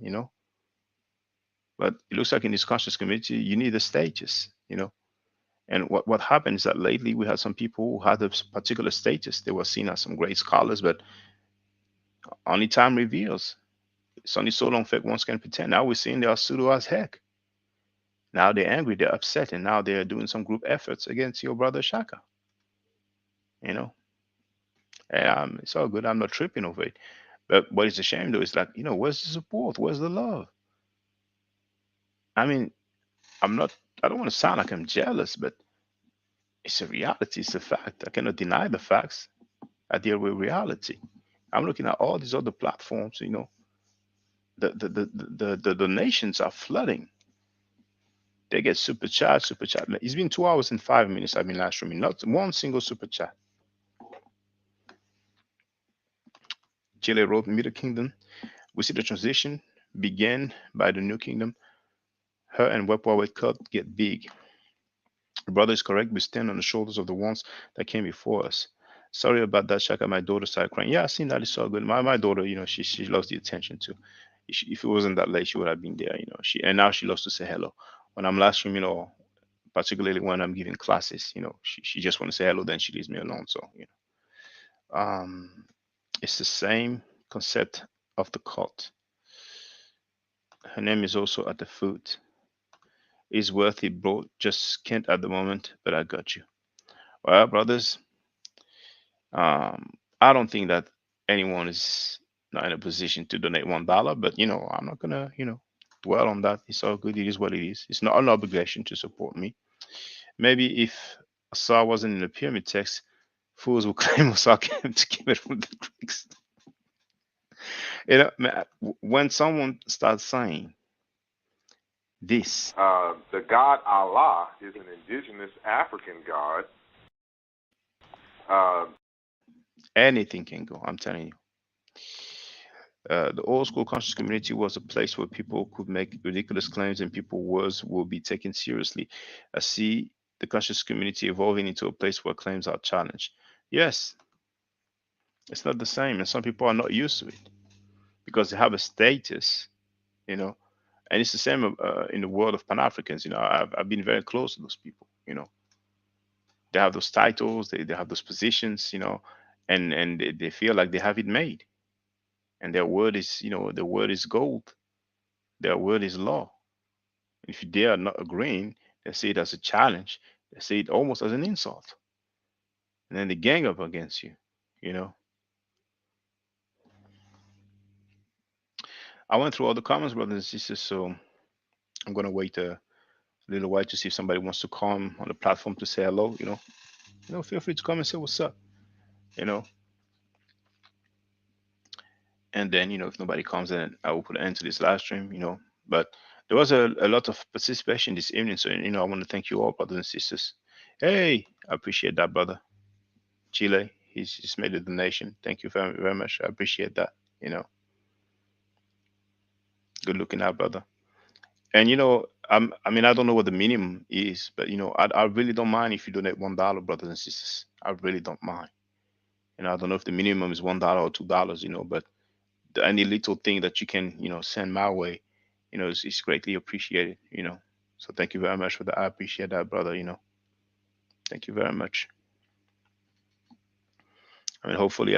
But it looks like in this conscious community, you need the stages, And what happened is that lately we had some people who had a particular status. They were seen as some great scholars, but only time reveals. It's only so long fake ones can pretend. Now we're seeing they are pseudo as heck. Now they're angry, they're upset, and now they're doing some group efforts against your brother Shaka. And it's all good. I'm not tripping over it. But what is a shame though is like, where's the support? Where's the love? I mean, I don't want to sound like I'm jealous, but it's a reality. It's a fact. I cannot deny the facts. I deal with reality. I'm looking at all these other platforms. The donations are flooding. They get super chat, super chat. It's been 2 hours and 5 minutes I've been live streaming. Not one single super chat. Chile wrote Middle Kingdom. We see the transition began by the New Kingdom. Her and Webwawet cut get big. The brother is correct. We stand on the shoulders of the ones that came before us. Sorry about that, Shaka. My daughter started crying. Yeah, I seen that. It's so good. My daughter, she loves the attention too. If it wasn't that late, she would have been there. And now she loves to say hello. When I'm live streaming, or particularly when I'm giving classes, she just want to say hello. Then she leaves me alone. So it's the same concept of the cult. Her name is also at the foot. It's worth it, bro. Just can't at the moment, but I got you. Well, brothers, I don't think that anyone is not in a position to donate $1, but I'm not gonna, dwell on that. It's all good. It is what it is. It's not an obligation to support me. Maybe if Asar wasn't in the pyramid text, fools would claim Asar came to give it from the Greeks. When someone starts saying this, the god Allah is an indigenous African god. anything can go. I'm telling you. The old school conscious community was a place where people could make ridiculous claims and people's words will be taken seriously. I see the conscious community evolving into a place where claims are challenged. Yes, it's not the same, and some people are not used to it because they have a status, and it's the same in the world of Pan Africans. I've been very close to those people. They have those titles, they have those positions, and they feel like they have it made. And their word is, the word is gold. Their word is law. If they are not agreeing, they see it as a challenge. They see it almost as an insult. And then they gang up against you, you know. I went through all the comments, brothers and sisters, so I'm gonna wait a little while to see if somebody wants to come on the platform to say hello, feel free to come and say what's up, you know. And then, if nobody comes in, I will put an end to this live stream, But there was a lot of participation this evening, so I want to thank you all, brothers and sisters. Hey, I appreciate that, brother. Chile, he's just made a donation. Thank you very, very much. I appreciate that. Good looking out, brother. And I mean, I don't know what the minimum is, but I really don't mind if you donate $1, brothers and sisters. I really don't mind. I don't know if the minimum is $1 or $2, but any little thing that you can, send my way, is greatly appreciated. So thank you very much for that. I appreciate that, brother. Thank you very much. I mean, hopefully,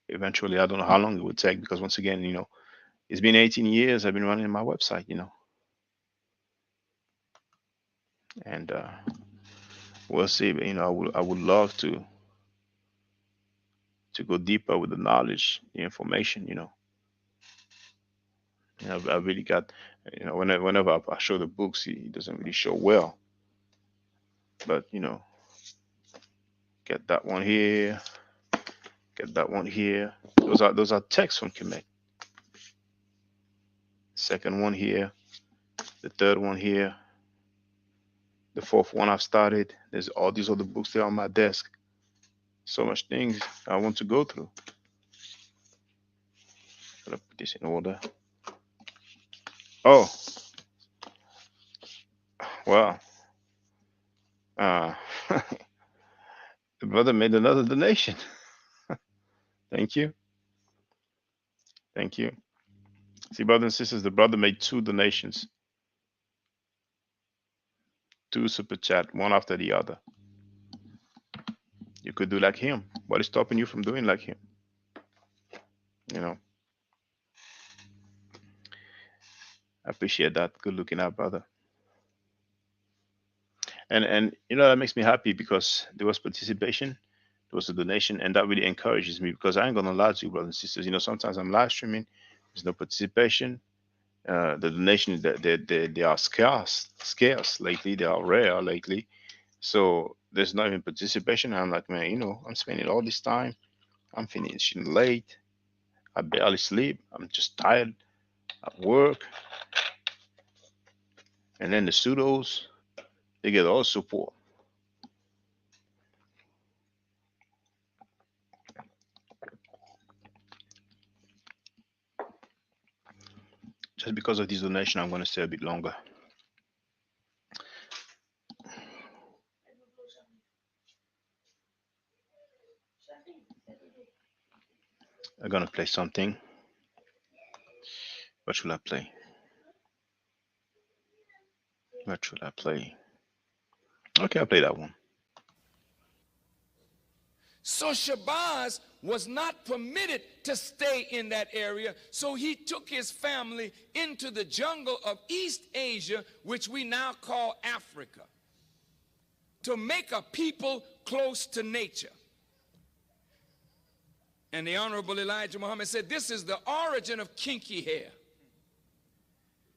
eventually, I don't know how long it would take because once again, it's been 18 years I've been running my website, and we'll see. But I would love to go deeper with the knowledge, the information. I really got, whenever I show the books, he doesn't really show well. But get that one here, get that one here. Those are texts from Kemet. Second one here, the third one here, the fourth one I've started. There's all these other books there on my desk. So much things I want to go through. Gotta put this in order. Oh, well, the brother made another donation. Thank you. Thank you. See, brothers and sisters, the brother made 2 donations. 2 super chat, one after the other. You could do like him. What is stopping you from doing like him? I appreciate that. Good looking out, brother. And that makes me happy because there was participation, there was a donation, and that really encourages me because I ain't gonna lie to you, brothers and sisters. Sometimes I'm live streaming, there's no participation, The donations that they are scarce lately. They are rare lately. So there's not even participation. I'm like, man, I'm spending all this time. I'm finishing late. I barely sleep. I'm just tired at work. And then the pseudos, they get all support. Just because of this donation, I'm going to stay a bit longer. I'm going to play something. What should I play? What should I play? Okay, I'll play that one. So Shabazz was not permitted to stay in that area, so he took his family into the jungle of East Asia, which we now call Africa, to make a people close to nature. And the Honorable Elijah Muhammad said, this is the origin of kinky hair,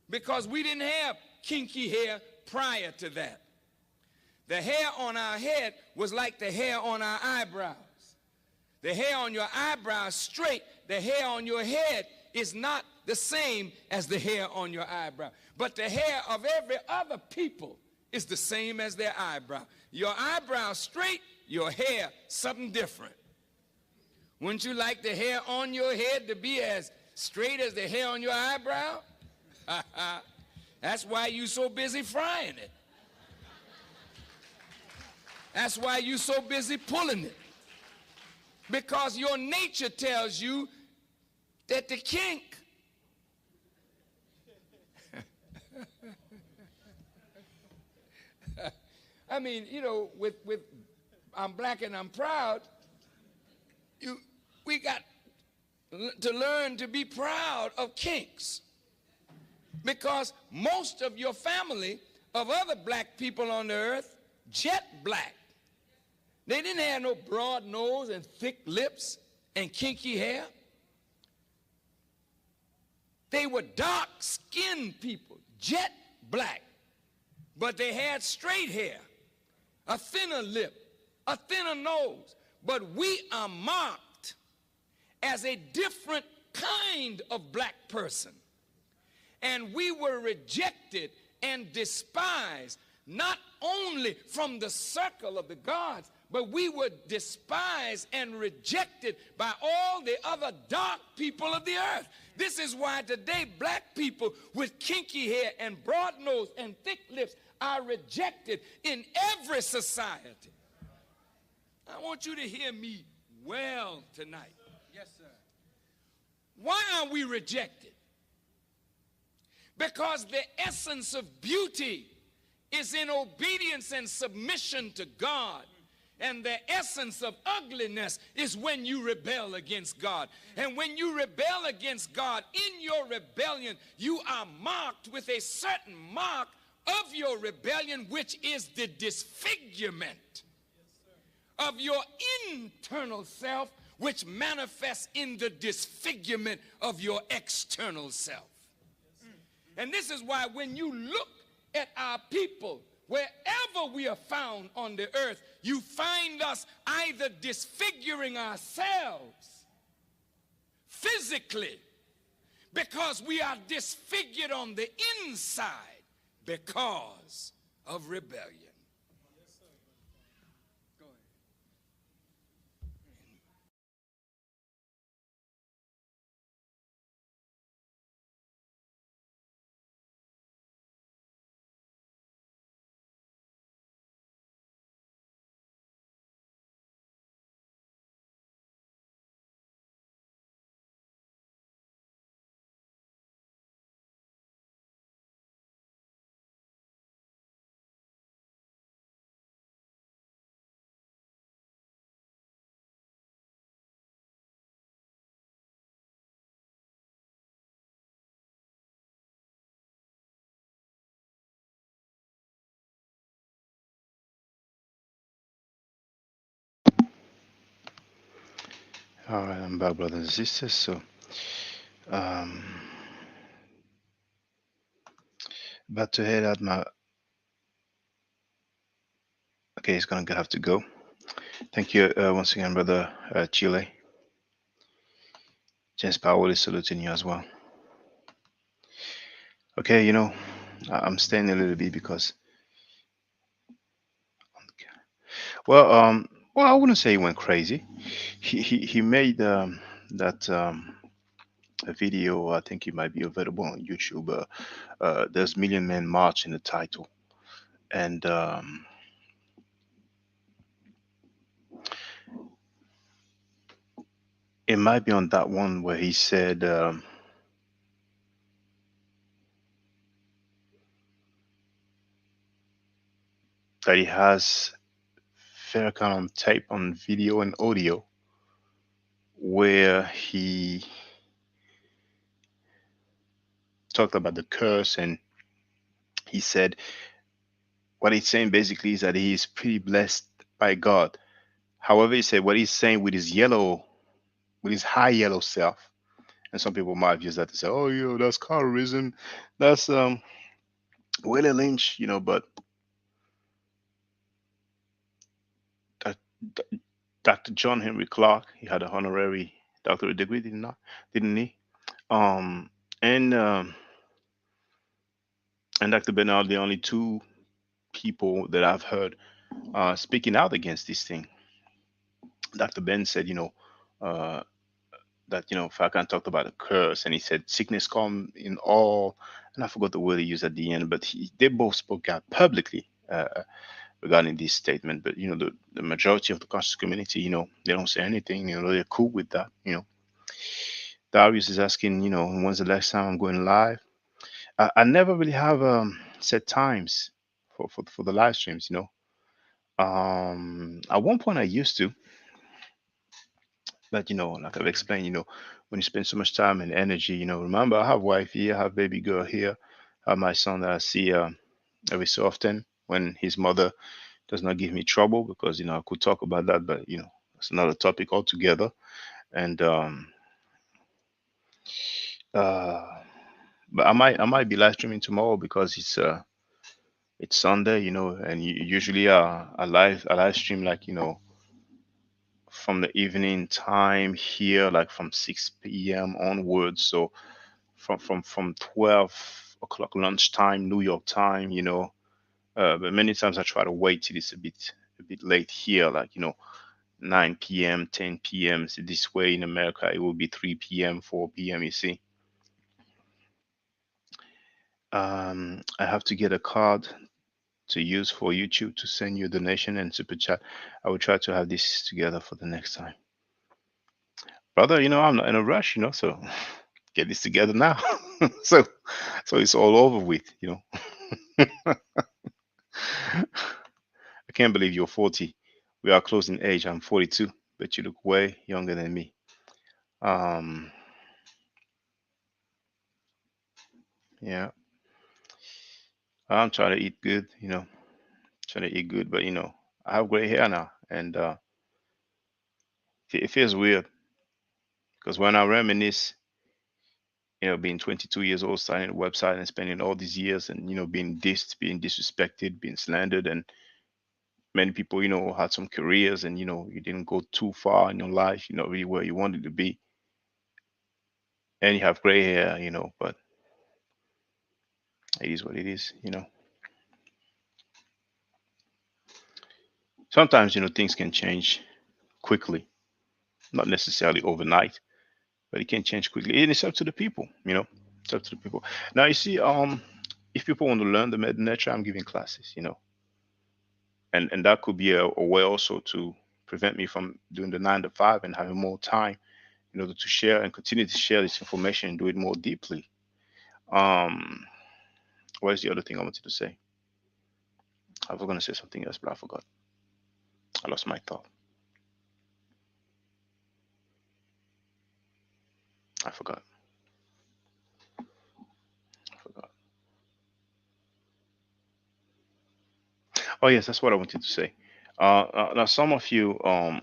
because we didn't have kinky hair prior to that. The hair on our head was like the hair on our eyebrows. The hair on your eyebrows straight, the hair on your head is not the same as the hair on your eyebrow. But the hair of every other people is the same as their eyebrow. Your eyebrow straight, your hair something different. Wouldn't you like the hair on your head to be as straight as the hair on your eyebrow? That's why you so busy frying it. That's why you're so busy pulling it. Because your nature tells you that the kink I mean, with I'm black and I'm proud, we got to learn to be proud of kinks. Because most of your family of other black people on the earth, jet black. They didn't have no broad nose and thick lips and kinky hair. They were dark-skinned people, jet black. But they had straight hair, a thinner lip, a thinner nose. But we are marked as a different kind of black person. And we were rejected and despised, not only from the circle of the gods, but we were despised and rejected by all the other dark people of the earth. This is why today black people with kinky hair and broad nose and thick lips are rejected in every society. I want you to hear me well tonight. Yes, sir. Why are we rejected? Because the essence of beauty is in obedience and submission to God. And the essence of ugliness is when you rebel against God. And when you rebel against God, in your rebellion, you are marked with a certain mark of your rebellion, which is the disfigurement of your internal self, which manifests in the disfigurement of your external self. And this is why when you look at our people, wherever we are found on the earth, you find us either disfiguring ourselves physically because we are disfigured on the inside because of rebellion. All right, I'm back, brothers and sisters. So, um, About to head out my. Okay, he's gonna have to go. Thank you once again, brother Chile. James Powell is saluting you as well. Okay, I'm staying a little bit because, well, I wouldn't say he went crazy. He made that a video. I think it might be available on YouTube. There's Million Man March in the title, and it might be on that one where he said that he has fair kind on tape, on video and audio, where he talked about the curse, and he said what he's saying basically is that he is pretty blessed by God. However, he said what he's saying with his high yellow self, and some people might use that to say, "Oh, that's colorism, that's Willie Lynch," but that, Dr. John Henry Clark, he had a honorary doctorate degree, didn't he? Um, and and Dr. Bernard, the only two people that I've heard speaking out against this thing. Dr. Ben said, uh, that Farrakhan talked about a curse, and he said sickness come in all, and I forgot the word he used at the end, but they both spoke out publicly regarding this statement. But the majority of the conscious community, they don't say anything. They're cool with that. Darius is asking, when's the last time I'm going live? I never really have set times for the live streams. At one point I used to, but like I've explained, when you spend so much time and energy, remember I have wife here, I have baby girl here, I have my son that I see every so often when his mother does not give me trouble, because I could talk about that, but it's another topic altogether. And uh but I might be live streaming tomorrow because it's Sunday, and usually I live stream like from the evening time here, like from 6 p.m. onwards. So from 12 o'clock lunchtime, New York time, but many times I try to wait till it's a bit late here, like 9 p.m., 10 p.m. So this way in America it will be 3 p.m., 4 p.m. You see, I have to get a card to use for YouTube to send you a donation and super chat. I will try to have this together for the next time, brother. I'm not in a rush, so get this together now. so it's all over with. I can't believe you're 40. We are close in age. I'm 42, but you look way younger than me. Um, yeah, I'm trying to eat good. Trying to eat good, but I have gray hair now, and it feels weird because when I reminisce, being 22 years old, starting a website and spending all these years, and being dissed, being disrespected, being slandered, and many people, had some careers, and you didn't go too far in your life, really where you wanted to be, and you have gray hair, but it is what it is. Sometimes, things can change quickly, not necessarily overnight, but it can change quickly. And it's up to the people. It's up to the people. Now, you see, if people want to learn the meta nature, I'm giving classes. And that could be a way also to prevent me from doing the 9 to 5 and having more time in order to share and continue to share this information and do it more deeply. Um, what is the other thing I wanted to say? I was going to say something else, but I forgot. I lost my thought. I forgot. I forgot. Oh yes, that's what I wanted to say. Now some of you are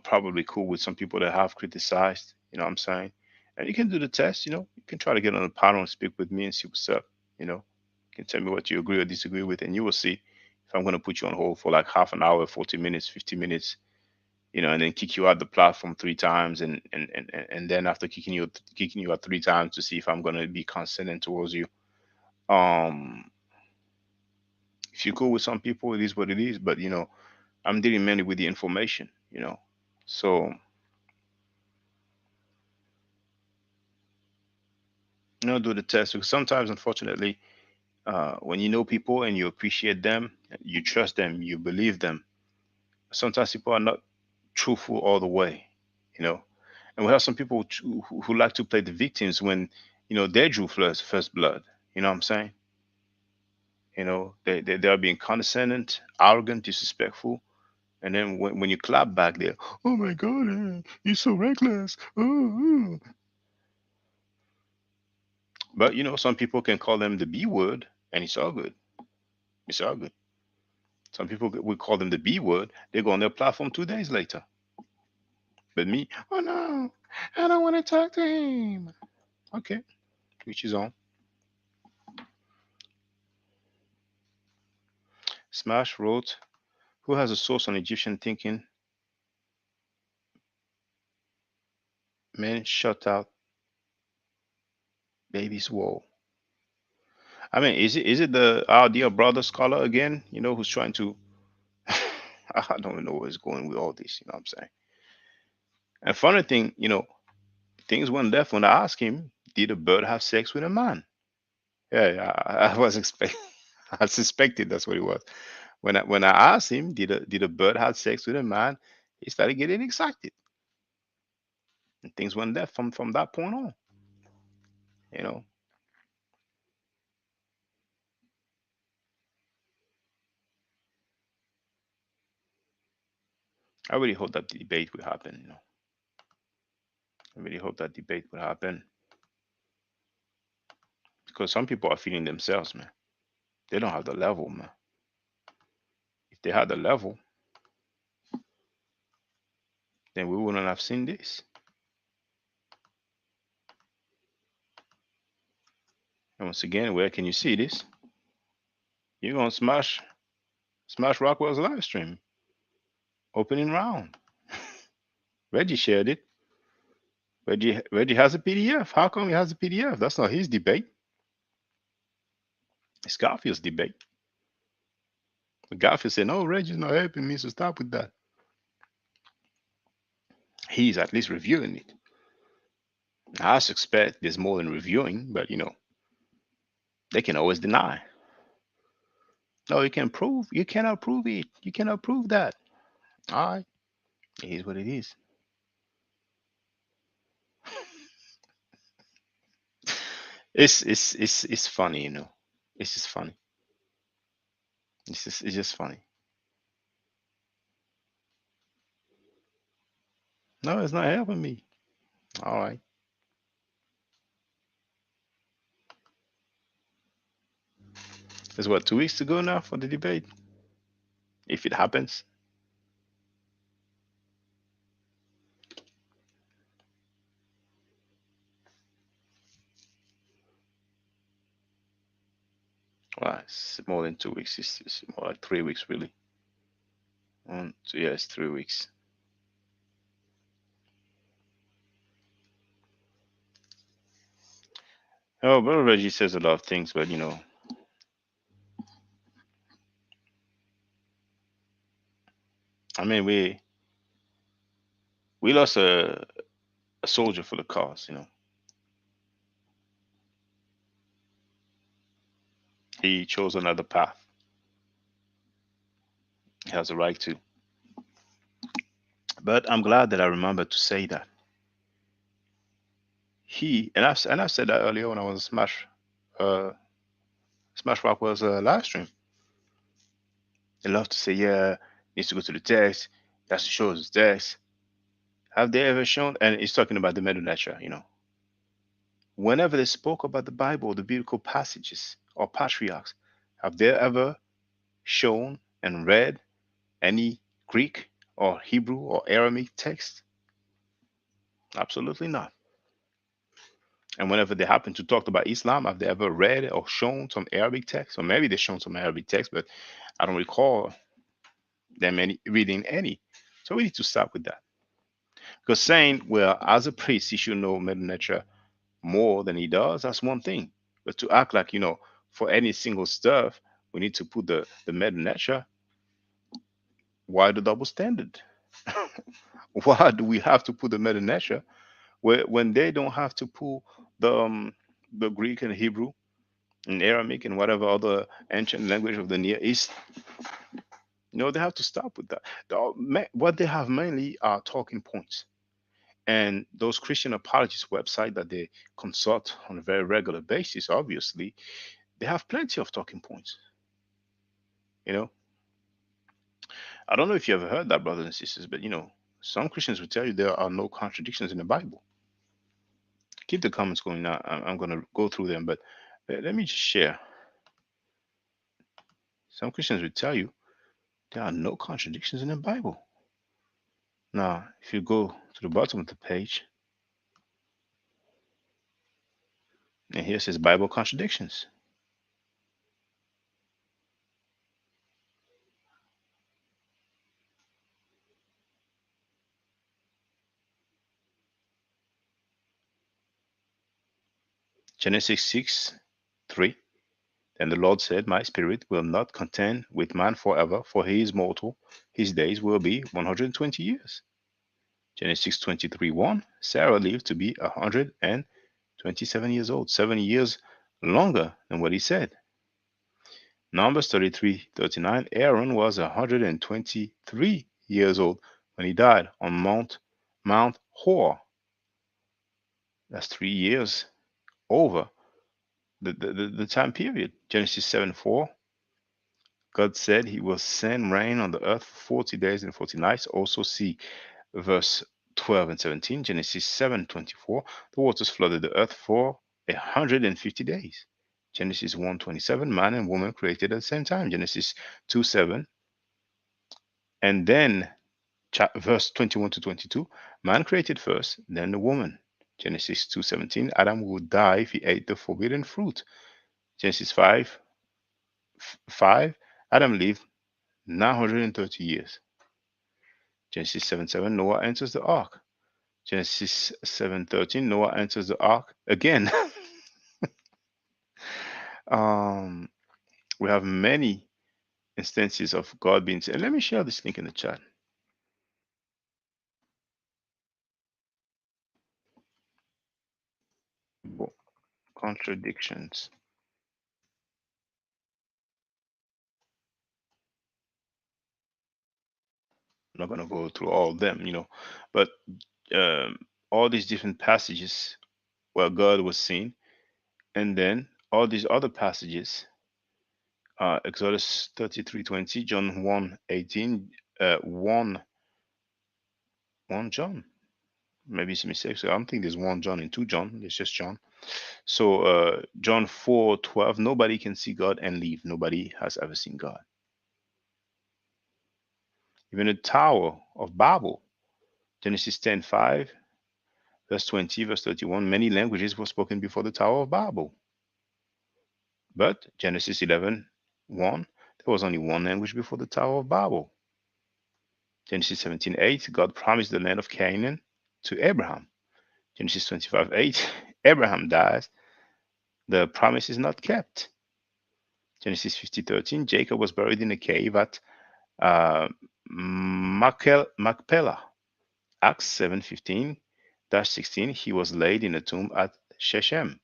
probably cool with some people that have criticized. You know what I'm saying? And you can do the test, you can try to get on the panel and speak with me and see what's up. You can tell me what you agree or disagree with, and you will see if I'm going to put you on hold for like half an hour, 40 minutes, 50 minutes, and then kick you out the platform 3 times, and then after kicking you out 3 times to see if I'm going to be condescending towards you. If you're cool with some people, it is what it is. But I'm dealing mainly with the information. So do the test, because sometimes, unfortunately, when you know people and you appreciate them, you trust them, you believe them, sometimes people are not truthful all the way, you know. And we have some people who like to play the victims when they drew first blood. You know what I'm saying? They are being condescending, arrogant, disrespectful, and then when you clap back, there, oh my God, you're so reckless. Oh, oh. But some people can call them the B word, and it's all good. It's all good. Some people would call them the B word. They go on their platform 2 days later. But me, oh no, I don't want to talk to him. Okay, which is on. Smash wrote, who has a source on Egyptian thinking? Men shut out baby's wall. I mean, is it the our dear brother scholar again? Who's trying to? I don't know where it's going with all this. You know what I'm saying? And funny thing, things went left when I asked him, did a bird have sex with a man? Yeah, I was expecting. I suspected that's what it was. When I asked him, did a bird have sex with a man? He started getting excited, and things went left from that point on. You know, I really hope that the debate will happen. I really hope that debate will happen, because some people are feeling themselves, man. They don't have the level, man. If they had the level, then we wouldn't have seen this. And once again, where can you see this? You're gonna smash Rockwell's live stream opening round. Reggie shared it. Reggie has a PDF. How come he has a PDF? That's not his debate. It's Garfield's debate. But Garfield said, "No, Reggie's not helping me, so stop with that." He's at least reviewing it. I suspect there's more than reviewing, but they can always deny. No, you can prove. You cannot prove it. You cannot prove that. All right, it is what it is. It's funny, It's just funny. It's just funny. No, it's not helping me. All right. There's what, 2 weeks to go now for the debate, if it happens. Well, it's more than 2 weeks. It's more like 3 weeks, really. Yeah, it's 3 weeks. Oh, Brother Reggie says a lot of things, but I mean, we lost a soldier for the cause. He chose another path. He has a right to. But I'm glad that I remembered to say that. I've said that earlier when I was Smash Rockwell's live stream. They love to say, yeah, needs to go to the text. He has to show us the text. Have they ever shown? And he's talking about the Medu Neter, Whenever they spoke about the Bible, the biblical passages or patriarchs, have they ever shown and read any Greek or Hebrew or Aramaic text? Absolutely not. And whenever they happen to talk about Islam, have they ever read or shown some Arabic text? Or maybe they shown some Arabic text, but I don't recall them reading any. So we need to stop with that. Because saying, well, as a priest, he should know Mother Nature more than he does, that's one thing. But to act like, for any single stuff, we need to put the Mother Nature, why the double standard? Why do we have to put the Mother Nature when they don't have to pull the Greek and Hebrew and Aramaic and whatever other ancient language of the Near East? They have to stop with that. What they have mainly are talking points. And those Christian apologists website that they consult on a very regular basis, obviously, they have plenty of talking points. I don't know if you ever heard that, brothers and sisters, but some Christians will tell you there are no contradictions in the Bible. Keep the comments going now. I'm going to go through them, but let me just share. Some Christians will tell you there are no contradictions in the Bible. Now, if you go to the bottom of the page, and here it says Bible contradictions. Genesis 6:3. Then the Lord said, my spirit will not contend with man forever, for he is mortal. His days will be 120 years. Genesis 23:1. Sarah lived to be 127 years old, 7 years longer than what he said. Numbers 33:39. Aaron was 123 years old when he died on Mount Hor. That's 3 years over the time period. Genesis 7:4. God said he will send rain on the earth for 40 days and 40 nights. Also see verse 12 and 17. Genesis 7:24. The waters flooded the earth for 150 days. Genesis 1:27. Man and woman created at the same time. Genesis 2:7. And then verse 21 to 22. Man created first, then the woman. Genesis 2:17. Adam would die if he ate the forbidden fruit. Genesis 5:5. Adam lived 930 years. Genesis 7:7. Noah enters the ark. Genesis 7:13. Noah enters the ark again. We have many instances of God being said. Let me share this link in the chat. Contradictions. I'm not going to go through all of them, but all these different passages where God was seen, and then all these other passages, Exodus 33:20, John 1:18, 1 John. Maybe it's a mistake. So I don't think there's 1 John and 2 John. It's just John. So John 4:12, nobody can see God and live. Nobody has ever seen God. Even the Tower of Babel, Genesis 10:5, verse 20, verse 31, many languages were spoken before the Tower of Babel. But Genesis 11:1, there was only one language before the Tower of Babel. Genesis 17:8, God promised the land of Canaan to Abraham. Genesis 25:8, Abraham dies. The promise is not kept. Genesis 50:13, Jacob was buried in a cave at Machpelah. Acts 7:15-16, he was laid in a tomb at Shechem.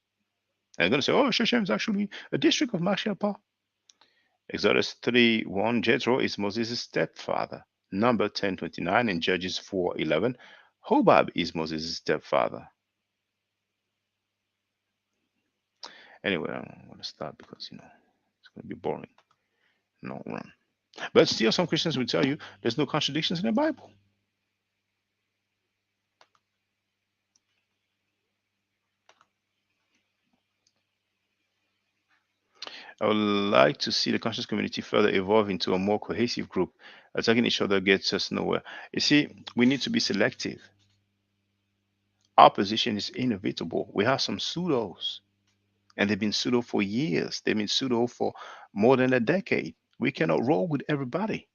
And they're going to say, oh, Shechem is actually a district of Machpelah. Exodus 3:1, Jethro is Moses' stepfather. Number 10:29 and Judges 4:11, Hobab is Moses' stepfather. Anyway, I'm going to stop because, it's going to be boring. No run. But still, some Christians will tell you there's no contradictions in the Bible. I would like to see the conscious community further evolve into a more cohesive group. Attacking each other gets us nowhere. You see, we need to be selective. Our position is inevitable. We have some pseudos, and they've been pseudo for years. They've been pseudo for more than a decade. We cannot roll with everybody.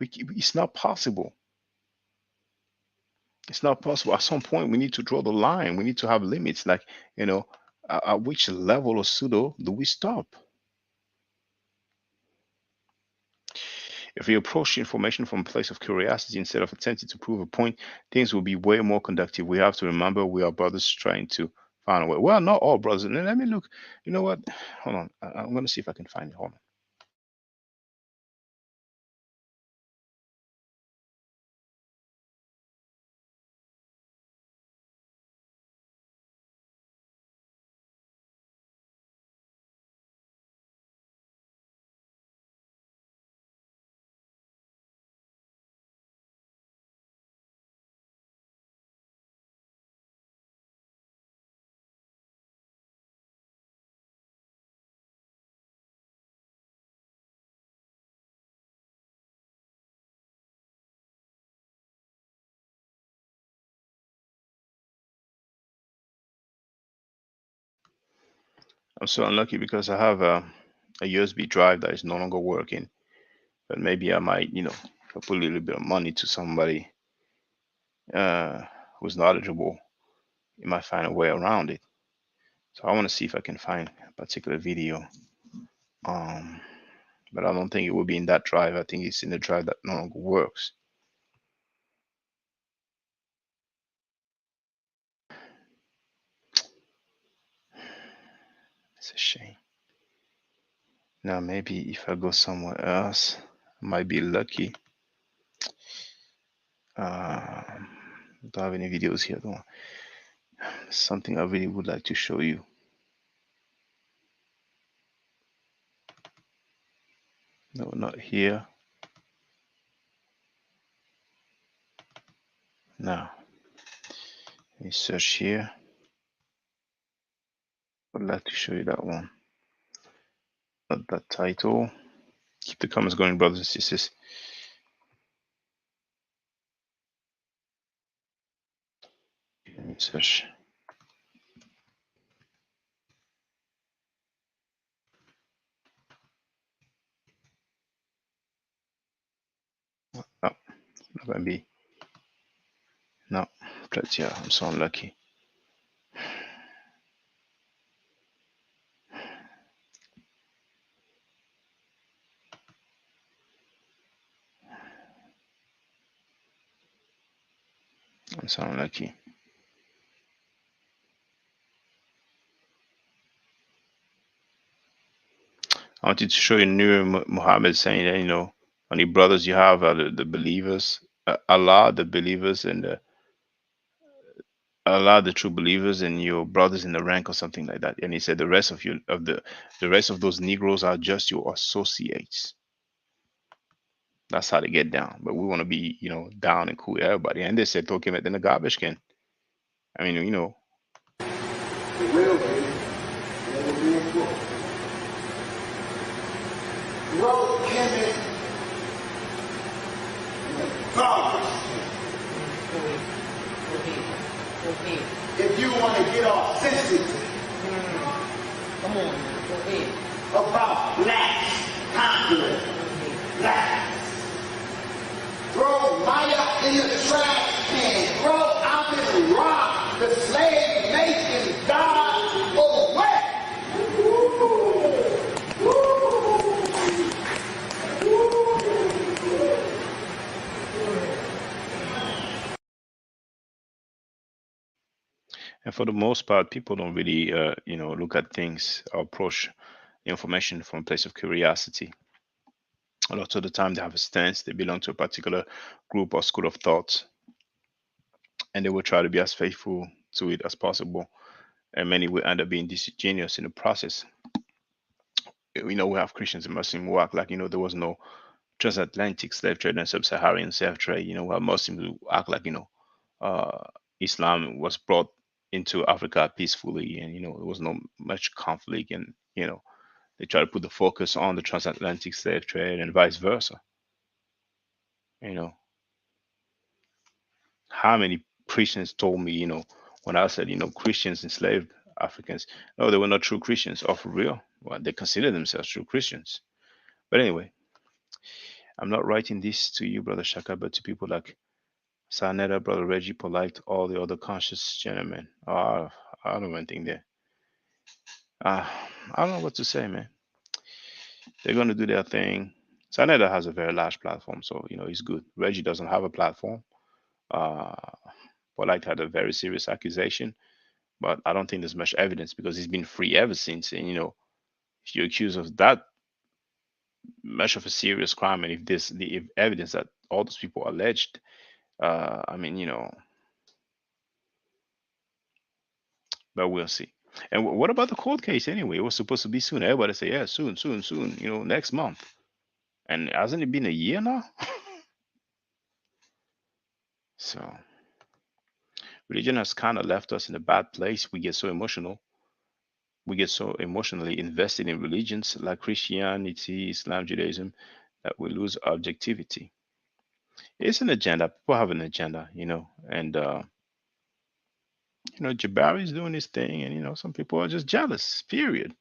It's not possible. It's not possible. At some point, we need to draw the line. We need to have limits. Like, at which level of pseudo do we stop? If we approach information from a place of curiosity instead of attempting to prove a point, things will be way more conductive. We have to remember we are brothers trying to find a way. Well, not all brothers. And let me look. You know what? Hold on. I'm going to see if I can find it. Hold on. I'm so unlucky because I have a USB drive that is no longer working. But maybe I might, put a little bit of money to somebody who's knowledgeable. You might find a way around it. So I want to see if I can find a particular video. But I don't think it will be in that drive. I think it's in the drive that no longer works. It's a shame. Now maybe if I go somewhere else, I might be lucky. Don't have any videos here though. Something I really would like to show you. No, not here. Now, let me search here. I'd like to show you that one. Not that title. Keep the comments going, brothers and sisters. Let me search. No, not gonna be. No, but yeah, I'm so unlucky. I'm so unlucky. I wanted to show you Nur Muhammad saying that, only brothers you have are the believers, Allah, the believers, and Allah, the true believers, and your brothers in the rank or something like that. And he said the rest of the rest of those Negroes are just your associates. That's how they get down. But we want to be, down and cool with everybody. And they said, throw him in the garbage can. I mean, The real way, never be a book. Wrote Kemet in the garbage can. If you want to get authentic, come on, go ahead. About blacks, conquering blacks. Throw Maya in the trash can. Throw Amin Ra, the slave making God away. And for the most part, people don't really, look at things or approach information from a place of curiosity. A lot of the time, they have a stance. They belong to a particular group or school of thought, and they will try to be as faithful to it as possible. And many will end up being disingenuous in the process. We have Christians and Muslims who act like there was no transatlantic slave trade and sub-Saharan slave trade. While Muslims who act like Islam was brought into Africa peacefully, and there was no much conflict, and they try to put the focus on the transatlantic slave trade and vice versa. How many Christians told me, when I said, Christians enslaved Africans. No, they were not true Christians. Oh, for real? Well, they consider themselves true Christians. But anyway, I'm not writing this to you, Brother Shaka, but to people like Sanetta, Brother Reggie, Polite, all the other conscious gentlemen. I don't know anything there. I don't know what to say, man. They're going to do their thing. Sanetta has a very large platform, so, he's good. Reggie doesn't have a platform. Uh, Polite had a very serious accusation, but I don't think there's much evidence because he's been free ever since. And, if you're accused of that much of a serious crime, and if there's the evidence that all those people alleged, I mean, but we'll see. And what about the court case anyway? It was supposed to be soon. Everybody say, yeah, soon, soon, soon, next month. And hasn't it been a year now? So religion has kind of left us in a bad place. We get so emotional. We get so emotionally invested in religions like Christianity, Islam, Judaism, that we lose objectivity. It's an agenda. People have an agenda, and Jabari is doing his thing, and some people are just jealous. Period.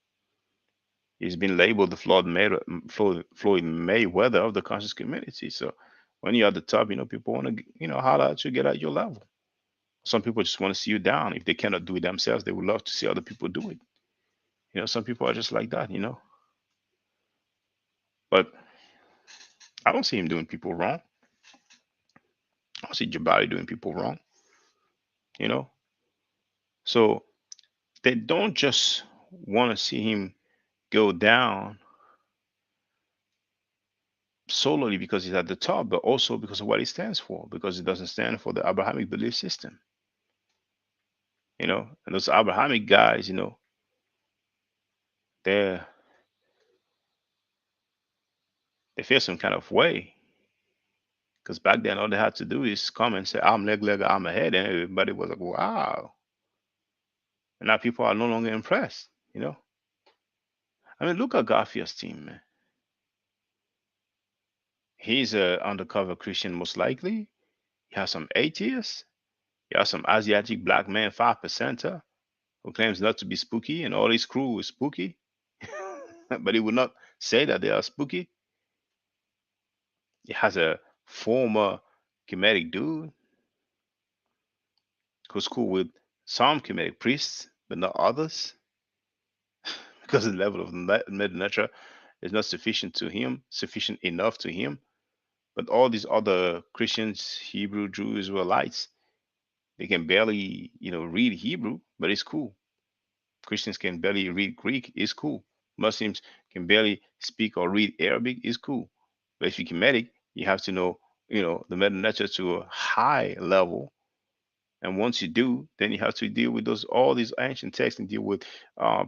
He's been labeled the Floyd Mayweather of the conscious community. So when you're at the top, people want to, holler at you, get at your level. Some people just want to see you down. If they cannot do it themselves, they would love to see other people do it. Some people are just like that, But I don't see him doing people wrong. I don't see Jabari doing people wrong. So they don't just want to see him go down solely because he's at the top, but also because of what he stands for, because it doesn't stand for the Abrahamic belief system. And those Abrahamic guys, they feel some kind of way. Because back then all they had to do is come and say, I'm leg, I'm ahead, and everybody was like, wow. And now people are no longer impressed, I mean, look at Garfield's team, man. He's an undercover Christian, most likely. He has some atheists. He has some Asiatic black man, 5%er, who claims not to be spooky, and all his crew is spooky. But he would not say that they are spooky. He has a former Kemetic dude who's cool with some Kemetic priests, but not others, because the level of meta is not sufficient enough to him. But all these other Christians, Hebrew, Jew, Israelites, they can barely, read Hebrew, but it's cool. Christians can barely read Greek, it's cool. Muslims can barely speak or read Arabic, it's cool. But if you're Kemetic, you have to know, the meta to a high level. And once you do, then you have to deal with all these ancient texts and deal with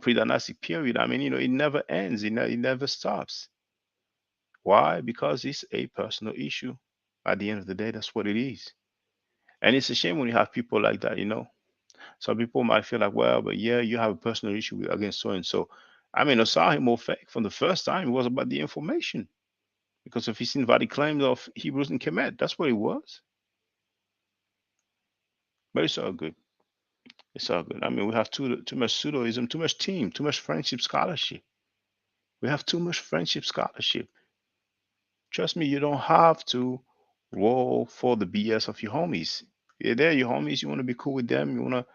pre-dynastic period. I mean, it never ends. It never stops. Why? Because it's a personal issue. At the end of the day, that's what it is. And it's a shame when you have people like that, Some people might feel like, well, but yeah, you have a personal issue against so and so. I mean, Osahimo fake from the first time. It was about the information. Because of his invalid claims of Hebrews and Kemet. That's what it was. But it's all good. It's all good. I mean, we have too much pseudoism, too much team, too much friendship scholarship. We have too much friendship scholarship. Trust me, you don't have to roll for the BS of your homies. If they're your homies, you want to be cool with them. You want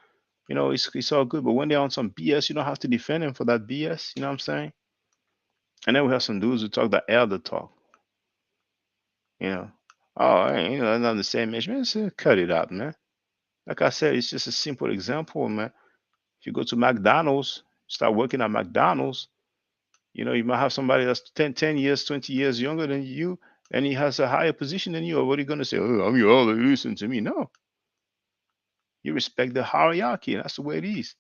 to, it's all good. But when they're on some BS, you don't have to defend them for that BS. You know what I'm saying? And then we have some dudes who talk that elder talk. Oh, I'm not the same age, man. So cut it out, man. Like I said, it's just a simple example, man. If you go to McDonald's, start working at McDonald's, you might have somebody that's 10 years, 20 years younger than you, and he has a higher position than you. Or what are you going to say? Oh, I'm your elder, listen to me. No. You respect the hierarchy, and that's the way it is.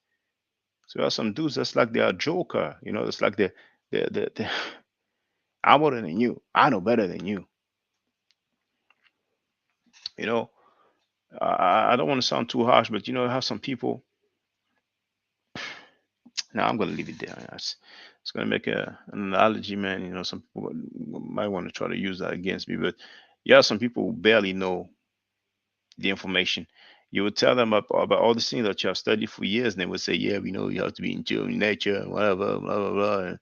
So there are some dudes that's like they're a joker, it's like they're I'm older than you. I know better than you. I don't want to sound too harsh, but how some people. Now I'm going to leave it there. It's going to make an analogy, man. Some people might want to try to use that against me, but some people who barely know the information. You would tell them about all the things that you have studied for years, and they would say, "Yeah, we know you have to be in tune with nature and whatever, blah blah blah."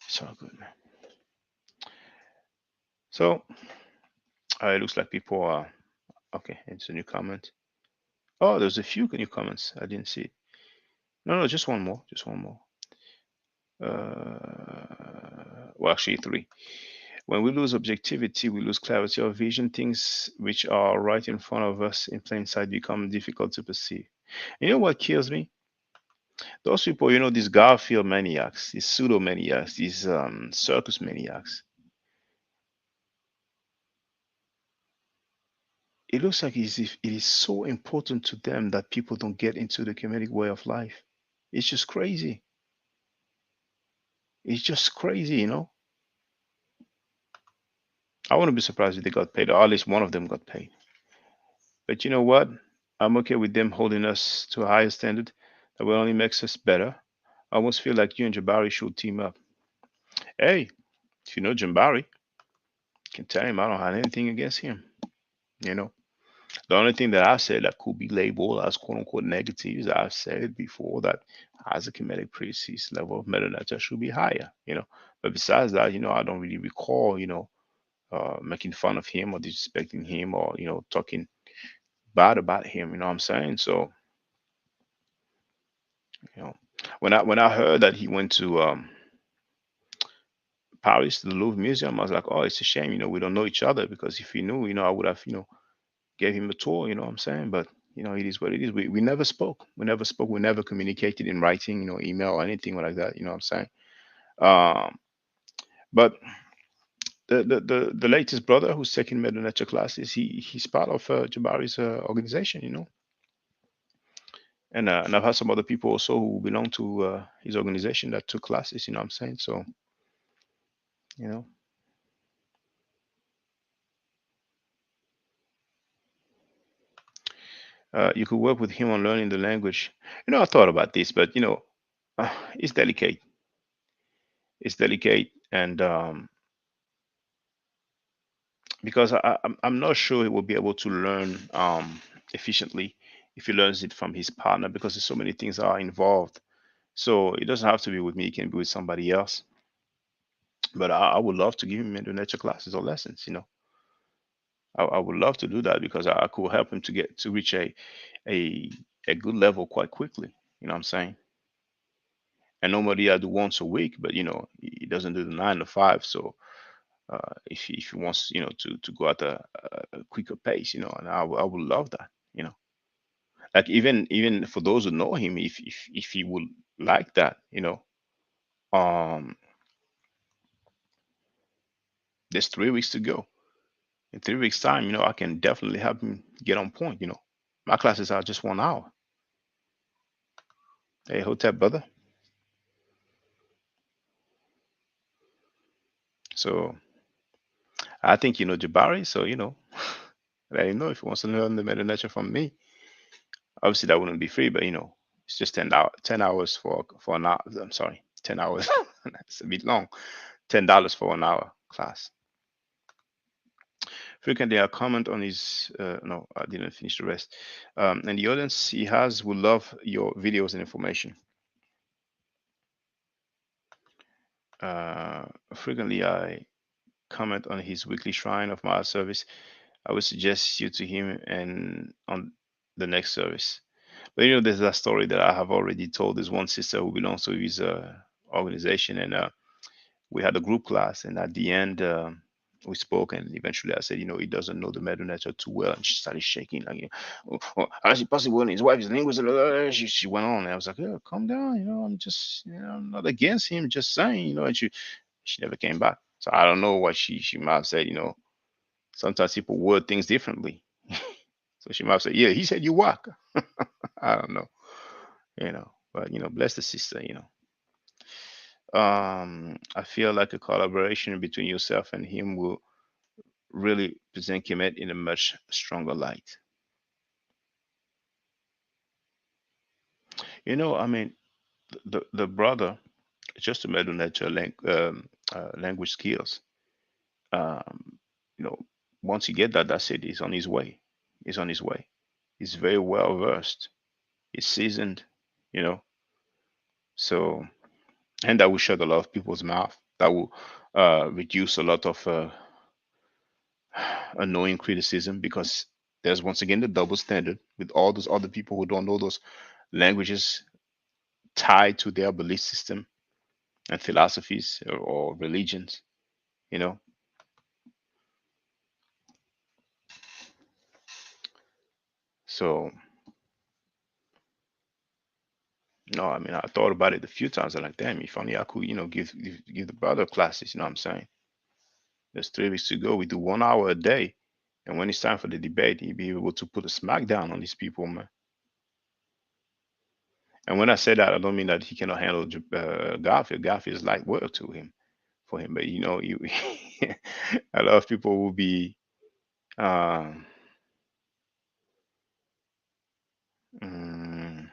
It's all good, man. So it looks like people are okay. It's a new comment. Oh, there's a few new comments. I didn't see it. No, no, just one more. Just one more. Well, actually, three. When we lose objectivity, we lose clarity of vision. Things which are right in front of us in plain sight become difficult to perceive. You know what kills me? Those people, these Garfield maniacs, these pseudo maniacs, these circus maniacs. It looks like as if it is so important to them that people don't get into the comedic way of life. It's just crazy. It's just crazy. I wouldn't be surprised if they got paid, or at least one of them got paid. But you know what? I'm okay with them holding us to a higher standard that will only makes us better. I almost feel like you and Jabari should team up. Hey, if you know Jabari, you can tell him I don't have anything against him. You know, the only thing that I said that could be labeled as quote unquote negative is I've said before that as a comedic priest, his level of meta nature should be higher. But besides that, I don't really recall, making fun of him or disrespecting him or talking bad about him. You know what I'm saying? So you know, when I heard that he went to Paris to the Louvre Museum, I was like, oh, it's a shame. We don't know each other because if he knew, I would have gave him a tour. You know what I'm saying? But it is what it is. We never spoke. We never spoke. We never communicated in writing, email or anything like that. You know what I'm saying? Um, but the latest brother who's taking Meta Nature classes, he's part of Jabari's organization. And I've had some other people also who belong to his organization that took classes. You know what I'm saying? So you know. You could work with him on learning the language. I thought about this, but it's delicate. It's delicate, and because I'm not sure he will be able to learn efficiently if he learns it from his partner because there's so many things are involved. So it doesn't have to be with me; it can be with somebody else. But I would love to give him nature classes or lessons. I would love to do that because I could help him to reach a a good level quite quickly. You know what I'm saying? And normally I do once a week, but he doesn't do the 9 to 5. So if he wants to go at a quicker pace, and I would love that. Like even for those who know him, if he would like that, um, there's 3 weeks to go. In 3 weeks time, I can definitely help him get on point. My classes are just 1 hour. Hey, Hotep brother. So I think Jabari. So let him know if he wants to learn the meta nature from me. Obviously, that wouldn't be free, but it's just 10 hours for an hour. I'm sorry, 10 hours. That's a bit long. $10 for an hour class. Frequently, I comment on his. No, I didn't finish the rest. And the audience he has will love your videos and information. Frequently, I comment on his weekly shrine of my service. I would suggest you to him and on the next service. But there's that story that I have already told. There's one sister who belongs to his organization, and we had a group class. And at the end, we spoke, and eventually I said, he doesn't know the meta nature too well, and she started shaking, like, how is it possible? His wife is a linguist. She went on, and I was like, yeah, calm down. I'm just, I'm not against him, just saying, and she never came back. So I don't know what she might have said. Sometimes people word things differently. So she might have said, yeah, he said you walk. I don't know. But bless the sister. I feel like a collaboration between yourself and him will really present Kemet in a much stronger light. I mean, the brother just to measure natural language skills. You know, once you get that, that's it. He's on his way. He's on his way. He's very well versed. He's seasoned. You know, so and that will shut a lot of people's mouth. That will reduce a lot of annoying criticism because there's once again the double standard with all those other people who don't know those languages tied to their belief system and philosophies or religions, you know. So no, I mean I thought about it a few times. I'm like, damn, if only I could, you know, give the brother classes, you know what I'm saying? There's 3 weeks to go. We do 1 hour a day. And when it's time for the debate, he'll be able to put a smackdown on these people, man. And when I say that, I don't mean that he cannot handle Garfield. Garfield is like work to him, for him. But you know, you a lot of people will be, um, mm,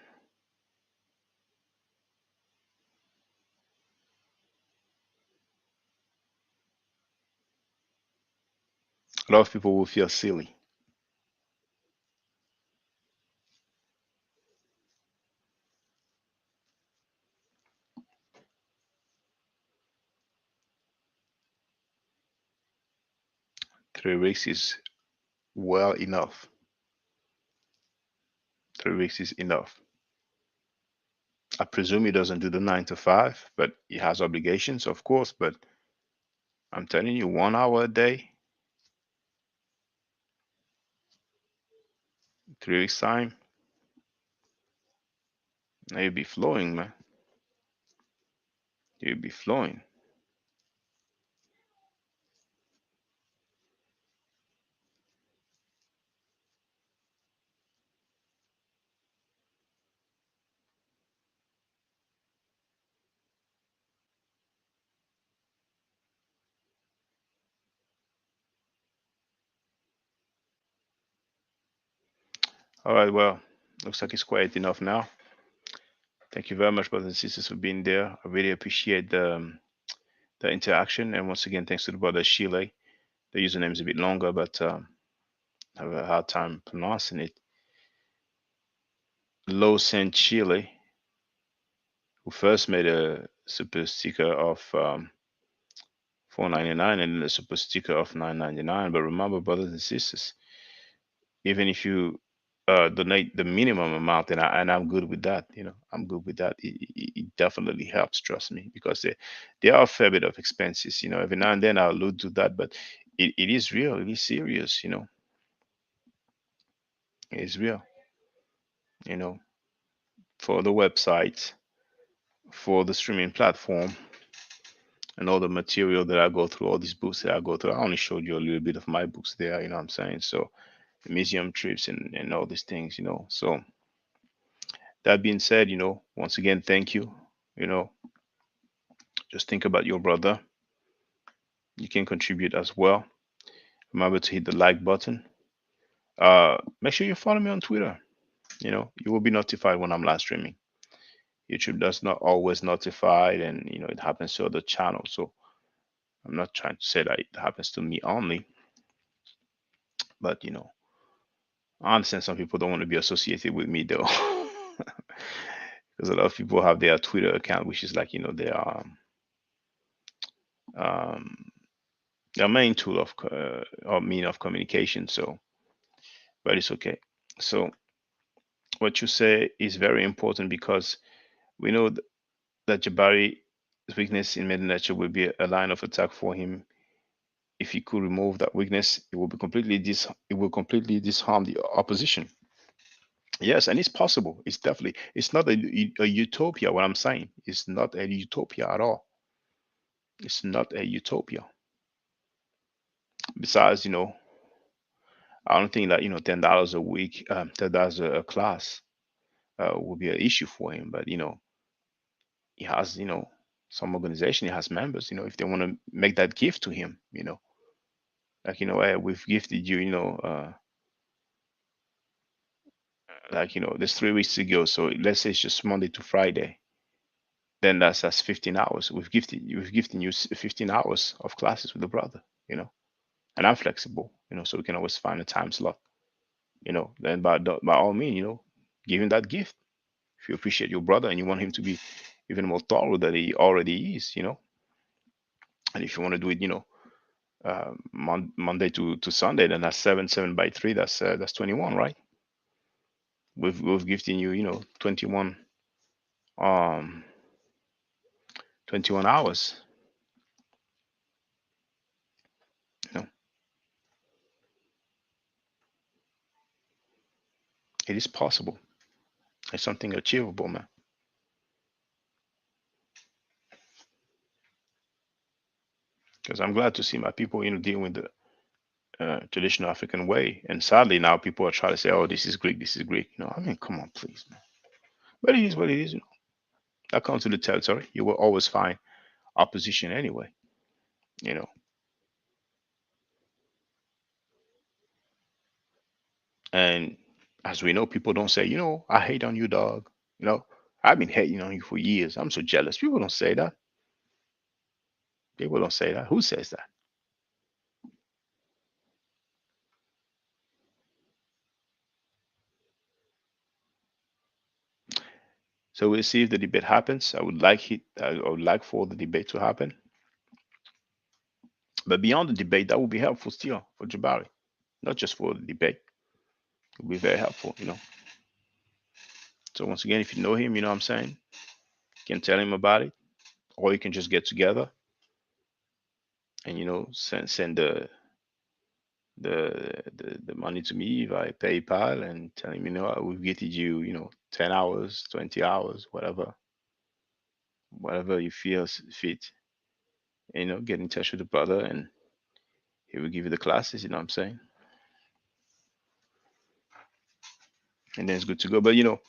a lot of people will feel silly. Three weeks is well enough. 3 weeks is enough. I presume he doesn't do the 9 to 5, but he has obligations, of course. But I'm telling you, 1 hour a day, 3 weeks time, now you'll be flowing, man. You'll be flowing. All right, well, looks like it's quiet enough now. Thank you very much, brothers and sisters, for being there. I really appreciate the interaction. And once again, thanks to the brother Chile. The username is a bit longer, but I have a hard time pronouncing it. Los in Chile, who first made a super sticker of $4.99 and then a super sticker of $9.99. But remember, brothers and sisters, even if you donate the minimum amount, and I'm good with that. You know, I'm good with that. It definitely helps. Trust me, because there are a fair bit of expenses. You know, every now and then I'll allude to that, but it is real. It is serious. You know, it is real. You know, for the website, for the streaming platform, and all the material that I go through, all these books that I go through. I only showed you a little bit of my books there. You know what I'm saying? So museum trips and all these things. You know, so that being said, you know, once again, thank you. You know, just think about your brother. You can contribute as well. Remember to hit the like button. Make sure you follow me on Twitter. You know, you will be notified when I'm live streaming. YouTube does not always notify, and you know it happens to other channels. So I'm not trying to say that it happens to me only, but you know, I understand some people don't want to be associated with me though, because a lot of people have their Twitter account, which is like, you know, um, their main tool of or mean of communication. So, but it's okay. So what you say is very important because we know that Jabari's weakness in Meta Nature will be a line of attack for him. If he could remove that weakness, it will be it will completely disarm the opposition. Yes, and it's possible. It's definitely, it's not a utopia. What I'm saying, it's not a utopia at all. It's not a utopia. Besides, you know, I don't think that, you know, $10 a week, $10 a class will be an issue for him. But you know, he has, you know, some organization, he has members. You know, if they want to make that gift to him, you know, like, you know, hey, we've gifted you, you know, like, you know, there's 3 weeks to go. So let's say it's just Monday to Friday. Then that's 15 hours. We've gifted you 15 hours of classes with the brother. you know, and I'm flexible, you know, so we can always find a time slot, you know. Then by all means, you know, give him that gift. If you appreciate your brother and you want him to be even more thorough than he already is, you know, and if you want to do it, you know, Monday to Sunday, then that's 7 by 3. That's 21, right? We've gifting you, you know, 21 um 21 hours, you know. It is possible. It's something achievable, man. Because I'm glad to see my people, you know, dealing with the traditional African way. And sadly, now people are trying to say, "Oh, this is Greek, this is Greek." You know, I mean, come on, please, man. But it is what it is. You know, that comes to the territory. You will always find opposition anyway. You know, and as we know, people don't say, "You know, I hate on you, dog." You know, I've been hating on you for years. I'm so jealous. People don't say that. People don't say that. Who says that? So we'll see if the debate happens. I would like for the debate to happen. But beyond the debate, that would be helpful still for Jabari, not just for the debate. It would be very helpful, you know. So once again, if you know him, you know what I'm saying, you can tell him about it, or you can just get together and you know send the money to me via PayPal and tell him, you know, we've getted you, you know, 10 hours, 20 hours, whatever you feel fit. You know, get in touch with the brother and he will give you the classes, you know what I'm saying? And then it's good to go. But you know,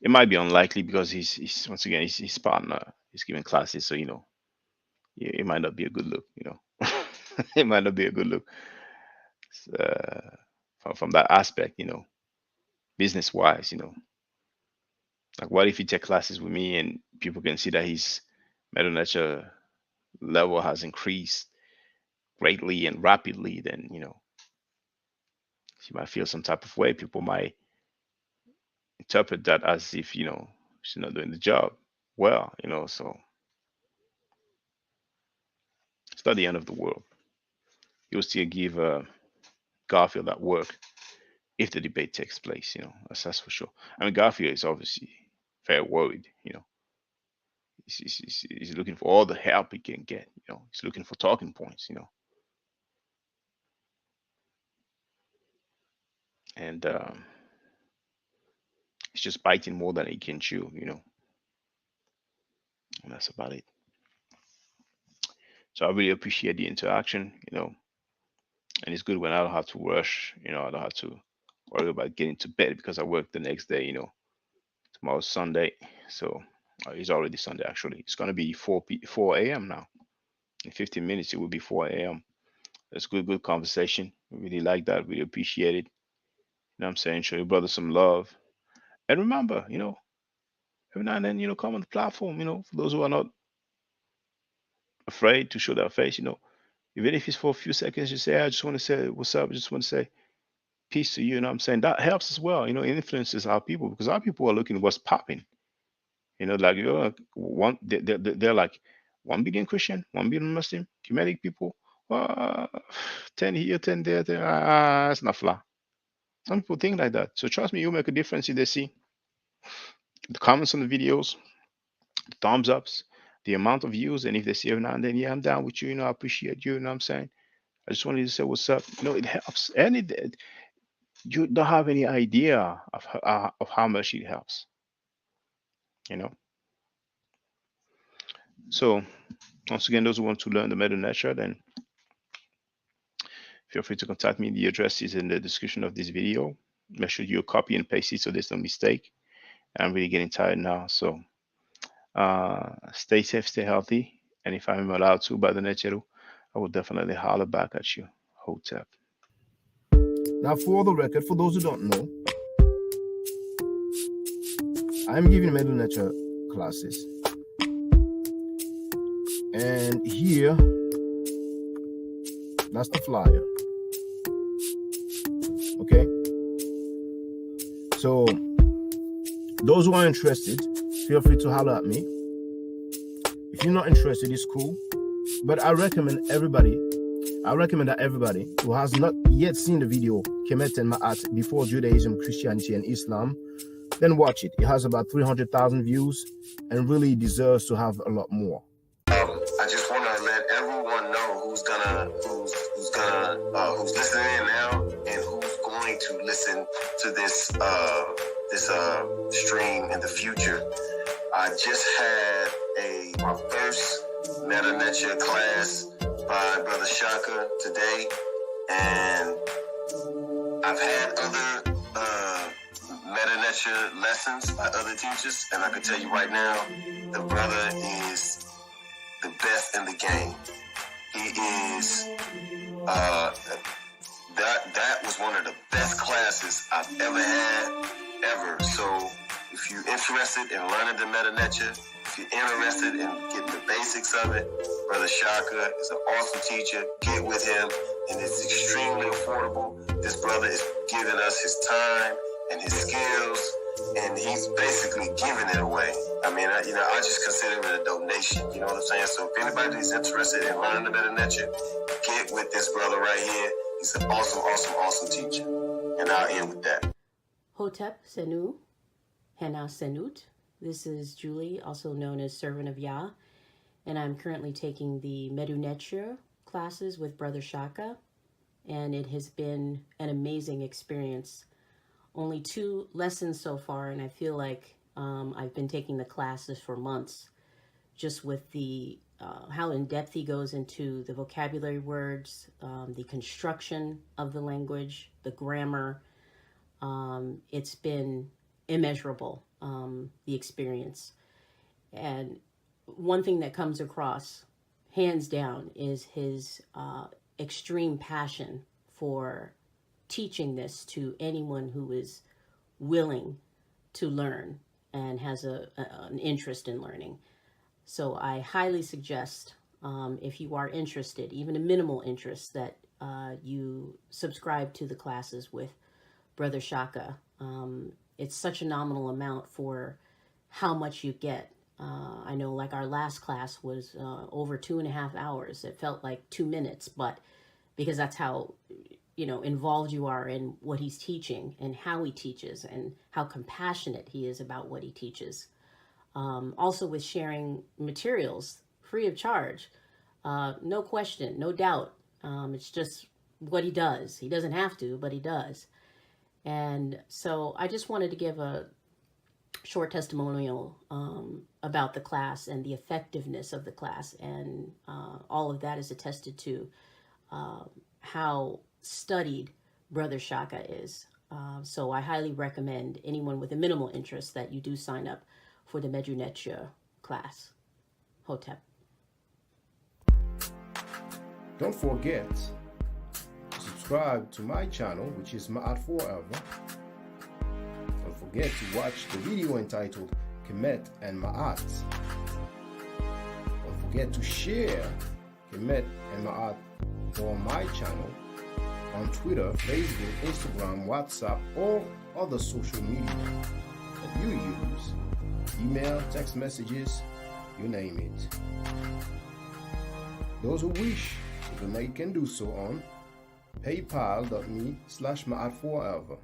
it might be unlikely because he's once again he's his partner. He's giving classes, so you know, it might not be a good look. You know, it might not be a good look from that aspect. You know, business wise. You know, like what if he take classes with me and people can see that his meta nature level has increased greatly and rapidly? Then you know, she might feel some type of way. People might interpret that as if you know she's not doing the job well. You know, so it's not the end of the world. You'll still give Garfield that work if the debate takes place. You know, that's for sure. I mean, Garfield is obviously very worried. You know, he's looking for all the help he can get. You know, he's looking for talking points. You know, and he's just biting more than he can chew. You know, and that's about it. So I really appreciate the interaction. You know, and it's good when I don't have to rush. You know, I don't have to worry about getting to bed because I work the next day. You know, tomorrow's Sunday, so it's already Sunday actually. It's gonna be 4 a.m. now. In 15 minutes, it will be 4 a.m. That's good conversation. We really like that. We appreciate it. You know what I'm saying? Show your brother some love. And remember, you know, every now and then, you know, come on the platform, you know, for those who are not afraid to show their face, you know, even if it's for a few seconds, you say, I just want to say what's up. I just want to say peace to you. You know what I'm saying? That helps as well. You know, it influences our people because our people are looking at what's popping. You know, like you're they're like 1 billion Christian, 1 billion Muslim, Kemetic people, 10 here, 10 there, 10, it's not fly. Some people think like that. So trust me, you'll make a difference if they see the comments on the videos, the thumbs ups, the amount of views, and if they see every now and then, yeah, I'm down with you, you know, I appreciate you, you know what I'm saying? I just wanted to say what's up. You know, it helps. And you don't have any idea of how much it helps, you know. So once again, those who want to learn the meta nature, then feel free to contact me. The address is in the description of this video. Make sure you copy and paste it so there's no mistake. I'm really getting tired now. So stay safe, stay healthy. And if I'm allowed to by the Necheru, I will definitely holler back at you. Hotep. Now, for the record, for those who don't know, I'm giving middle nature classes. And here That's the flyer. Okay. So those who are interested, feel free to holler at me. If you're not interested, it's cool. But I recommend that everybody who has not yet seen the video Kemet and Maat before Judaism, Christianity, and Islam, then watch it. It has about 300,000 views and really deserves to have a lot more. I just want to let everyone know who's listening in now and who's going to listen to this stream in the future. I just had my first Meta Nature class by Brother Shaka today, and I've had other Meta Nature lessons by other teachers, and I can tell you right now, the brother is the best in the game. He is that was one of the best classes I've ever had, ever. So if you're interested in learning the Meta Nature, if you're interested in getting the basics of it, Brother Shaka is an awesome teacher. Get with him, and it's extremely affordable. This brother is giving us his time and his skills, and he's basically giving it away. I mean, I just consider it a donation. You know what I'm saying? So if anybody's interested in learning the Meta Nature, get with this brother right here. He's an awesome teacher. And I'll end with that. Hotep Senu, Hena Senut. This is Julie, also known as Servant of Yah, and I'm currently taking the Medu Nature classes with Brother Shaka, and it has been an amazing experience. Only 2 lessons so far, and I feel like I've been taking the classes for months, just with the how in depth he goes into the vocabulary words, the construction of the language, the grammar. It's been immeasurable, the experience. And one thing that comes across, hands down, is his extreme passion for teaching this to anyone who is willing to learn and has an interest in learning. So I highly suggest, if you are interested, even a minimal interest, that you subscribe to the classes with Brother Shaka. It's such a nominal amount for how much you get. I know, like, our last class was over 2.5 hours. It felt like 2 minutes, but because that's how, involved you are in what he's teaching and how he teaches and how compassionate he is about what he teaches. Also with sharing materials free of charge, no question, no doubt. It's just what he does. He doesn't have to, but he does. And so I just wanted to give a short testimonial about the class and the effectiveness of the class, and all of that is attested to how studied Brother Shaka is. So I highly recommend anyone with a minimal interest that you do sign up for the Medu Nature class. Hotep. Don't forget to subscribe to my channel, which is Maat Forever. Don't forget to watch the video entitled Kemet and Maat. Don't forget to share Kemet and Maat on my channel on Twitter, Facebook, Instagram, WhatsApp, or other social media that you use. Email, text messages, you name it. Those who wish to donate can do so on paypal.me/maatforever.